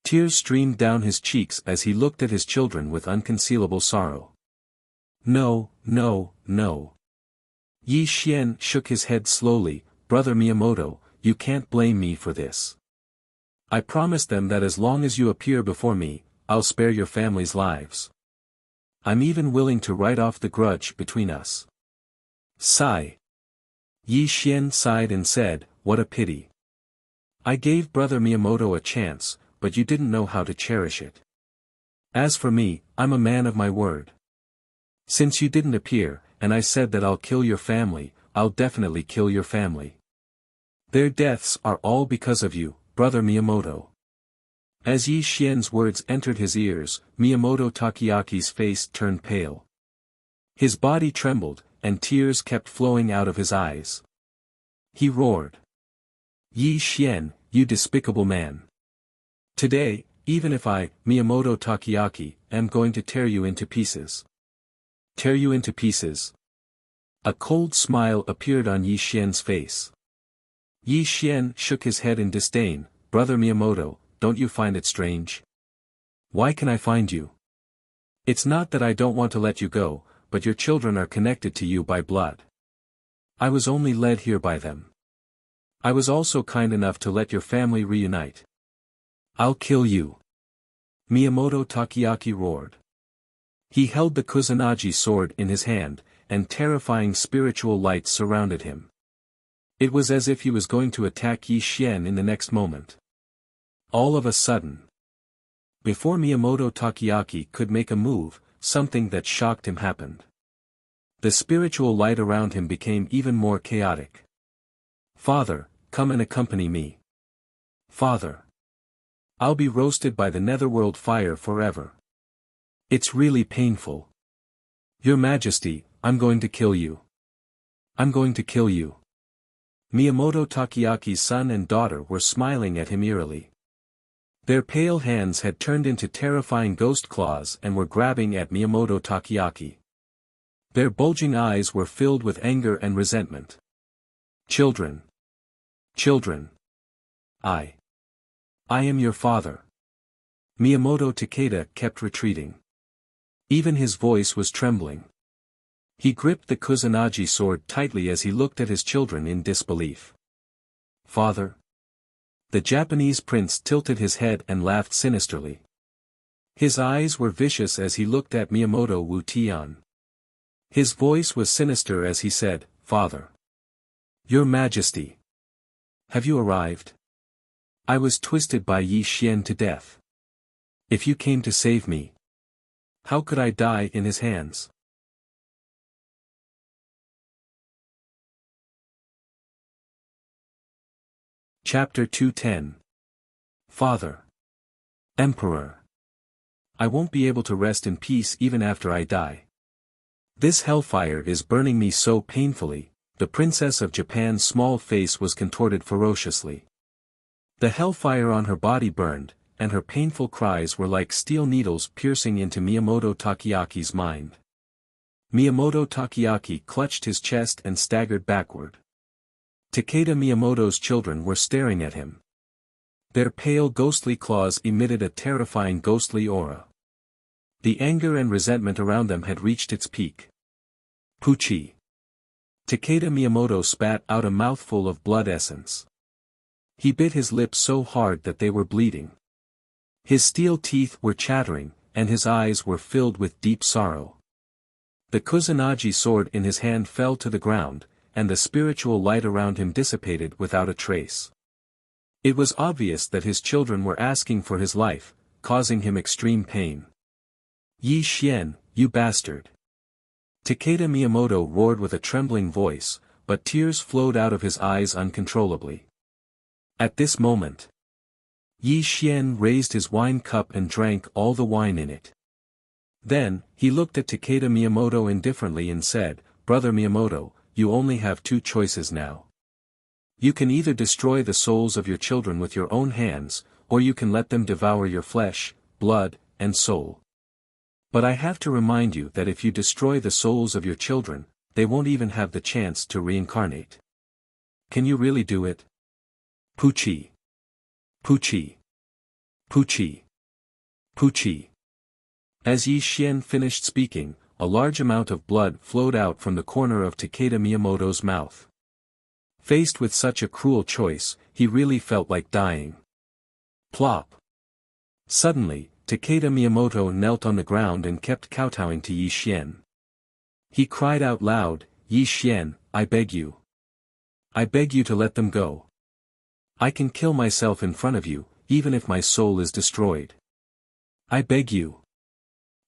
Tears streamed down his cheeks as he looked at his children with unconcealable sorrow. No, no, no. Yi Xian shook his head slowly. "Brother Miyamoto, you can't blame me for this. I promised them that as long as you appear before me, I'll spare your family's lives. I'm even willing to write off the grudge between us." Sigh. Yi Xian sighed and said, "What a pity. I gave Brother Miyamoto a chance, but you didn't know how to cherish it. As for me, I'm a man of my word. Since you didn't appear, and I said that I'll kill your family, I'll definitely kill your family. Their deaths are all because of you, Brother Miyamoto." As Yi Xian's words entered his ears, Miyamoto Takoyaki's face turned pale. His body trembled, and tears kept flowing out of his eyes. He roared. "Yi Xian, you despicable man! Today, even if I, Miyamoto Takeaki, am going to tear you into pieces." "Tear you into pieces?" A cold smile appeared on Yi Xian's face. Yi Xian shook his head in disdain. "Brother Miyamoto, don't you find it strange? Why can I find you? It's not that I don't want to let you go, but your children are connected to you by blood. I was only led here by them. I was also kind enough to let your family reunite. I'll kill you." Miyamoto Takeaki roared. He held the Kusanagi sword in his hand, and terrifying spiritual light surrounded him. It was as if he was going to attack Yi Xian in the next moment. All of a sudden, before Miyamoto Takeaki could make a move, something that shocked him happened. The spiritual light around him became even more chaotic. "Father, come and accompany me. Father. I'll be roasted by the netherworld fire forever. It's really painful. Your Majesty, I'm going to kill you. I'm going to kill you." Miyamoto Takeaki's son and daughter were smiling at him eerily. Their pale hands had turned into terrifying ghost claws and were grabbing at Miyamoto Takeaki. Their bulging eyes were filled with anger and resentment. "Children. Children. I am your father." Miyamoto Takeda kept retreating. Even his voice was trembling. He gripped the Kusanagi sword tightly as he looked at his children in disbelief. "Father?" The Japanese prince tilted his head and laughed sinisterly. His eyes were vicious as he looked at Miyamoto Wuxian. His voice was sinister as he said, "Father. Your Majesty. Have you arrived? I was twisted by Yi Xian to death. If you came to save me, how could I die in his hands?" Chapter 210. Father. Emperor. I won't be able to rest in peace even after I die. This hellfire is burning me so painfully. The Princess of Japan's small face was contorted ferociously. The hellfire on her body burned, and her painful cries were like steel needles piercing into Miyamoto Takeaki's mind. Miyamoto Takeaki clutched his chest and staggered backward. Takeda Miyamoto's children were staring at him. Their pale ghostly claws emitted a terrifying ghostly aura. The anger and resentment around them had reached its peak. "Pucci." Takeda Miyamoto spat out a mouthful of blood essence. He bit his lips so hard that they were bleeding. His steel teeth were chattering, and his eyes were filled with deep sorrow. The Kusanagi sword in his hand fell to the ground, and the spiritual light around him dissipated without a trace. It was obvious that his children were asking for his life, causing him extreme pain. "Yi Xian, you bastard!" Takeda Miyamoto roared with a trembling voice, but tears flowed out of his eyes uncontrollably. At this moment, Yi Xian raised his wine cup and drank all the wine in it. Then, he looked at Takeda Miyamoto indifferently and said, "Brother Miyamoto, you only have two choices now. You can either destroy the souls of your children with your own hands, or you can let them devour your flesh, blood, and soul. But I have to remind you that if you destroy the souls of your children, they won't even have the chance to reincarnate. Can you really do it? Pucci. Pucci. Pucci. Pucci." As Yi Xian finished speaking, a large amount of blood flowed out from the corner of Takeda Miyamoto's mouth. Faced with such a cruel choice, he really felt like dying. Plop. Suddenly, Takeda Miyamoto knelt on the ground and kept kowtowing to Yi Xian. He cried out loud, "Yi Xian, I beg you. I beg you to let them go. I can kill myself in front of you, even if my soul is destroyed. I beg you."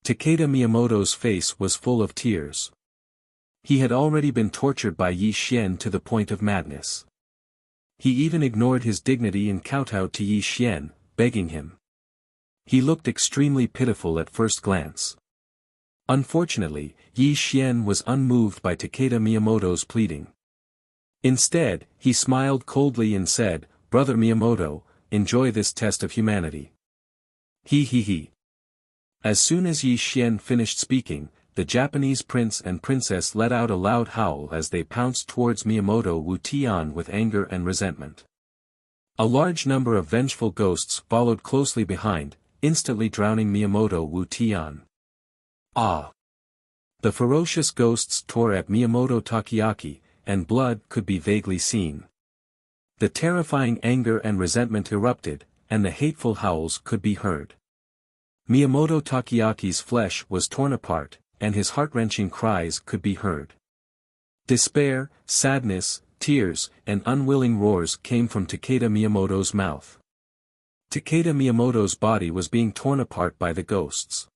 Takeda Miyamoto's face was full of tears. He had already been tortured by Yi Xian to the point of madness. He even ignored his dignity and kowtowed to Yi Xian, begging him. He looked extremely pitiful at first glance. Unfortunately, Yi Xian was unmoved by Takeda Miyamoto's pleading. Instead, he smiled coldly and said, "Brother Miyamoto, enjoy this test of humanity." He he he. As soon as Yi Xian finished speaking, the Japanese prince and princess let out a loud howl as they pounced towards Miyamoto Wu Tian with anger and resentment. A large number of vengeful ghosts followed closely behind, instantly drowning Miyamoto Wu Tian. Ah! The ferocious ghosts tore at Miyamoto Takoyaki, and blood could be vaguely seen. The terrifying anger and resentment erupted, and the hateful howls could be heard. Miyamoto Takoyaki's flesh was torn apart, and his heart-wrenching cries could be heard. Despair, sadness, tears, and unwilling roars came from Takeda Miyamoto's mouth. Takeda Miyamoto's body was being torn apart by the ghosts.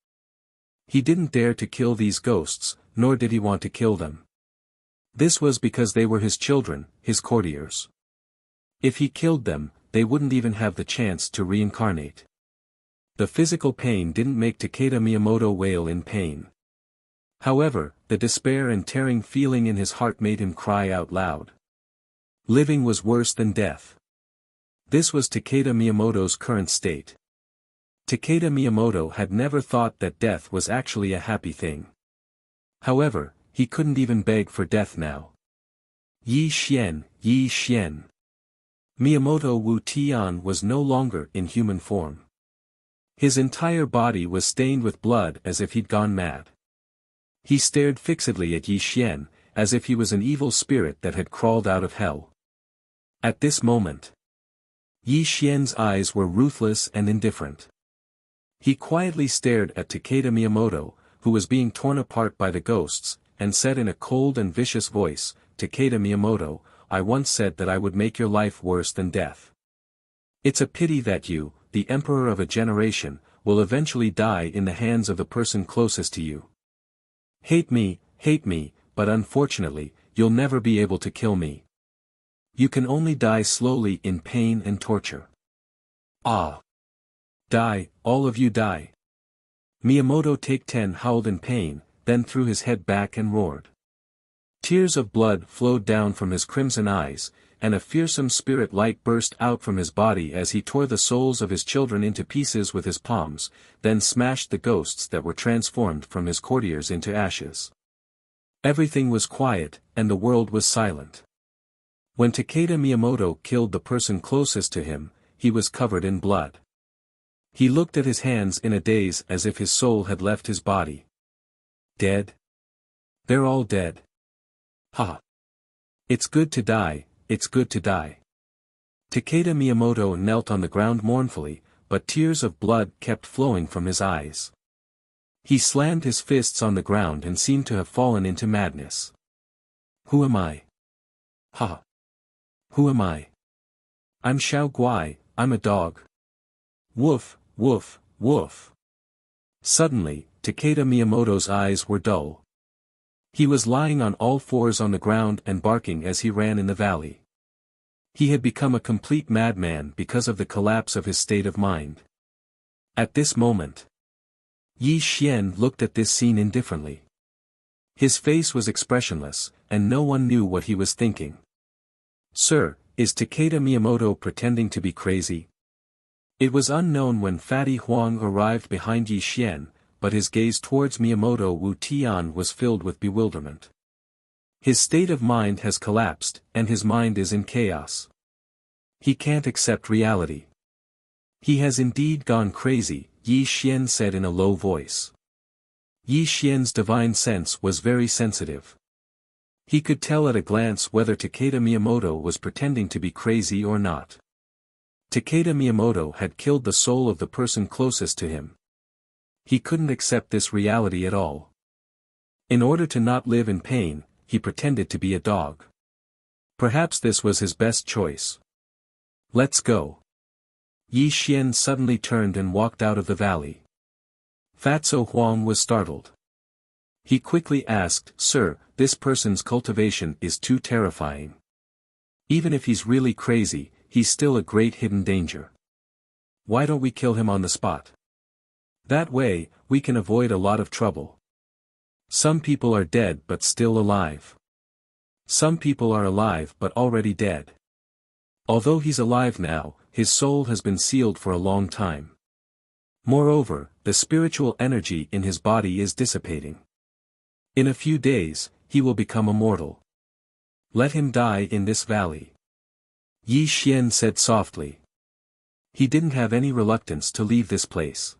He didn't dare to kill these ghosts, nor did he want to kill them. This was because they were his children, his courtiers. If he killed them, they wouldn't even have the chance to reincarnate. The physical pain didn't make Takeda Miyamoto wail in pain. However, the despair and tearing feeling in his heart made him cry out loud. Living was worse than death. This was Takeda Miyamoto's current state. Takeda Miyamoto had never thought that death was actually a happy thing. However, he couldn't even beg for death now. Yi Xian, Yi Xian. Miyamoto Wu Tian was no longer in human form. His entire body was stained with blood as if he'd gone mad. He stared fixedly at Yi Xian, as if he was an evil spirit that had crawled out of hell. At this moment, Yi Xian's eyes were ruthless and indifferent. He quietly stared at Takeda Miyamoto, who was being torn apart by the ghosts, and said in a cold and vicious voice, "Takeda Miyamoto, I once said that I would make your life worse than death. It's a pity that you, the emperor of a generation, will eventually die in the hands of the person closest to you. Hate me, but unfortunately, you'll never be able to kill me. You can only die slowly in pain and torture. Ah! Die, all of you die." Miyamoto Take-10 howled in pain, then threw his head back and roared. Tears of blood flowed down from his crimson eyes, and a fearsome spirit light burst out from his body as he tore the souls of his children into pieces with his palms, then smashed the ghosts that were transformed from his courtiers into ashes. Everything was quiet, and the world was silent. When Takeda Miyamoto killed the person closest to him, he was covered in blood. He looked at his hands in a daze as if his soul had left his body. Dead? They're all dead. Ha! It's good to die, it's good to die. Takeda Miyamoto knelt on the ground mournfully, but tears of blood kept flowing from his eyes. He slammed his fists on the ground and seemed to have fallen into madness. Who am I? Ha! Who am I? I'm Xiao Guai, I'm a dog. Woof, woof, woof. Suddenly, Takeda Miyamoto's eyes were dull. He was lying on all fours on the ground and barking as he ran in the valley. He had become a complete madman because of the collapse of his state of mind. At this moment, Yi Xian looked at this scene indifferently. His face was expressionless, and no one knew what he was thinking. "Sir, is Takeda Miyamoto pretending to be crazy?" It was unknown when Fatty Huang arrived behind Yi Xian, but his gaze towards Miyamoto Wu Tian was filled with bewilderment. His state of mind has collapsed, and his mind is in chaos. He can't accept reality. He has indeed gone crazy, Yi Xian said in a low voice. Yi Xian's divine sense was very sensitive. He could tell at a glance whether Takeda Miyamoto was pretending to be crazy or not. Takeda Miyamoto had killed the soul of the person closest to him. He couldn't accept this reality at all. In order to not live in pain, he pretended to be a dog. Perhaps this was his best choice. Let's go. Yi Xian suddenly turned and walked out of the valley. Fatso Huang was startled. He quickly asked, "Sir, this person's cultivation is too terrifying. Even if he's really crazy, he's still a great hidden danger. Why don't we kill him on the spot? That way, we can avoid a lot of trouble." Some people are dead but still alive. Some people are alive but already dead. Although he's alive now, his soul has been sealed for a long time. Moreover, the spiritual energy in his body is dissipating. In a few days, he will become immortal. Let him die in this valley. Yi Xian said softly. He didn't have any reluctance to leave this place.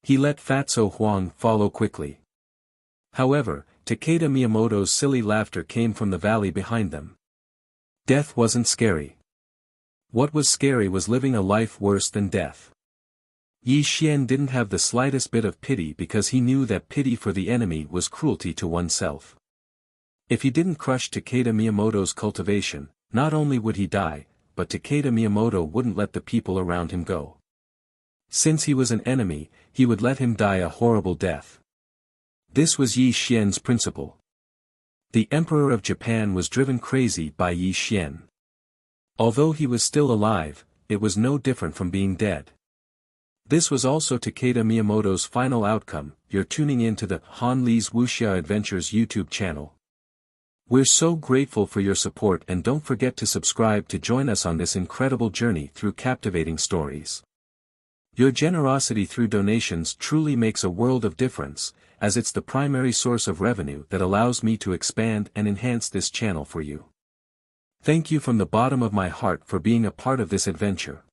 He let Fatso Huang follow quickly. However, Takeda Miyamoto's silly laughter came from the valley behind them. Death wasn't scary. What was scary was living a life worse than death. Yi Xian didn't have the slightest bit of pity because he knew that pity for the enemy was cruelty to oneself. If he didn't crush Takeda Miyamoto's cultivation, not only would he die, but Takeda Miyamoto wouldn't let the people around him go. Since he was an enemy, he would let him die a horrible death. This was Yi Xian's principle. The Emperor of Japan was driven crazy by Yi Xian. Although he was still alive, it was no different from being dead. This was also Takeda Miyamoto's final outcome. You're tuning in to the Han Li's Wuxia Adventures YouTube channel. We're so grateful for your support, and don't forget to subscribe to join us on this incredible journey through captivating stories. Your generosity through donations truly makes a world of difference, as it's the primary source of revenue that allows me to expand and enhance this channel for you. Thank you from the bottom of my heart for being a part of this adventure.